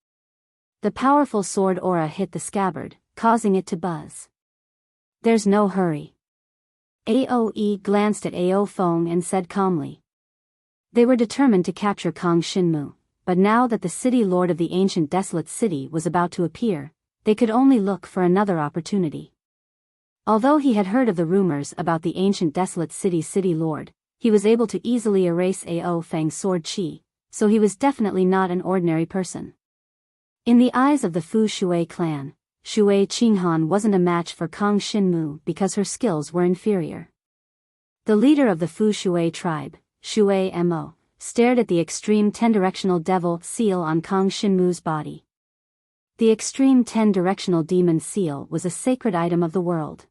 A: The powerful sword aura hit the scabbard, causing it to buzz. There's no hurry. Ao Yi glanced at Ao Feng and said calmly. They were determined to capture Kang Shinmu, but now that the city lord of the ancient desolate city was about to appear, they could only look for another opportunity. Although he had heard of the rumors about the ancient desolate city's city lord, he was able to easily erase Ao Feng's sword chi, so he was definitely not an ordinary person. In the eyes of the Fu Shui clan, Shui Qinghan wasn't a match for Kang Shinmu because her skills were inferior. The leader of the Fu Shui tribe, Shui Mo, stared at the extreme 10-directional devil seal on Kang Shinmu's body. The extreme 10-directional demon seal was a sacred item of the world.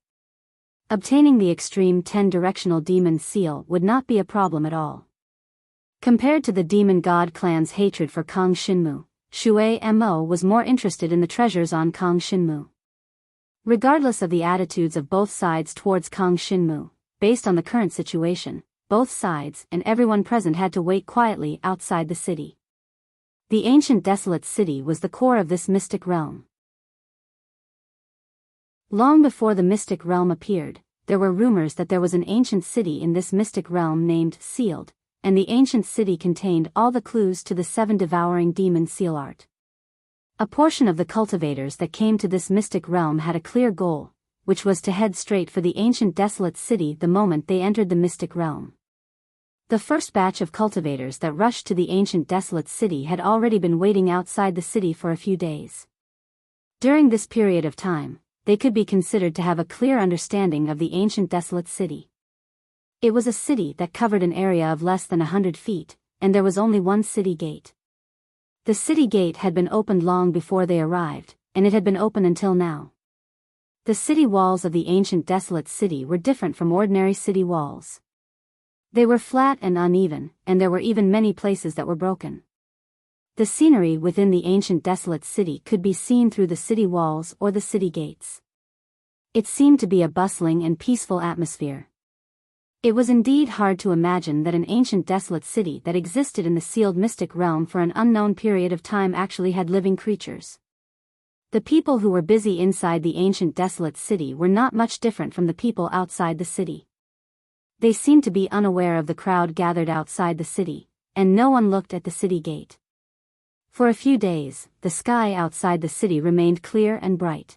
A: Obtaining the extreme 10-directional demon seal would not be a problem at all. Compared to the demon god clan's hatred for Kang Shinmu, Shui Mo was more interested in the treasures on Kang Shinmu. Regardless of the attitudes of both sides towards Kang Shinmu, based on the current situation, both sides and everyone present had to wait quietly outside the city. The ancient desolate city was the core of this mystic realm. Long before the mystic realm appeared, there were rumors that there was an ancient city in this mystic realm named Sealed, and the ancient city contained all the clues to the 7 devouring demon seal art. A portion of the cultivators that came to this mystic realm had a clear goal, which was to head straight for the ancient desolate city the moment they entered the mystic realm. The first batch of cultivators that rushed to the ancient desolate city had already been waiting outside the city for a few days. During this period of time, they could be considered to have a clear understanding of the ancient desolate city. It was a city that covered an area of less than 100 feet, and there was only one city gate. The city gate had been opened long before they arrived, and it had been open until now. The city walls of the ancient desolate city were different from ordinary city walls. They were flat and uneven, and there were even many places that were broken. The scenery within the ancient desolate city could be seen through the city walls or the city gates. It seemed to be a bustling and peaceful atmosphere. It was indeed hard to imagine that an ancient desolate city that existed in the sealed mystic realm for an unknown period of time actually had living creatures. The people who were busy inside the ancient desolate city were not much different from the people outside the city. They seemed to be unaware of the crowd gathered outside the city, and no one looked at the city gate. For a few days, the sky outside the city remained clear and bright.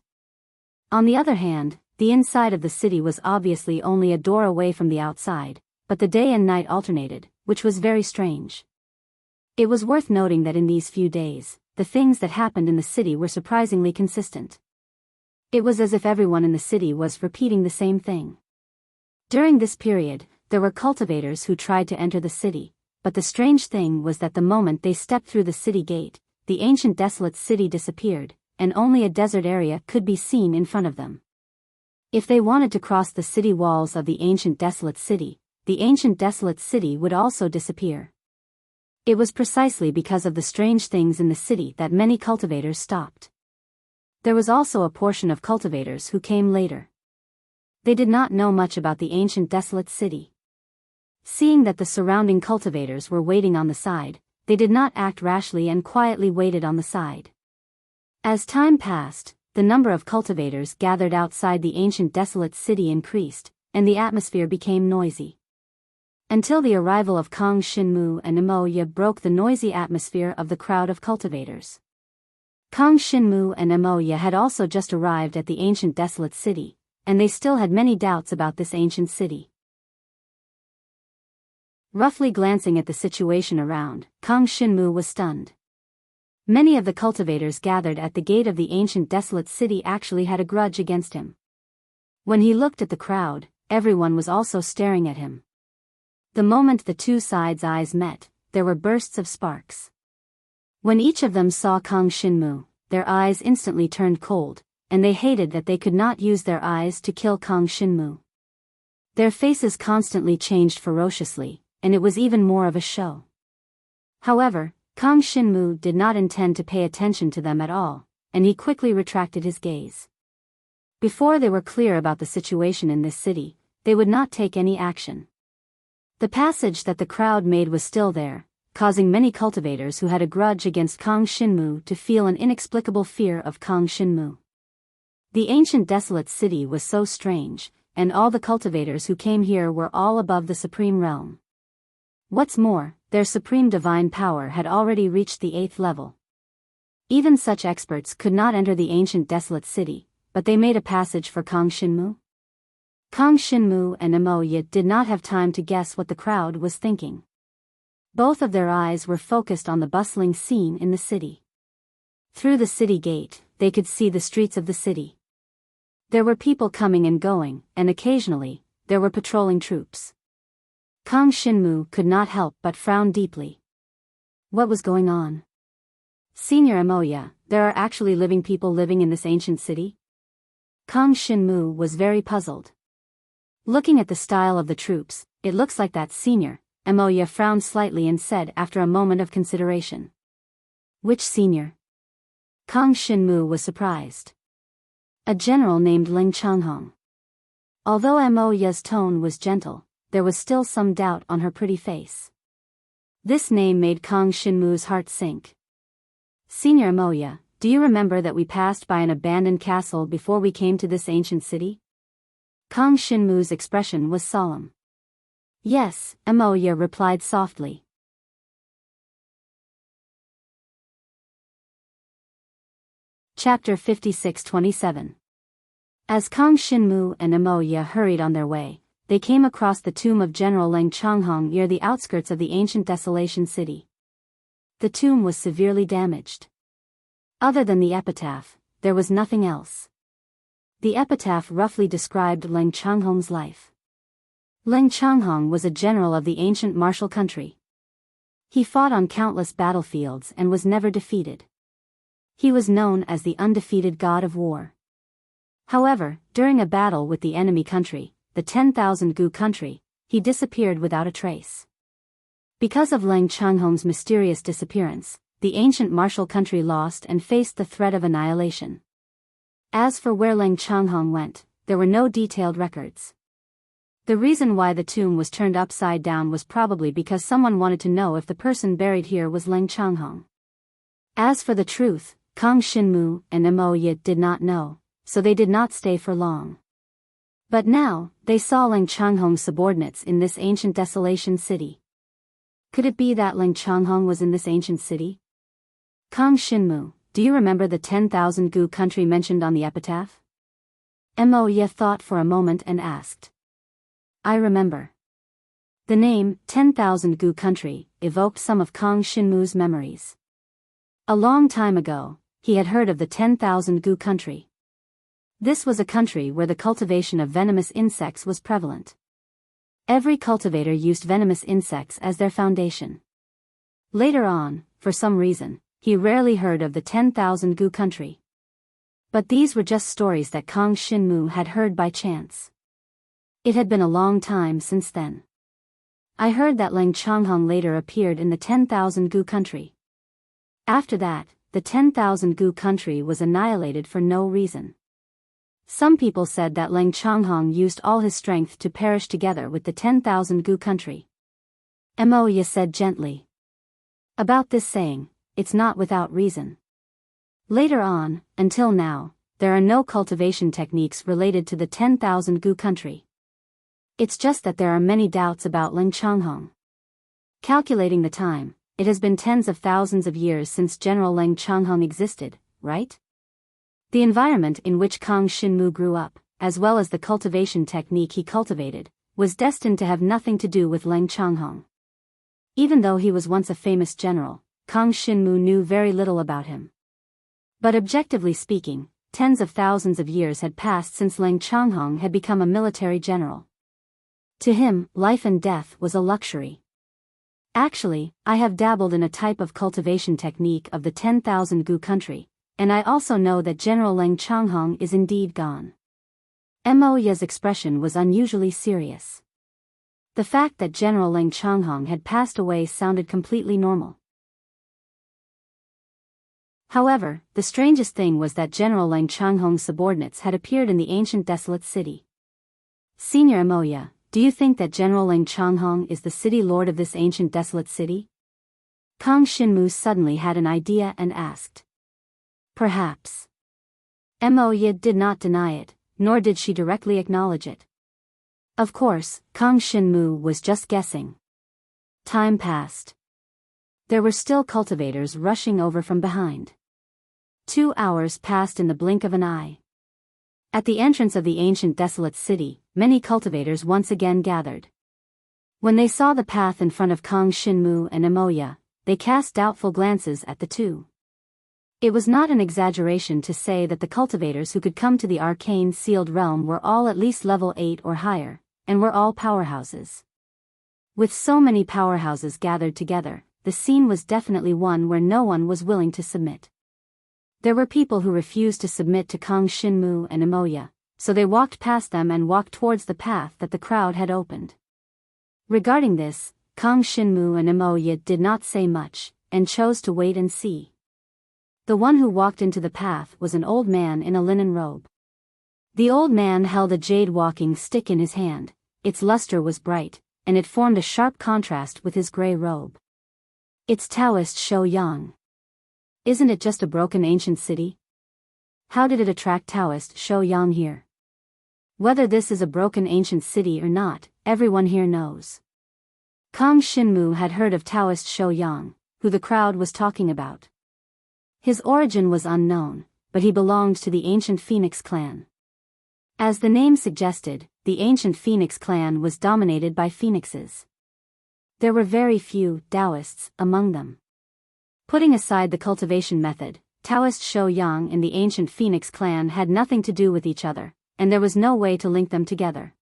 A: On the other hand, the inside of the city was obviously only a door away from the outside, but the day and night alternated, which was very strange. It was worth noting that in these few days, the things that happened in the city were surprisingly consistent. It was as if everyone in the city was repeating the same thing. During this period, there were cultivators who tried to enter the city, but the strange thing was that the moment they stepped through the city gate, the ancient desolate city disappeared, and only a desert area could be seen in front of them. If they wanted to cross the city walls of the ancient desolate city, the ancient desolate city would also disappear. It was precisely because of the strange things in the city that many cultivators stopped. There was also a portion of cultivators who came later. They did not know much about the ancient desolate city. Seeing that the surrounding cultivators were waiting on the side, they did not act rashly and quietly waited on the side. As time passed, the number of cultivators gathered outside the ancient desolate city increased, and the atmosphere became noisy. Until the arrival of Kang Shinmu and Emoya broke the noisy atmosphere of the crowd of cultivators. Kang Shinmu and Emoya had also just arrived at the ancient desolate city, and they still had many doubts about this ancient city. Roughly glancing at the situation around, Kang Shinmu was stunned. Many of the cultivators gathered at the gate of the ancient desolate city actually had a grudge against him. When he looked at the crowd, everyone was also staring at him. The moment the two sides' eyes met, there were bursts of sparks. When each of them saw Kang Shinmu, their eyes instantly turned cold, and they hated that they could not use their eyes to kill Kang Shinmu. Their faces constantly changed ferociously, and it was even more of a show. However, Kang Shinmu did not intend to pay attention to them at all, and he quickly retracted his gaze. Before they were clear about the situation in this city, they would not take any action. The passage that the crowd made was still there, causing many cultivators who had a grudge against Kang Shinmu to feel an inexplicable fear of Kang Shinmu. The ancient desolate city was so strange, and all the cultivators who came here were all above the supreme realm. What's more, their supreme divine power had already reached the 8th level. Even such experts could not enter the ancient desolate city, but they made a passage for Kang Shinmu. Kang Shinmu and Emoya did not have time to guess what the crowd was thinking. Both of their eyes were focused on the bustling scene in the city. Through the city gate, they could see the streets of the city. There were people coming and going, and occasionally, there were patrolling troops. Kang Shinmu could not help but frown deeply. What was going on? Senior Emoya, there are actually living people living in this ancient city? Kang Shinmu was very puzzled. Looking at the style of the troops, it looks like that senior. Emoya frowned slightly and said after a moment of consideration. Which senior? Kang Shinmu was surprised. A general named Ling Changhong. Although Emoya's tone was gentle, there was still some doubt on her pretty face. This name made Kang Shinmu's heart sink. Senior Emoya, do you remember that we passed by an abandoned castle before we came to this ancient city? Kang Shinmu's expression was solemn. Yes, Emoya replied softly. Chapter 56-27. As Kang Shinmu and Emoya hurried on their way, they came across the tomb of General Ling Changhong near the outskirts of the ancient desolation city. The tomb was severely damaged. Other than the epitaph, there was nothing else. The epitaph roughly described Ling Changhong's life. Ling Changhong was a general of the ancient martial country. He fought on countless battlefields and was never defeated. He was known as the undefeated god of war. However, during a battle with the enemy country, the 10,000 Gu country, he disappeared without a trace. Because of Ling Changhong's mysterious disappearance, the ancient martial country lost and faced the threat of annihilation. As for where Ling Changhong went, there were no detailed records. The reason why the tomb was turned upside down was probably because someone wanted to know if the person buried here was Leng Changhong. As for the truth, Kang Xinmu and Mo Yi did not know, so they did not stay for long. But now, they saw Leng Changhong's subordinates in this ancient desolation city. Could it be that Leng Changhong was in this ancient city? Kang Xinmu, do you remember the 10,000 gu country mentioned on the epitaph? Mo Yi thought for a moment and asked. I remember. The name, 10,000 gu country, evoked some of Kang Xinmu's memories. A long time ago, he had heard of the 10,000 gu country. This was a country where the cultivation of venomous insects was prevalent. Every cultivator used venomous insects as their foundation. Later on, for some reason, he rarely heard of the 10,000 gu country. But these were just stories that Kang Xinmu had heard by chance. It had been a long time since then. I heard that Leng Changhong later appeared in the 10,000 gu country. After that, the 10,000 gu country was annihilated for no reason. Some people said that Leng Changhong used all his strength to perish together with the 10,000 gu country. Mo Yi said gently. About this saying, it's not without reason. Later on, until now, there are no cultivation techniques related to the 10,000 gu country. It's just that there are many doubts about Leng Changhong. Calculating the time, it has been tens of thousands of years since General Leng Changhong existed, right? The environment in which Kang Xinmu grew up, as well as the cultivation technique he cultivated, was destined to have nothing to do with Leng Changhong. Even though he was once a famous general, Kang Xinmu knew very little about him. But objectively speaking, tens of thousands of years had passed since Leng Changhong had become a military general. To him, life and death was a luxury. Actually, I have dabbled in a type of cultivation technique of the 10,000 gu country, and I also know that General Leng Changhong is indeed gone. Mo Yi's expression was unusually serious. The fact that General Leng Changhong had passed away sounded completely normal. However, the strangest thing was that General Leng Changhong's subordinates had appeared in the ancient desolate city. Senior Mo Yi, do you think that General Leng Changhong is the city lord of this ancient desolate city? Kang Xinmu suddenly had an idea and asked. Perhaps. Mo Yi did not deny it, nor did she directly acknowledge it. Of course, Kang Xinmu was just guessing. Time passed. There were still cultivators rushing over from behind. 2 hours passed in the blink of an eye. At the entrance of the ancient desolate city, many cultivators once again gathered. When they saw the path in front of Kang Xinmu and Mo Yi, they cast doubtful glances at the two. It was not an exaggeration to say that the cultivators who could come to the arcane sealed realm were all at least level 8 or higher, and were all powerhouses. With so many powerhouses gathered together, the scene was definitely one where no one was willing to submit. There were people who refused to submit to Kang Xinmu and Mo Yi, so they walked past them and walked towards the path that the crowd had opened. Regarding this, Kang Xinmu and Mo Yi did not say much, and chose to wait and see. The one who walked into the path was an old man in a linen robe. The old man held a jade walking stick in his hand, its luster was bright, and it formed a sharp contrast with his gray robe. It's Taoist Shou Yang. Isn't it just a broken ancient city? How did it attract Taoist Shou Yang here? Whether this is a broken ancient city or not, everyone here knows. Kang Xinmu had heard of Taoist Shou Yang, who the crowd was talking about. His origin was unknown, but he belonged to the ancient Phoenix clan. As the name suggested, the ancient Phoenix clan was dominated by phoenixes. There were very few Taoists among them. Putting aside the cultivation method, Taoist Shou Yang and the ancient Phoenix clan had nothing to do with each other, and there was no way to link them together.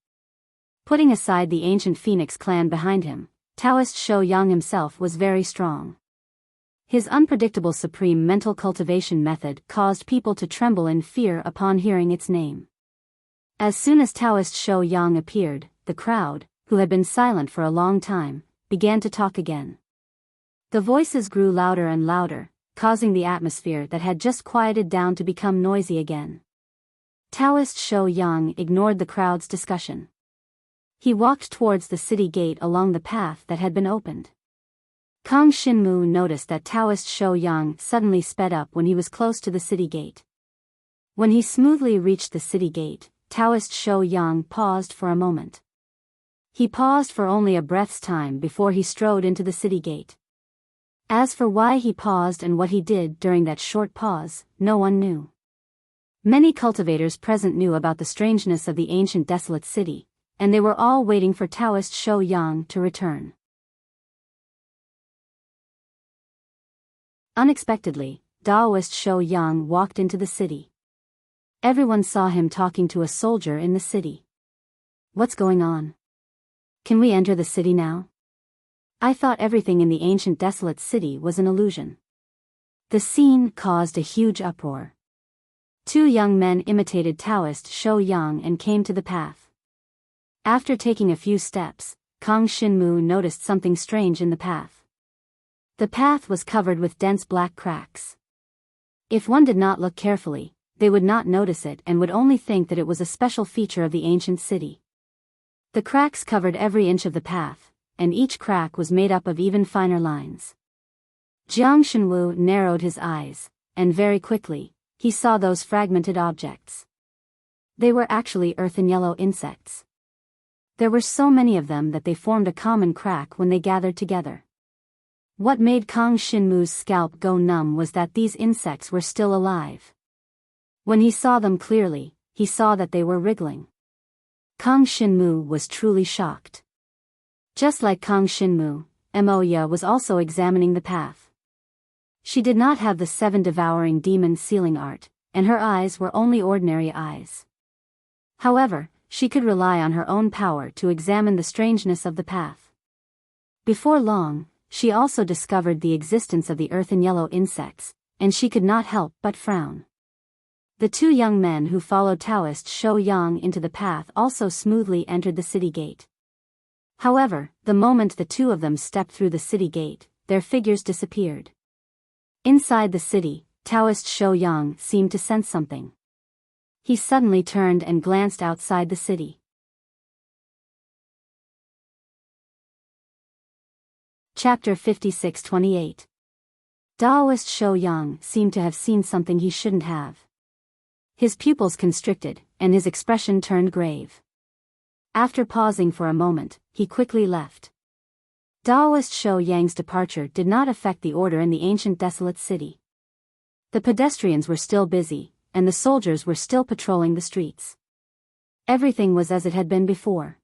A: Putting aside the ancient Phoenix clan behind him, Taoist Shou Yang himself was very strong. His unpredictable supreme mental cultivation method caused people to tremble in fear upon hearing its name. As soon as Taoist Shou Yang appeared, the crowd, who had been silent for a long time, began to talk again. The voices grew louder and louder, causing the atmosphere that had just quieted down to become noisy again. Taoist Shou Yang ignored the crowd's discussion. He walked towards the city gate along the path that had been opened. Kang Xinmu noticed that Taoist Shou Yang suddenly sped up when he was close to the city gate. When he smoothly reached the city gate, Taoist Shou Yang paused for a moment. He paused for only a breath's time before he strode into the city gate. As for why he paused and what he did during that short pause, no one knew. Many cultivators present knew about the strangeness of the ancient desolate city, and they were all waiting for Taoist Shou Yang to return. Unexpectedly, Taoist Shou Yang walked into the city. Everyone saw him talking to a soldier in the city. What's going on? Can we enter the city now? I thought everything in the ancient desolate city was an illusion. The scene caused a huge uproar. Two young men imitated Taoist Shou Yang and came to the path. After taking a few steps, Kang Xinmu noticed something strange in the path. The path was covered with dense black cracks. If one did not look carefully, they would not notice it and would only think that it was a special feature of the ancient city. The cracks covered every inch of the path, and each crack was made up of even finer lines. Jiang Shenwu narrowed his eyes, and very quickly, he saw those fragmented objects. They were actually earth and yellow insects. There were so many of them that they formed a common crack when they gathered together. What made Kang Xinmu's scalp go numb was that these insects were still alive. When he saw them clearly, he saw that they were wriggling. Kang Xinmu was truly shocked. Just like Kang Xinmu, Moya was also examining the path. She did not have the 7 devouring demon sealing art, and her eyes were only ordinary eyes. However, she could rely on her own power to examine the strangeness of the path. Before long, she also discovered the existence of the earth and yellow insects, and she could not help but frown. The two young men who followed Taoist Shou Yang into the path also smoothly entered the city gate. However, the moment the two of them stepped through the city gate, their figures disappeared. Inside the city, Taoist Shou Yang seemed to sense something. He suddenly turned and glanced outside the city. Chapter 56-28. Taoist Shou Yang seemed to have seen something he shouldn't have. His pupils constricted, and his expression turned grave. After pausing for a moment, he quickly left. Taoist Shou Yang's departure did not affect the order in the ancient desolate city. The pedestrians were still busy, and the soldiers were still patrolling the streets. Everything was as it had been before.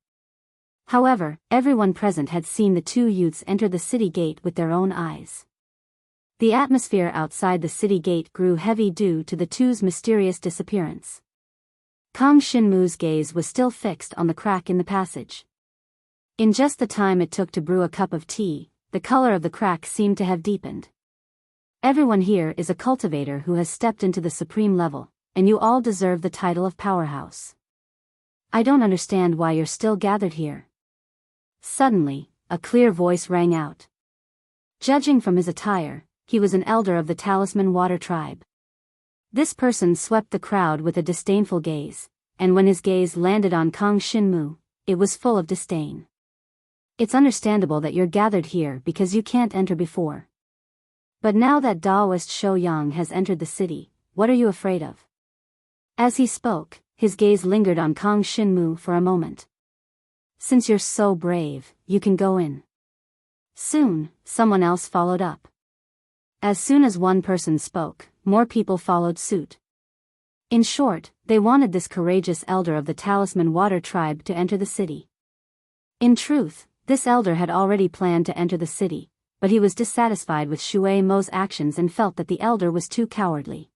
A: However, everyone present had seen the two youths enter the city gate with their own eyes. The atmosphere outside the city gate grew heavy due to the two's mysterious disappearance. Kang Xinmu's gaze was still fixed on the crack in the passage. In just the time it took to brew a cup of tea, the color of the crack seemed to have deepened. Everyone here is a cultivator who has stepped into the supreme level, and you all deserve the title of powerhouse. I don't understand why you're still gathered here. Suddenly, a clear voice rang out. Judging from his attire, he was an elder of the Talisman Water tribe. This person swept the crowd with a disdainful gaze, and when his gaze landed on Kang Xinmu, it was full of disdain. It's understandable that you're gathered here because you can't enter before. But now that Taoist Shou Yang has entered the city, what are you afraid of? As he spoke, his gaze lingered on Kang Xinmu for a moment. Since you're so brave, you can go in. Soon, someone else followed up. As soon as one person spoke, more people followed suit. In short, they wanted this courageous elder of the Talisman Water tribe to enter the city. In truth, this elder had already planned to enter the city, but he was dissatisfied with Shui Mo's actions and felt that the elder was too cowardly.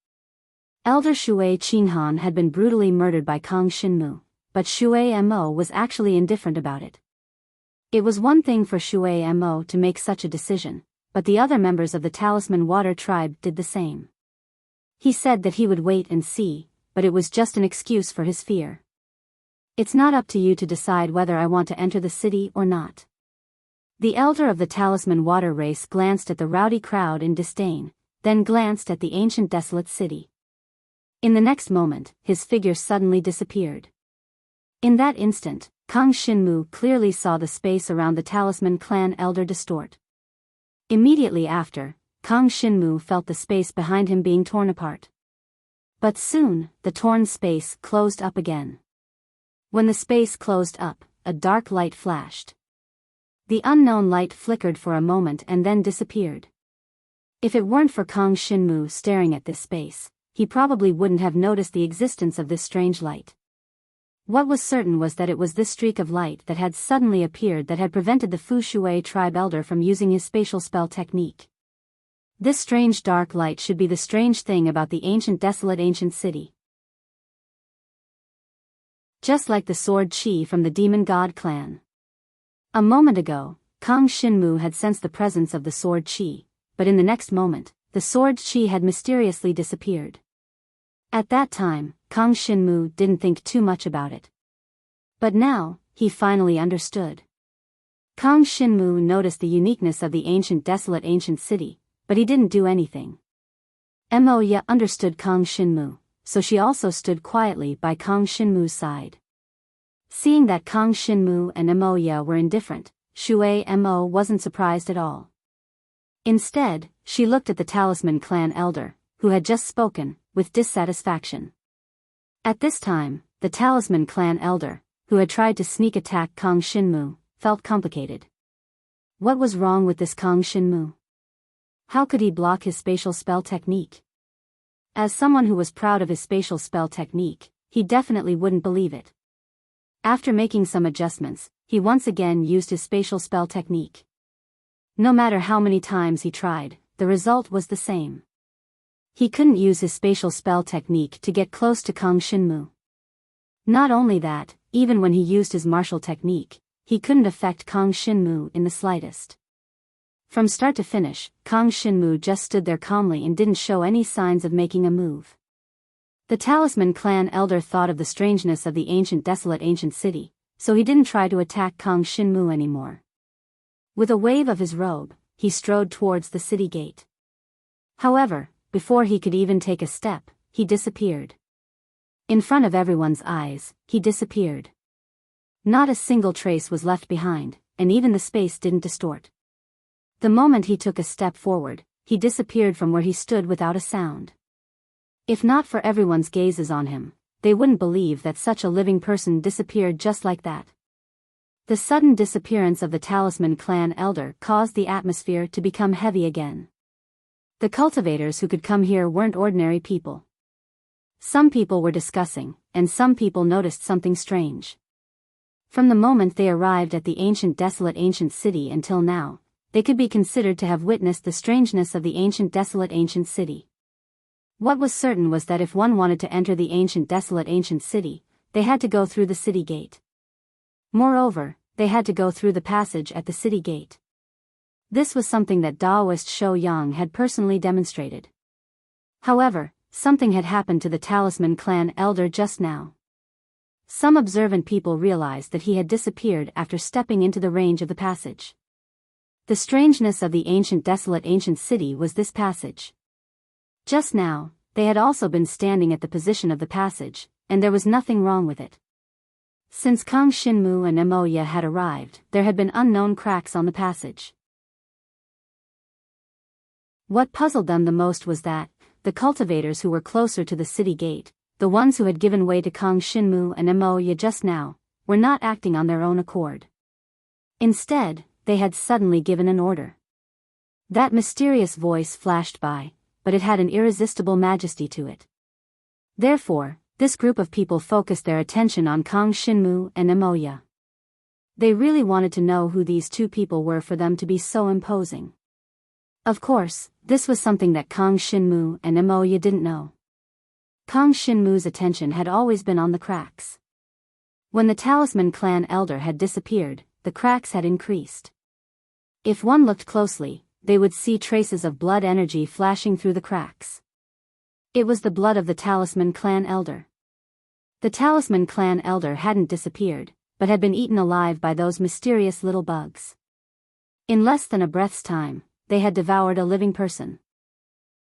A: Elder Shui Qinghan had been brutally murdered by Kang Xinmu, but Shui Mo was actually indifferent about it. It was one thing for Shui Mo to make such a decision, but the other members of the Talisman Water tribe did the same. He said that he would wait and see, but it was just an excuse for his fear. It's not up to you to decide whether I want to enter the city or not. The elder of the Talisman Water race glanced at the rowdy crowd in disdain, then glanced at the ancient desolate city. In the next moment, his figure suddenly disappeared. In that instant, Kang Shinmu clearly saw the space around the Talisman Clan Elder distort. Immediately after, Kang Shinmu felt the space behind him being torn apart. But soon, the torn space closed up again. When the space closed up, a dark light flashed. The unknown light flickered for a moment and then disappeared. If it weren't for Kang Shinmu staring at this space, he probably wouldn't have noticed the existence of this strange light. What was certain was that it was this streak of light that had suddenly appeared that had prevented the Fu Shui tribe elder from using his spatial spell technique. This strange dark light should be the strange thing about the desolate ancient city. Just like the sword chi from the demon god clan. A moment ago, Kang Shinmu had sensed the presence of the sword chi, but in the next moment, the sword chi had mysteriously disappeared. At that time, Kang Shinmu didn't think too much about it. But now, he finally understood. Kang Shinmu noticed the uniqueness of the desolate ancient city, but he didn't do anything. Moya understood Kang Shinmu, so she also stood quietly by Kang Shinmu's side. Seeing that Kang Shinmu and Moya were indifferent, Shui Mo wasn't surprised at all. Instead, she looked at the Talisman Clan elder, who had just spoken, with dissatisfaction. At this time, the Talisman Clan elder, who had tried to sneak attack Kang Shinmu, felt complicated. What was wrong with this Kang Shinmu? How could he block his spatial spell technique? As someone who was proud of his spatial spell technique, he definitely wouldn't believe it. After making some adjustments, he once again used his spatial spell technique. No matter how many times he tried, the result was the same. He couldn't use his spatial spell technique to get close to Kang Shinmu. Not only that, even when he used his martial technique, he couldn't affect Kang Shinmu in the slightest. From start to finish, Kang Shinmu just stood there calmly and didn't show any signs of making a move. The Talisman Clan elder thought of the strangeness of the desolate ancient city, so he didn't try to attack Kang Shinmu anymore. With a wave of his robe, he strode towards the city gate. However, before he could even take a step, he disappeared. In front of everyone's eyes, he disappeared. Not a single trace was left behind, and even the space didn't distort. The moment he took a step forward, he disappeared from where he stood without a sound. If not for everyone's gazes on him, they wouldn't believe that such a living person disappeared just like that. The sudden disappearance of the Talisman Clan elder caused the atmosphere to become heavy again. The cultivators who could come here weren't ordinary people. Some people were discussing, and some people noticed something strange. From the moment they arrived at the desolate ancient city until now, they could be considered to have witnessed the strangeness of the desolate ancient city. What was certain was that if one wanted to enter the desolate ancient city, they had to go through the city gate. Moreover, they had to go through the passage at the city gate. This was something that Daoist Shou Yang had personally demonstrated. However, something had happened to the Talisman Clan elder just now. Some observant people realized that he had disappeared after stepping into the range of the passage. The strangeness of the desolate ancient city was this passage. Just now, they had also been standing at the position of the passage, and there was nothing wrong with it. Since Kang Shinmu and Moya had arrived, there had been unknown cracks on the passage. What puzzled them the most was that, the cultivators who were closer to the city gate, the ones who had given way to Kang Shinmu and Moya just now, were not acting on their own accord. Instead, they had suddenly given an order. That mysterious voice flashed by, but it had an irresistible majesty to it. Therefore, this group of people focused their attention on Kang Shinmu and Moya. They really wanted to know who these two people were for them to be so imposing. Of course, this was something that Kang Shinmu and Moya didn't know. Kang Shinmu's attention had always been on the cracks. When the Talisman Clan elder had disappeared, the cracks had increased. If one looked closely, they would see traces of blood energy flashing through the cracks. It was the blood of the Talisman Clan elder. The Talisman Clan elder hadn't disappeared, but had been eaten alive by those mysterious little bugs. In less than a breath's time, they had devoured a living person.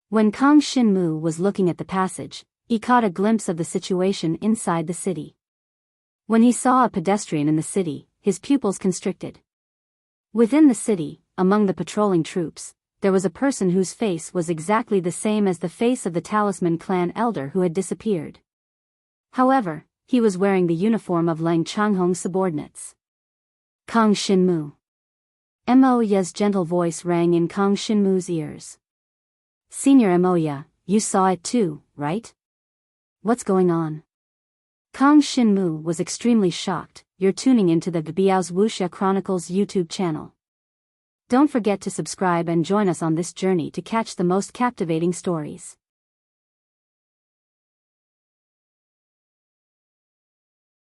A: When Kang Shinmu was looking at the passage, he caught a glimpse of the situation inside the city. When he saw a pedestrian in the city, his pupils constricted. Within the city, among the patrolling troops, there was a person whose face was exactly the same as the face of the Talisman clan elder who had disappeared. However, he was wearing the uniform of Lang Changhong's subordinates. Kang Xinmu. Moya's gentle voice rang in Kang Xinmu's ears. Senior Moya, you saw it too, right? What's going on? Kang Xinmu was extremely shocked. You're tuning into the Biyao's Wuxia Chronicles YouTube channel. Don't forget to subscribe and join us on this journey to catch the most captivating stories.